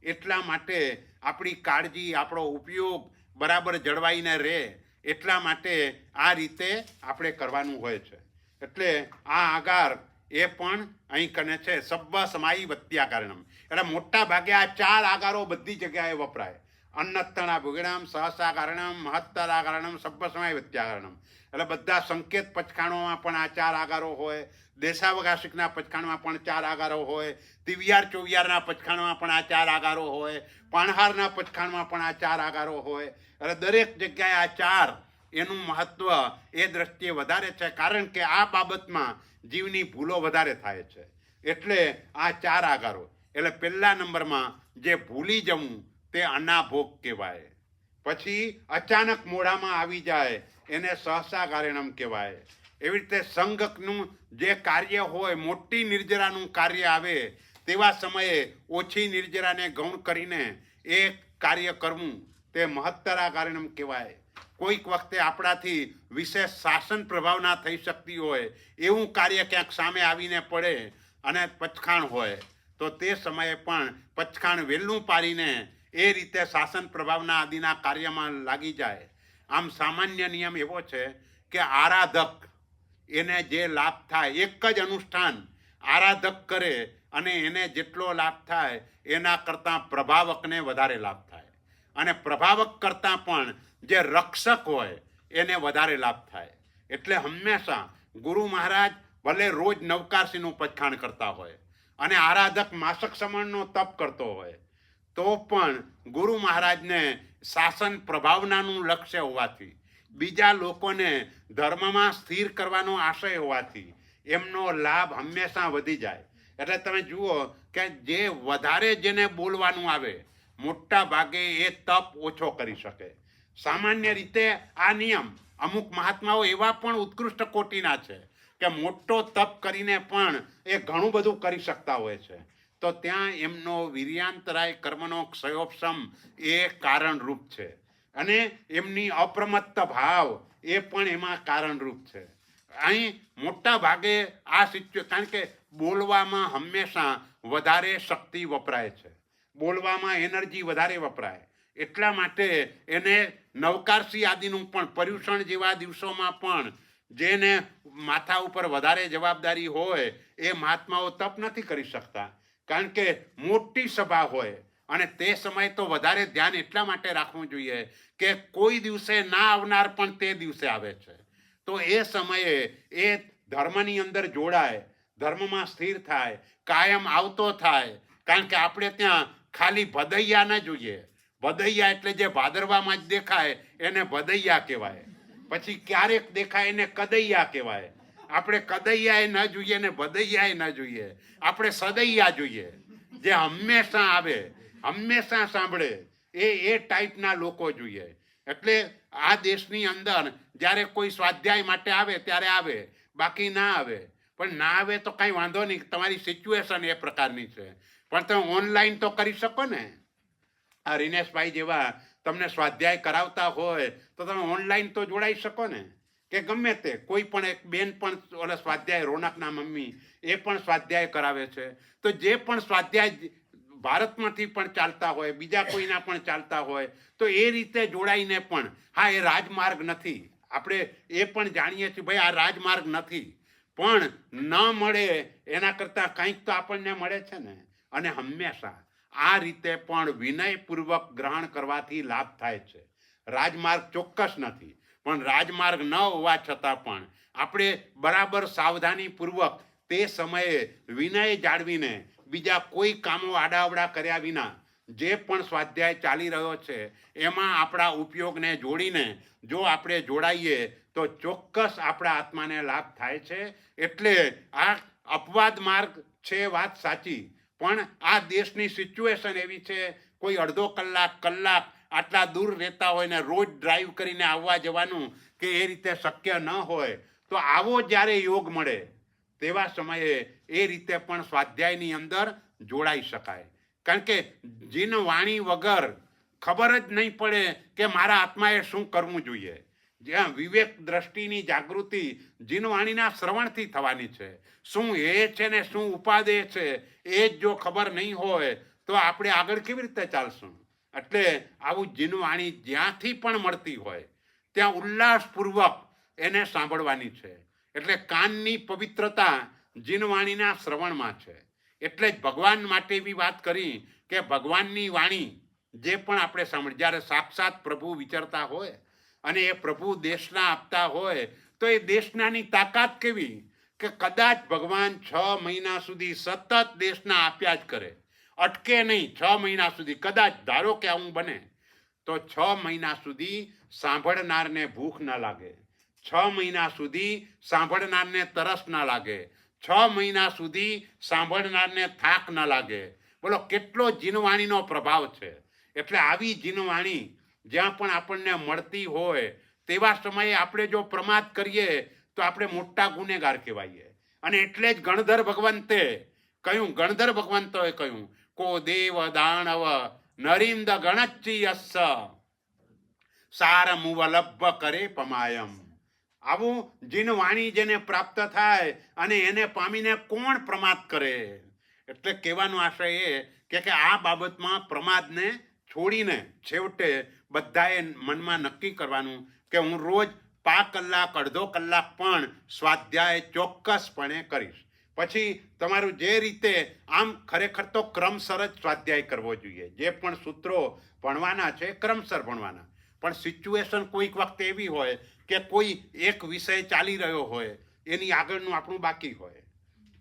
એટલા માટે આપણી કાળજી, આપણો ઉપયોગ બરાબર જળવાઈને રહે એટલા માટે આ રીતે આપણે કરવાનું હોય છે. એટલે આ આગાર એ પણ અહીં કને છે સબ્બ સમાહી વત્યાકારણમ. એટલે મોટા ભાગે આ 4 આગારો બધી જગ્યાએ વપરાય. અન્નત્તણા ભુગિણામ, સહસાકારણમ, મહત્તરાકારણમ, સબ્બ સમાહી વત્યાકારણમ. એટલે બધા સંકેત પચખાણોમાં પણ આ 4 આગારો હોય, દેશાવકાશિકના પચખાણમાં પણ 4 આગારો હોય, તિવિયાર ચોવિયારના પચખાણમાં પણ આ 4 આગારો હોય, પાણહારના પચખાણમાં પણ આ 4 આગારો હોય. એટલે દરેક જગ્યાએ આ 4 એનું મહત્વ એ દ્રષ્ટિએ વધારે છે કારણ કે આ બાબતમાં જીવની ભૂલો વધારે થાય છે. એટલે આ 4 આગારો. એટલે પહેલા નંબરમાં જે ભૂલી જવું તે અનાભોગ કહેવાય. પછી અચાનક મોઢામાં આવી જાય એને સહસાકારેણમ કહેવાય. એવી રીતે સંઘનું જે કાર્ય હોય, મોટી નિર્જરાનું કાર્ય આવે તેવા સમયે ઓછી નિર્જરાને ગૌણ કરીને એ કાર્ય કરવું તે મહત્તરાકારેણમ કહેવાય. કોઈક વખતે આપણાથી વિશેષ શાસન પ્રભાવના થઈ શકતી હોય એવું કાર્ય ક્યાંક સામે આવીને પડે અને પચખાણ હોય તો તે સમયે પણ પચખાણ વહેલું પાડીને એ રીતે શાસન પ્રભાવના આદિના કાર્યમાં લાગી જાય. આમ સામાન્ય નિયમ એવો છે કે આરાધક એને જે લાભ થાય, એક જ અનુષ્ઠાન આરાધક કરે અને એને જેટલો લાભ થાય એના કરતાં પ્રભાવકને વધારે લાભ થાય, અને પ્રભાવક કરતાં પણ જે રક્ષક હોય એને વધારે લાભ થાય. એટલે હંમેશા ગુરુ મહારાજ ભલે રોજ નવકારસીનું પચખાણ કરતા હોય અને આરાધક માસક સમણનો તપ કરતો હોય, તો પણ ગુરુ મહારાજને શાસન પ્રભાવનાનું લક્ષ્ય હોવાથી, બીજા લોકોને ધર્મમાં સ્થિર કરવાનો આશય હોવાથી એમનો લાભ હંમેશા વધી જાય. એટલે તમે જુઓ કે જે વધારે જેને બોલવાનું આવે મોટા ભાગે એ તપ ઓછો કરી શકે. સામાન્ય રીતે આ નિયમ અમુક મહાત્માઓ એવા પણ ઉત્કૃષ્ટ કોટીના છે કે મોટો તપ કરીને પણ એ ઘણું બધું કરી શકતા હોય છે. તો ત્યાં એમનો વીર્યાંતરાય કર્મનો ક્ષયોપશમ એ કારણરૂપ છે, અને એમની અપ્રમત્ત ભાવ એ પણ એમાં કારણરૂપ છે. અહીં મોટા ભાગે આ કારણ કે બોલવામાં હંમેશા વધારે શક્તિ વપરાય છે, બોલવામાં એનર્જી વધારે વપરાય, એટલા માટે એને નવકારસી આદિનું પણ પર્યુષણ જેવા દિવસોમાં પણ જેને માથા ઉપર વધારે જવાબદારી હોય એ મહાત્માઓ તપ નથી કરી શકતા, કારણ કે મોટી સભા હોય અને તે સમયે તો વધારે ધ્યાન એટલા માટે રાખવું જોઈએ કે કોઈ દિવસે ના આવનાર પણ તે દિવસે આવે છે. તો એ સમયે એ ધર્મની અંદર જોડાય, ધર્મમાં સ્થિર થાય, કાયમ આવતો થાય. કારણ કે આપણે ત્યાં ખાલી ભદૈયા ન જોઈએ. ભદૈયા એટલે જે ભાદરવામાં જ દેખાય એને ભદૈયા કહેવાય, પછી ક્યારેક દેખાય એને કદૈયા કહેવાય. આપણે કદૈયાએ ન જોઈએ ને ભદૈયાએ ન જોઈએ, આપણે સદૈયા જોઈએ, જે હંમેશા આવે, હંમેશા સાંભળે, એ ટાઈપના લોકો જોઈએ. એટલે આ દેશની અંદર જ્યારે કોઈ સ્વાધ્યાય માટે આવે ત્યારે આવે, બાકી ના આવે. પણ ના આવે તો કાંઈ વાંધો નહીં, તમારી સિચ્યુએશન એ પ્રકારની છે, પણ તમે ઓનલાઈન તો કરી શકો ને. આ રીનેશભાઈ જેવા તમને સ્વાધ્યાય કરાવતા હોય તો તમે ઓનલાઈન તો જોડાઈ શકો ને, કે ગમે તે કોઈ પણ એક બેન પણ ઓલા સ્વાધ્યાય, રોનકના મમ્મી એ પણ સ્વાધ્યાય કરાવે છે. તો જે પણ સ્વાધ્યાય ભારતમાંથી પણ ચાલતા હોય, બીજા કોઈના પણ ચાલતા હોય, તો એ રીતે જોડાઈને પણ, હા એ રાજમાર્ગ નથી, આપણે એ પણ જાણીએ છીએ ભાઈ આ રાજમાર્ગ નથી, પણ ન મળે એના કરતાં કંઈક તો આપણને મળે છે ને. અને હંમેશા આ રીતે પણ વિનયપૂર્વક ગ્રહણ કરવાથી લાભ થાય છે. રાજમાર્ગ ચોક્કસ નથી, પણ રાજમાર્ગ ન હોવા છતાં પણ આપણે બરાબર સાવધાનીપૂર્વક તે સમયે વિનય જાળવીને બીજા કોઈ કામો આડાઅવડા કર્યા વિના જે પણ સ્વાધ્યાય ચાલી રહ્યો છે એમાં આપણા ઉપયોગને જોડીને જો આપણે જોડાઈએ તો ચોક્કસ આપણા આત્માને લાભ થાય છે. એટલે આ અપવાદ માર્ગ છે, વાત સાચી, પણ આ દેશની સિચ્યુએશન એવી છે, કોઈ અડધો કલાક આટલા દૂર રહેતા હોય ને રોજ ડ્રાઈવ કરીને આવવા જવાનું કે એ રીતે શક્ય ન હોય, તો આવો જ્યારે યોગ મળે તેવા સમયે એ રીતે પણ સ્વાધ્યાયની અંદર જોડાઈ શકાય. કારણ કે જીન વાણી વગર ખબર જ નહીં પડે કે મારા આત્માએ શું કરવું જોઈએ. જ્યાં વિવેક દ્રષ્ટિની જાગૃતિ જીનવાણીના શ્રવણથી થવાની છે. શું એ છે ને શું ઉપાદેય છે એ જ જો ખબર નહીં હોય તો આપણે આગળ કેવી રીતે ચાલશું. એટલે આવું જીનવાણી જ્યાંથી પણ મળતી હોય ત્યાં ઉલ્લાસપૂર્વક એને સાંભળવાની છે. એટલે કાનની પવિત્રતા જીનવાણીના શ્રવણમાં છે. એટલે જ ભગવાન માટે એવી વાત કરી કે ભગવાનની વાણી જે પણ આપણે સાંભળીએ, જ્યારે સાક્ષાત પ્રભુ વિચરતા હોય અને એ પ્રભુ દેશના આપતા હોય તો એ દેશનાની તાકાત કેવી કે કદાચ ભગવાન 6 મહિના સુધી સતત દેશના આપ્યા જ કરે, અટકે નહીં. 6 મહિના સુધી કદાચ ધારો કે આવું બને તો 6 મહિના સુધી સાંભળનારને ભૂખ ન લાગે, 6 મહિના સુધી સાંભળનારને તરસ ન લાગે, 6 મહિના સુધી સાંભળનારને થાક ન લાગે. બોલો કેટલો જીનવાણીનો પ્રભાવ છે. એટલે આવી જીનવાણી જ્યાં પણ આપણને મળતી હોય તેવા સમયે આપણે જો પ્રમાદ કરીએ તો આપણે મોટા ગુનેગાર કહેવાઈએ. અને એટલે જ ગણધર ભગવંતોએ કહ્યું કો દેવ દાનવ નરિંદ ગણચ્ચિયસ્સ સારમુવલભ્ય કરે પમાયમ. આવું જીનવાણી જેને પ્રાપ્ત થાય અને એને પામીને કોણ પ્રમાદ કરે. એટલે કહેવાનો આશય એ કે આ બાબતમાં પ્રમાદને છોડીને છેવટે બધાએ મનમાં નક્કી કરવાનું કે હું રોજ કલાક અડધો કલાક પણ સ્વાધ્યાય ચોક્કસપણે કરીશ. પછી તમારું જે રીતે આમ ખરેખર તો ક્રમસર જ સ્વાધ્યાય કરવો જોઈએ. જે પણ સૂત્રો ભણવાના છે ક્રમસર ભણવાના. પણ સિચ્યુએશન કોઈક વખતે એવી હોય કે કોઈ એક વિષય ચાલી રહ્યો હોય, એની આગળનું આપણું બાકી હોય,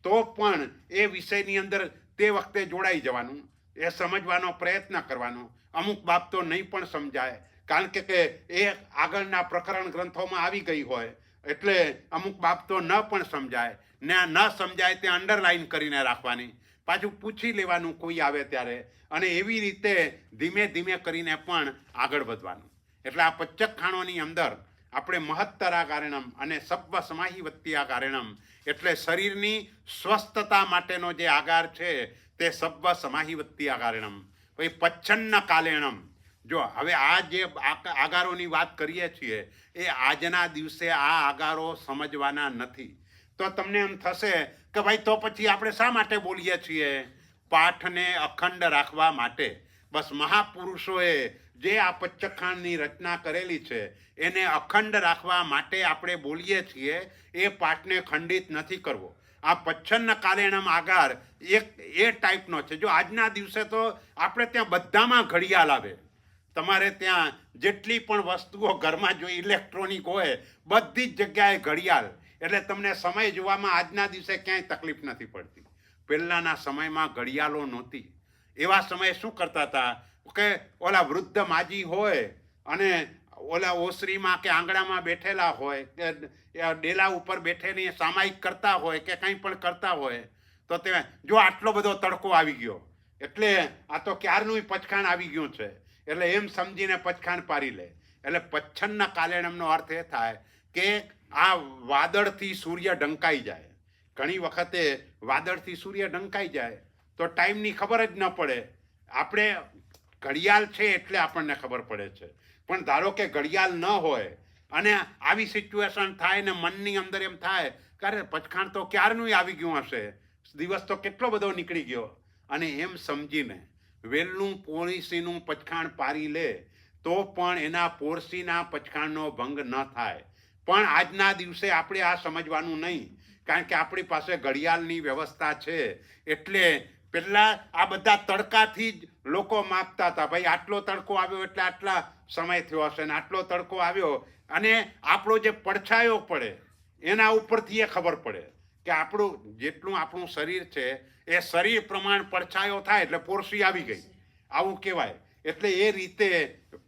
તો પણ એ વિષયની અંદર તે વખતે જોડાઈ જવાનું, એ સમજવાનો પ્રયત્ન કરવાનો. અમુક બાબતો નહીં પણ સમજાય, કારણ કે એ આગળના પ્રકરણ ગ્રંથોમાં આવી ગઈ હોય, એટલે અમુક બાબતો ન પણ સમજાય ને ન સમજાય તે અંડરલાઈન કરીને રાખવાની, પાછું પૂછી લેવાનું કોઈ આવે ત્યારે, અને એવી રીતે ધીમે ધીમે કરીને પણ આગળ વધવાનું. એટલે આ પચ્ચખાણોની અંદર આપણે મહત્તરા કારણમ અને સબ્બ સમાહી વત્તિયા કારણમ, એટલે શરીરની સ્વસ્થતા માટેનો જે આગાર છે તે સબ્બ સમાહી વત્તિયા કારણમ. પછી પચ્છન્ન કાલેણમ. જો હવે આ જે આગારોની વાત કરીએ છીએ એ આજના દિવસે આ આગારો સમજવાના નથી. તો તમને એમ થશે કે ભાઈ તો પછી આપણે શા માટે બોલીએ છીએ? પાઠને અખંડ રાખવા માટે. બસ મહાપુરુષોએ જે આ પચ્ચખાણની રચના કરેલી છે એને અખંડ રાખવા માટે આપણે બોલીએ છીએ. એ પાઠને ખંડિત નથી કરવો. આ પચ્છન્ન કાલેણમ આગાર એ ટાઈપનો છે. જો આજના દિવસે તો આપણે ત્યાં બધામાં ઘડિયાળ આવે. તમારે ત્યાં જેટલી પણ વસ્તુઓ ઘરમાં જો ઇલેક્ટ્રોનિક હોય બધી જ જગ્યાએ ઘડિયાળ, એટલે તમને સમય જોવામાં આજના દિવસે ક્યાંય તકલીફ નથી પડતી. પહેલાંના સમયમાં ઘડિયાળો નહોતી. એવા સમયે શું કરતા હતા કે ઓલા વૃદ્ધ માજી હોય અને ઓલા ઓસરીમાં કે આંગણામાં બેઠેલા હોય કે ડેલા ઉપર બેઠેલી સામાયિક કરતા હોય કે કંઈ પણ કરતા હોય, તો તે જો આટલો બધો તડકો આવી ગયો એટલે આ તો ક્યારનું પચખાણ આવી ગયું છે, એટલે એમ સમજીને પચખાણ પારી લે. એટલે પચ્છન્ન કાલેણમનો અર્થ એ થાય કે આ વાદળથી સૂર્ય ઢંકાઈ જાય. ઘણી વખતે વાદળથી સૂર્ય ઢંકાઈ જાય તો ટાઈમની ખબર જ ન પડે. આપણે ઘડિયાળ છે એટલે આપણને ખબર પડે છે. પણ ધારો કે ઘડિયાળ ન હોય અને આવી સિચ્યુએશન થાય ને મનની અંદર એમ થાય કે અરે પચખાણ તો ક્યારનું આવી ગયું હશે, દિવસ તો કેટલો બધો નીકળી ગયો, અને એમ સમજીને વહેલું પોળસીનું પચખાણ પારી લે તો પણ એના પોળસીના પચખાણનો ભંગ ન થાય. પણ આજના દિવસે આપણે આ સમજવાનું નહીં, કારણ કે આપણી પાસે ઘડિયાળની વ્યવસ્થા છે. એટલે પહેલાં આ બધા તડકાથી જ લોકો માપતા હતા. ભાઈ આટલો તડકો આવ્યો એટલે આટલા સમય થયો હશે ને આટલો તડકો આવ્યો, અને આપણો જે પડછાયો પડે એના ઉપરથી એ ખબર પડે કે આપણું જેટલું આપણું શરીર છે એ શરીર પ્રમાણ પડછાયો થાય એટલે પોરસી આવી ગઈ, આવું કહેવાય. એટલે એ રીતે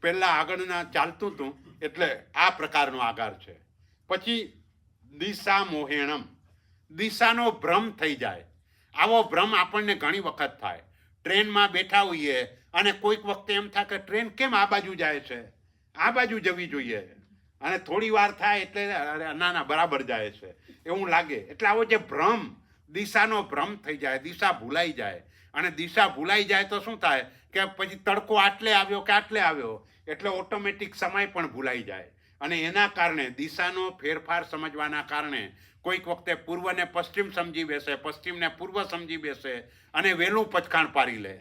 પહેલાં આગળના ચાલતું હતું. એટલે આ પ્રકારનો આગાર છે. પછી દિશા મોહેણમ. દિશાનો ભ્રમ થઈ જાય. આવો ભ્રમ આપણને ઘણી વખત થાય. ટ્રેનમાં બેઠા હોઈએ અને કોઈક વખતે એમ થાય કે ટ્રેન કેમ આ બાજુ જાય છે, આ બાજુ જવી જોઈએ, અને થોડી વાર થાય એટલે ના બરાબર જાય છે એવું લાગે. એટલે આવો જે ભ્રમ, દિશાનો ભ્રમ થઈ જાય, દિશા ભૂલાઈ જાય. અને દિશા ભૂલાઈ જાય તો શું થાય કે પછી તડકો આટલે આવ્યો કે આટલે આવ્યો, એટલે ઓટોમેટિક સમય પણ ભૂલાઈ જાય. અને એના કારણે દિશાનો ફેરફાર સમજવાના કારણે કોઈક વખતે પૂર્વને પશ્ચિમ સમજી બેસે, પશ્ચિમને પૂર્વ સમજી બેસે અને વહેલું પચખાણ પારી લે,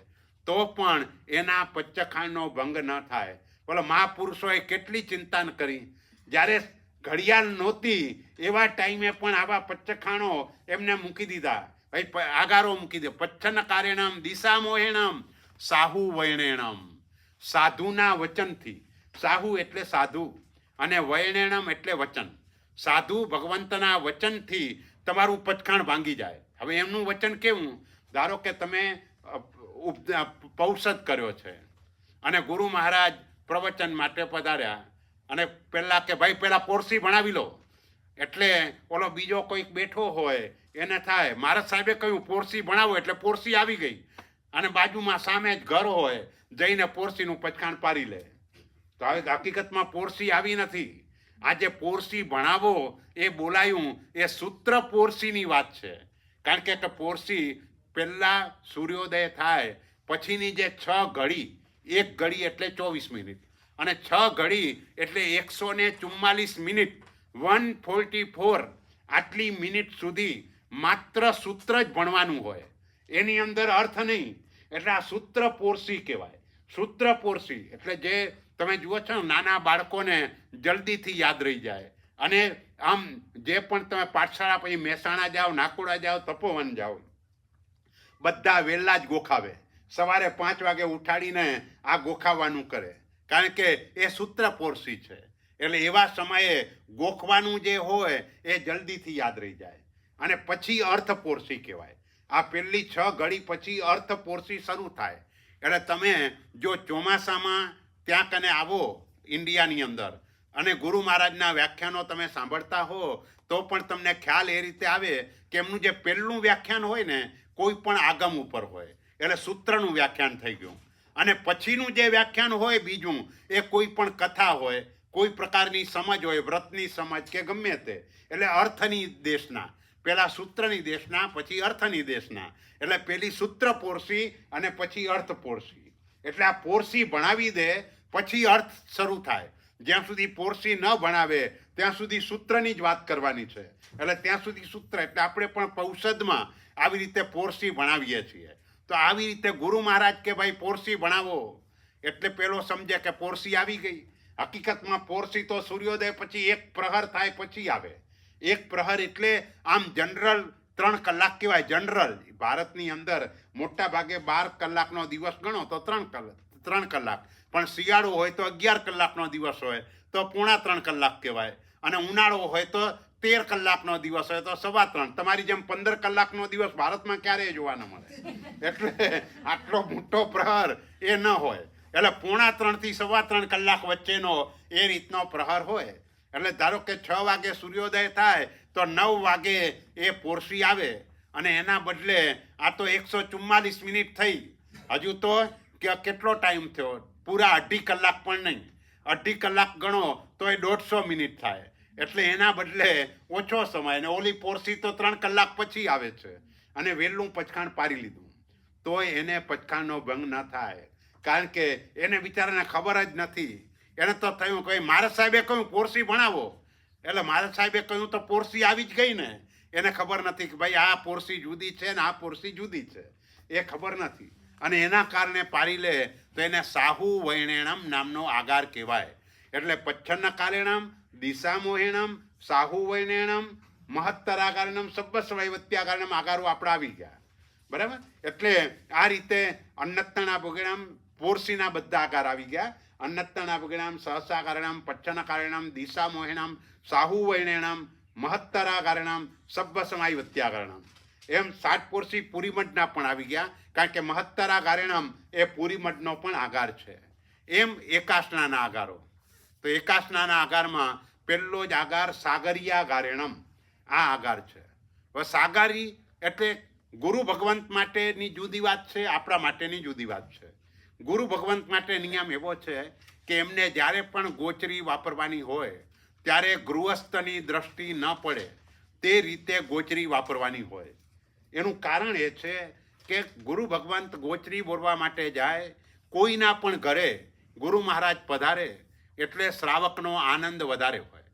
તો પણ એના પચ્ચખાણનો ભંગ ન થાય. બોલો મહાપુરુષોએ કેટલી ચિંતા કરી. જ્યારે ઘડિયાળ નહોતી એવા ટાઈમે પણ આવા પચ્ચખાણો એમને મૂકી દીધા. ભાઈ આગારો મૂકી દે. પચ્છન્ન કારેણમ દિશા મોહેણમ સાહુ વૈણેણમ. સાધુના વચનથી, સાહુ એટલે સાધુ અને વૈણેણમ એટલે વચન. સાધુ ભગવંતના વચનથી તમારું પચખાણ ભાંગી જાય. હવે એમનું વચન કેવું? ધારો કે તમે પૌષધ કર્યો છે અને ગુરુ મહારાજ પ્રવચન માટે પધાર્યા અને પહેલાં કે ભાઈ પહેલાં પોરસી ભણાવી લો. એટલે ઓલો બીજો કોઈક બેઠો હોય એને થાય મહારાજ સાહેબે કહ્યું પોરસી ભણાવો, એટલે પોરસી આવી ગઈ, અને બાજુમાં સામે જ ઘર હોય, જઈને પોરસીનું પચખાણ પારી લે. તો હવે હકીકતમાં પોરસી આવી નથી. આજે પોરસી ભણાવો એ બોલાયું એ સૂત્ર પોરસીની વાત છે. કારણ કે પોરસી પહેલાં સૂર્યોદય થાય પછીની જે 6 ઘડી, 1 ઘડી એટલે 24 મિનિટ, અને 6 ઘડી એટલે 144 મિનિટ, 144, આટલી મિનિટ સુધી માત્ર સૂત્ર જ ભણવાનું હોય, એની અંદર અર્થ નહીં. એટલે આ સૂત્ર પોરસી કહેવાય. સૂત્ર પોરસી એટલે જે તમે જુઓ છો નાના બાળકોને જલ્દીથી યાદ રહી જાય. અને આમ જે પણ તમે પાઠશાળા પછી મહેસાણા જાઓ, નાકોડા જાઓ, તપોવન જાઓ, બધા વહેલા જ ગોખાવે. સવારે 5 વાગે ઉઠાડીને આ ગોખાવાનું કરે, કારણ કે એ સૂત્ર પોરસી છે. એટલે એવા સમયે ગોખવાનું જે હોય એ જલ્દીથી યાદ રહી જાય. અને પછી અર્થ પોરસી કહેવાય. આ પહેલી 6 ઘડી પછી અર્થ પોરસી શરૂ થાય. એટલે તમે જો ચોમાસામાં ત્યાં કને આવો ઇન્ડિયાની અંદર અને ગુરુ મહારાજના વ્યાખ્યાનો તમે સાંભળતા હો તો પણ તમને ખ્યાલ એ રીતે આવે કે એમનું જે પહેલું વ્યાખ્યાન હોય ને કોઈ પણ આગમ ઉપર હોય, એટલે સૂત્રનું વ્યાખ્યાન થઈ ગયું. અને પછીનું જે વ્યાખ્યાન હોય બીજું એ કોઈ પણ કથા હોય, કોઈ પ્રકારની સમજ હોય, વ્રતની સમજ કે ગમે તે, એટલે અર્થની દેશના, પહેલા સૂત્રની દેશના, પછી અર્થની દેશના. એટલે પેલી સૂત્ર પોરસી અને પછી અર્થ પોરસી. એટલે આ પોરસી ભણાવી દે પછી અર્થ શરૂ થાય. જ્યાં સુધી પોરસી ન ભણાવે ત્યાં સુધી સૂત્રની જ વાત કરવાની છે. એટલે ત્યાં સુધી સૂત્ર. એટલે આપણે પણ પૌષદમાં આવી રીતે પોરસી ભણાવીએ છીએ. તો આવી રીતે ગુરુ મહારાજ કે ભાઈ પોરસી ભણાવો, એટલે પેલો સમજે કે પોરસી આવી ગઈ. હકીકતમાં પોરસી તો સૂર્યોદય પછી 1 પ્રહર થાય પછી આવે. 1 પ્રહર એટલે આમ જનરલ 3 કલાક કહેવાય. જનરલ ભારતની અંદર મોટા ભાગે 12 કલાકનો દિવસ ગણો તો 3 કલાક, પણ શિયાળો હોય તો 11 કલાકનો દિવસ હોય તો 3.25 કલાક કહેવાય. અને ઉનાળો હોય તો 13 કલાકનો દિવસ હોય તો 3.25. તમારી જેમ 15 કલાકનો દિવસ ભારતમાં ક્યારેય જોવા ન મળે. એટલે આટલો મોટો પ્રહર એ ન હોય. એટલે 3.25 થી 3.25 કલાક વચ્ચેનો એ રીતનો પ્રહર હોય. એટલે ધારો કે 6 વાગે સૂર્યોદય થાય તો 9 વાગે એ પોરસી આવે. અને એના બદલે આ તો 144 મિનિટ થઈ. હજુ તો કેટલો ટાઈમ થયો? પૂરા 2.5 કલાક પણ નહીં. 2.5 કલાક ગણો તો એ 150 મિનિટ થાય. એટલે એના બદલે ઓછો સમય. અને ઓલી પોરસી તો 3 કલાક પછી આવે છે. અને વહેલું પચખાણ પાડી લીધું તોય એને પચખાણનો ભંગ ન થાય, કારણ કે એને બિચારાને ખબર જ નથી. એને તો થયું કે મારા સાહેબે કહ્યું પોરસી ભણાવો, એટલે મારા સાહેબે કહ્યું તો પોરસી આવી જ ગઈ ને. એને ખબર નથી કે ભાઈ આ પોરસી જુદી છે ને આ પોરસી જુદી છે, એ ખબર નથી. અને એના કારણે પાડી લે તો એને સાહુ વૈણેણમ નામનો આગાર કહેવાય. એટલે પચ્છન્ન કાલેણમ, દિશા મોહેણમ, સાહુ વૈણેણમ, મહત્તરાગારણમ, સબ્બસ્વૈવત્યાગારણમ આગારો આપણા આવી ગયા. બરાબર? એટલે આ રીતે અન્નત્તણા ભોગેણમ, પોરસીના બધા આગાર આવી ગયા. અન્નત્તણા ભોગેણમ, સહસાકારણમ, પચ્છન્ન કાલેણમ, દિશા મોહેણમ, સાહુ વૈણેણમ, મહત્તરાગારણમ, સબ્બસ્વૈવત્યાગારણમ. એમ 7 પોરસી પુરીમઠના પણ આવી ગયા, કારણ કે મહત્તરાગારણમ એ પુરીમઠનો પણ આગાર છે. એમ એકાસનાના આગારો. તો એકાસનાના આગારમાં પહેલો જ આગાર સાગરિયા ગારેણમ, આ આગાર છે. હવે સાગારી એટલે ગુરુ ભગવંત માટેની જુદી વાત છે, આપણા માટેની જુદી વાત છે. ગુરુ ભગવંત માટે નિયમ એવો છે કે એમને જ્યારે પણ ગોચરી વાપરવાની હોય ત્યારે ગૃહસ્થની દ્રષ્ટિ ન પડે તે રીતે ગોચરી વાપરવાની હોય. એનું કારણ એ છે કે ગુરુ ભગવંત ગોચરી બોલવા માટે જાય, કોઈના પણ ઘરે ગુરુ મહારાજ પધારે એટલે શ્રાવકનો આનંદ વધારે હોય.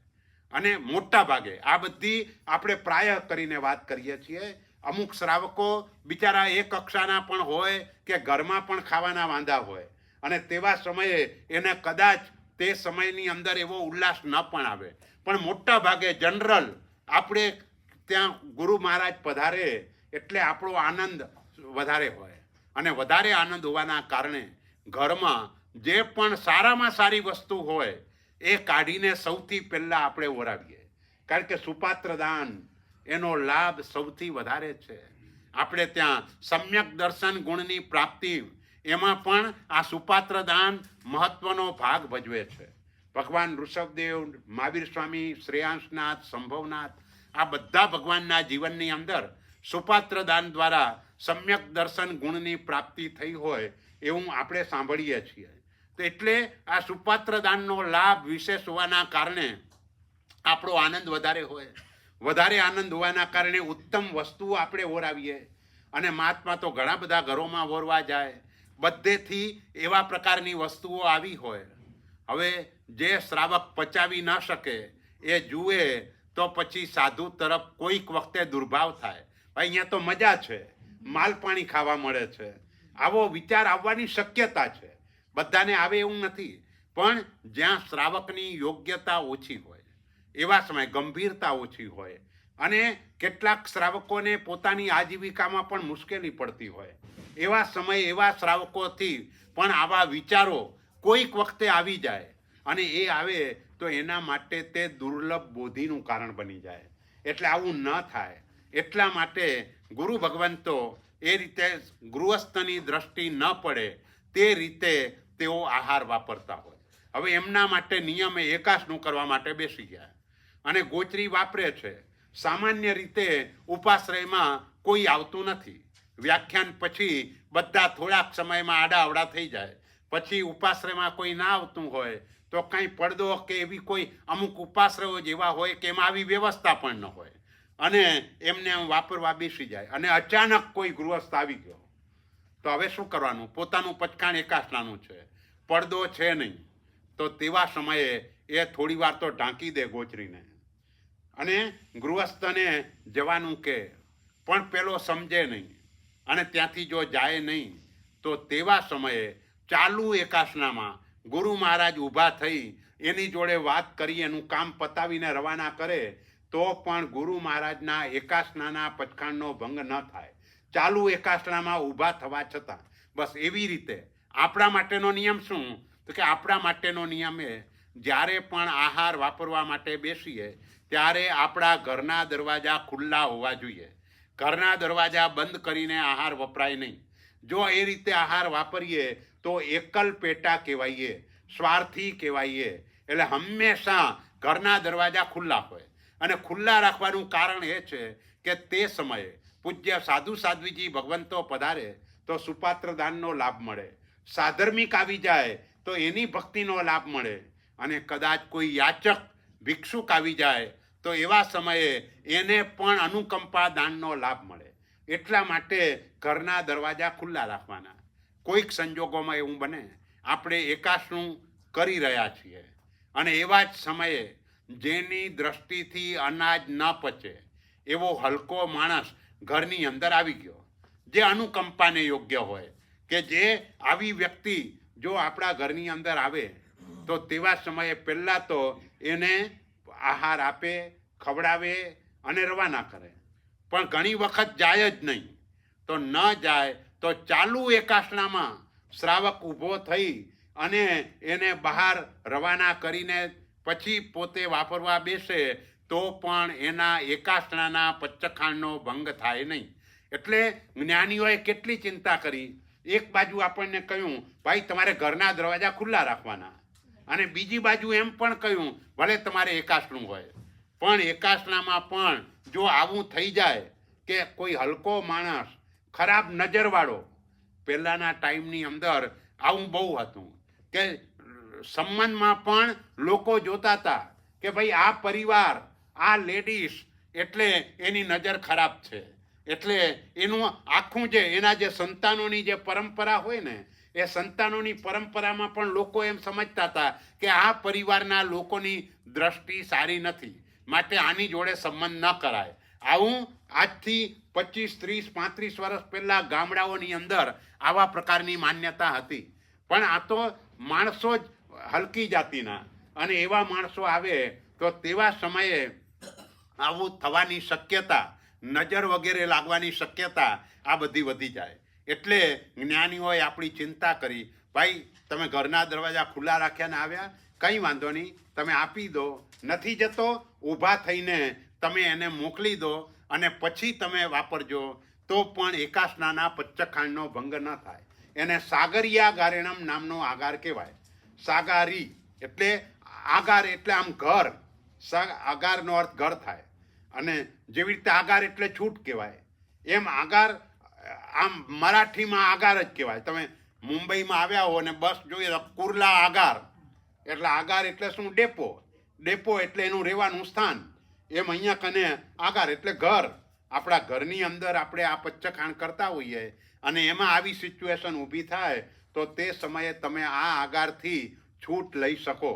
અને મોટા ભાગે આ બધી આપણે પ્રાય કરીને વાત કરીએ છીએ. અમુક શ્રાવકો બિચારા એક કક્ષાના પણ હોય કે ઘરમાં પણ ખાવાના વાંધા હોય, અને તેવા સમયે એને કદાચ તે સમયની અંદર એવો ઉલ્લાસ ન પણ આવે. પણ મોટા ભાગે જનરલ આપણે ત્યાં ગુરુ મહારાજ પધારે એટલે આપણો આનંદ વધારે હોય. અને વધારે આનંદ હોવાના કારણે ઘરમાં જે પણ સારામાં સારી વસ્તુ હોય એ કાઢીને સૌથી પહેલાં આપણે ઓરાવીએ. કારણ કે સુપાત્ર દાન એનો લાભ સૌથી વધારે છે. આપણે ત્યાં સમ્યક દર્શન ગુણની પ્રાપ્તિ, એમાં પણ આ સુપાત્ર દાન મહત્વનો ભાગ ભજવે છે. ભગવાન ઋષભદેવ, મહાવીર સ્વામી, શ્રેયાંશનાથ, સંભવનાથ, આ બધા ભગવાનના જીવનની અંદર સુપાત્ર દાન દ્વારા સમ્યક દર્શન ગુણની પ્રાપ્તિ થઈ હોય એવું આપણે સાંભળીએ છીએ. તો એટલે આ સુપાત્ર દાનનો લાભ વિશેષ હોવાના કારણે આપણો આનંદ વધારે હોય. વધારે આનંદ હોવાના કારણે ઉત્તમ વસ્તુઓ આપણે ઓરાવીએ. અને મહાત્મા તો ઘણા બધા ઘરોમાં ઓરવા જાય, બધેથી એવા પ્રકારની વસ્તુઓ આવી હોય. હવે જે શ્રાવક પચાવી ન શકે એ જુએ તો પછી સાધુ તરફ કોઈક વખતે દુર્ભાવ થાય. ભાઈ અહીંયા તો મજા છે, માલ પાણી ખાવા મળે છે, આવો વિચાર આવવાની શક્યતા છે. બધાને આવે એવું નથી, પણ જ્યાં શ્રાવકની યોગ્યતા ઓછી હોય એવા સમયે ગંભીરતા ઓછી હોય અને કેટલાક શ્રાવકોને પોતાની આજીવિકામાં પણ મુશ્કેલી પડતી હોય, એવા સમયે એવા શ્રાવકોથી પણ આવા વિચારો કોઈક વખતે આવી જાય અને એ આવે તો એના માટે તે દુર્લભ બોધિનું કારણ બની જાય. એટલે આવું ન થાય એટલા માટે ગુરુ ભગવંતો એ રીતે ગૃહસ્થની દ્રષ્ટિ ન પડે તે રીતે તેઓ આહાર વાપરતા હોય. હવે એમના માટે નિયમે એકાસનું કરવા માટે બેસી ગયા અને ગોચરી વાપરે છે. સામાન્ય રીતે ઉપાશ્રયમાં કોઈ આવતું નથી. વ્યાખ્યાન પછી બધા થોડાક સમયમાં આડાઅવડા થઈ જાય. પછી ઉપાશ્રયમાં કોઈ ના આવતું હોય તો કંઈ પડદો કે એવી કોઈ અમુક ઉપાશ્રયો જેવા હોય કે એમાં આવી વ્યવસ્થા પણ ન હોય અને એમને વાપરવા બેસી જાય અને અચાનક કોઈ ગૃહસ્થ આવી ગયો તો હવે શું કરવાનું? પોતાનું પચકાણ એકાસનાનું છે, પડદો છે નહીં, તો તેવા સમયે એ થોડી વાર તો ઢાંકી દે ગોચરીને અને ગૃહસ્થને જવાનું કે, પણ પેલો સમજે નહીં અને ત્યાંથી જો જાય નહીં તો તેવા સમયે ચાલુ એકાસનામાં ગુરુ મહારાજ ઊભા થઈ એની જોડે વાત કરી એનું કામ પતાવીને રવાના કરે તો પણ ગુરુ મહારાજના એકાસનાના પચખાણનો ભંગ ન થાય, ચાલુ એકાસનામાં ઊભા થવા છતાં. બસ એવી રીતે આપણા માટેનો નિયમ શું? તો કે આપણા માટેનો નિયમ એ જ્યારે પણ આહાર વાપરવા માટે બેસીએ ત્યારે આપણા ઘરના દરવાજા ખુલ્લા હોવા જોઈએ. ઘરના દરવાજા બંધ કરીને આહાર વપરાય નહીં. જો એ રીતે આહાર વાપરીએ તો એકલ પેટા કહેવાઈએ, સ્વાર્થી કહેવાઈએ. એટલે હંમેશા ઘરના દરવાજા ખુલ્લા હોય અને ખુલ્લા રાખવાનું કારણ એ છે કે તે સમયે પૂજ્ય સાધુ સાધ્વીજી ભગવંતો પધારે તો સુપાત્ર દાનનો લાભ મળે, સાધર્મિક આવી જાય તો એની ભક્તિનો લાભ મળે અને કદાચ કોઈ યાચક ભિક્ષુક આવી જાય તો એવા સમયે એને પણ અનુકંપા દાનનો લાભ મળે. એટલા માટે ઘરના દરવાજા ખુલ્લા રાખવાના. કોઈક સંજોગોમાં એવું બને આપણે એકાસનું કરી રહ્યા છીએ અને એવા જ સમયે જેની દ્રષ્ટિથી અનાજ ન પચે એવો હલકો માણસ ઘરની અંદર આવી ગયો જે અનુકંપાને યોગ્ય હોય, કે જે આવી વ્યક્તિ જો આપણા ઘરની અંદર આવે તો તેવા સમયે પહેલાં તો એને આહાર આપે, ખવડાવે અને રવાના કરે. પણ ઘણી વખત જાય જ નહીં. તો ન જાય તો ચાલુ એકાસનામાં શ્રાવક ઊભો થઈ અને એને બહાર રવાના કરીને પછી પોતે વાપરવા બેસે તો પણ એના એકાસનાના પચ્ચખાણનો ભંગ થાય નહીં. એટલે જ્ઞાનીઓએ કેટલી ચિંતા કરી. એક બાજુ આપણને કહ્યું ભાઈ તમારે ઘરના દરવાજા ખુલ્લા રાખવાના અને બીજી બાજુ એમ પણ કહ્યું ભલે તમારે એકાસનું હોય પણ એકાસનામાં પણ જો આવું થઈ જાય કે કોઈ હલકો માણસ, ખરાબ નજરવાળો, પહેલાંના ટાઈમની અંદર આવું બહુ હતું કે સંબંધમાં પણ લોકો જોતા હતા કે ભાઈ આ પરિવાર, આ લેડીઝ એટલે એની નજર ખરાબ છે. એટલે એનું આખું જે એના જે સંતાનોની જે પરંપરા હોય ને એ સંતાનોની પરંપરામાં પણ લોકો એમ સમજતા હતા કે આ પરિવારના લોકોની દ્રષ્ટિ સારી નથી, માટે આની જોડે સંબંધ ન કરાય. આવું આજથી 25, 30, 35 વર્ષ પહેલાં ગામડાઓની અંદર આવા પ્રકારની માન્યતા હતી. પણ આ તો માણસો જ હલકી જાતિના અને એવા માણસો આવે તો તેવા સમયે આવું થવાની શક્યતા, નજર વગેરે લાગવાની શક્યતા આ બધી વધી જાય. એટલે જ્ઞાનીઓએ આપણી ચિંતા કરી, ભાઈ તમે ઘરના દરવાજા ખુલ્લા રાખ્યા ને આવ્યા, કંઈ વાંધો નહીં, તમે આપી દો. નથી જતો ઊભા થઈને તમે એને મોકલી દો અને પછી તમે વાપરજો તો પણ એકાસનાના પચ્ચખાણનો ભંગ ન થાય. એને સાગરિયા ગારેણમ નામનો આગાર કહેવાય. સાગારી એટલે આગાર એટલે આમ ઘર, આગારનો અર્થ ઘર થાય અને જેવી રીતે આગાર એટલે છૂટ કહેવાય એમ આગાર આમ મરાઠીમાં આગાર જ કહેવાય. તમે મુંબઈમાં આવ્યા હો અને બસ જોઈએ તો કુર્લા આગાર એટલે આગાર એટલે શું? ડેપો. ડેપો એટલે એનું રહેવાનું સ્થાન. એમ અહીંયા કને આગાર એટલે ઘર. આપણા ઘરની અંદર આપણે આ પચ્ચખાણ કરતા હોઈએ અને એમાં આવી સિચ્યુએશન ઊભી થાય તો તે સમયે તમે આ આગારથી છૂટ લઈ શકો,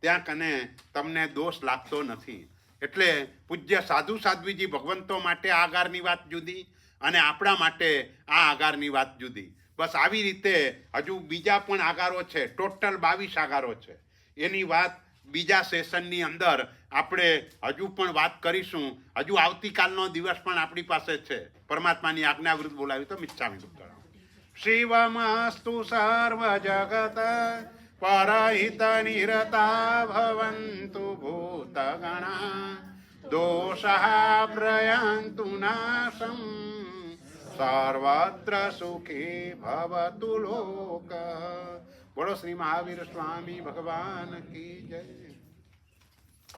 ત્યાં કને તમને દોષ લાગતો નથી. એટલે પૂજ્ય સાધુ સાધ્વીજી ભગવંતો માટે આગારની વાત જુદી અને આપણા માટે આ આગારની વાત જુદી. બસ આવી રીતે હજુ બીજા પણ આગારો છે, ટોટલ 22 આગારો છે. એની વાત બીજા સેશનની અંદર આપણે હજુ પણ વાત કરીશું. હજુ આવતીકાલનો દિવસ પણ આપણી પાસે છે. પરમાત્માની આજ્ઞા વિરુદ્ધ બોલાવી તો મિચ્છામિ દુક્કડમ. શિવમસ્તુ સર્વ જગત પરહિત નિરતા ભવન્તુ ભૂતગણા દોષઃ પ્રયન્તુ નાશમ સર્વત્ર સુખી ભવતુ લોક. બોલો શ્રી મહાવીર સ્વામી ભગવાન કી જય.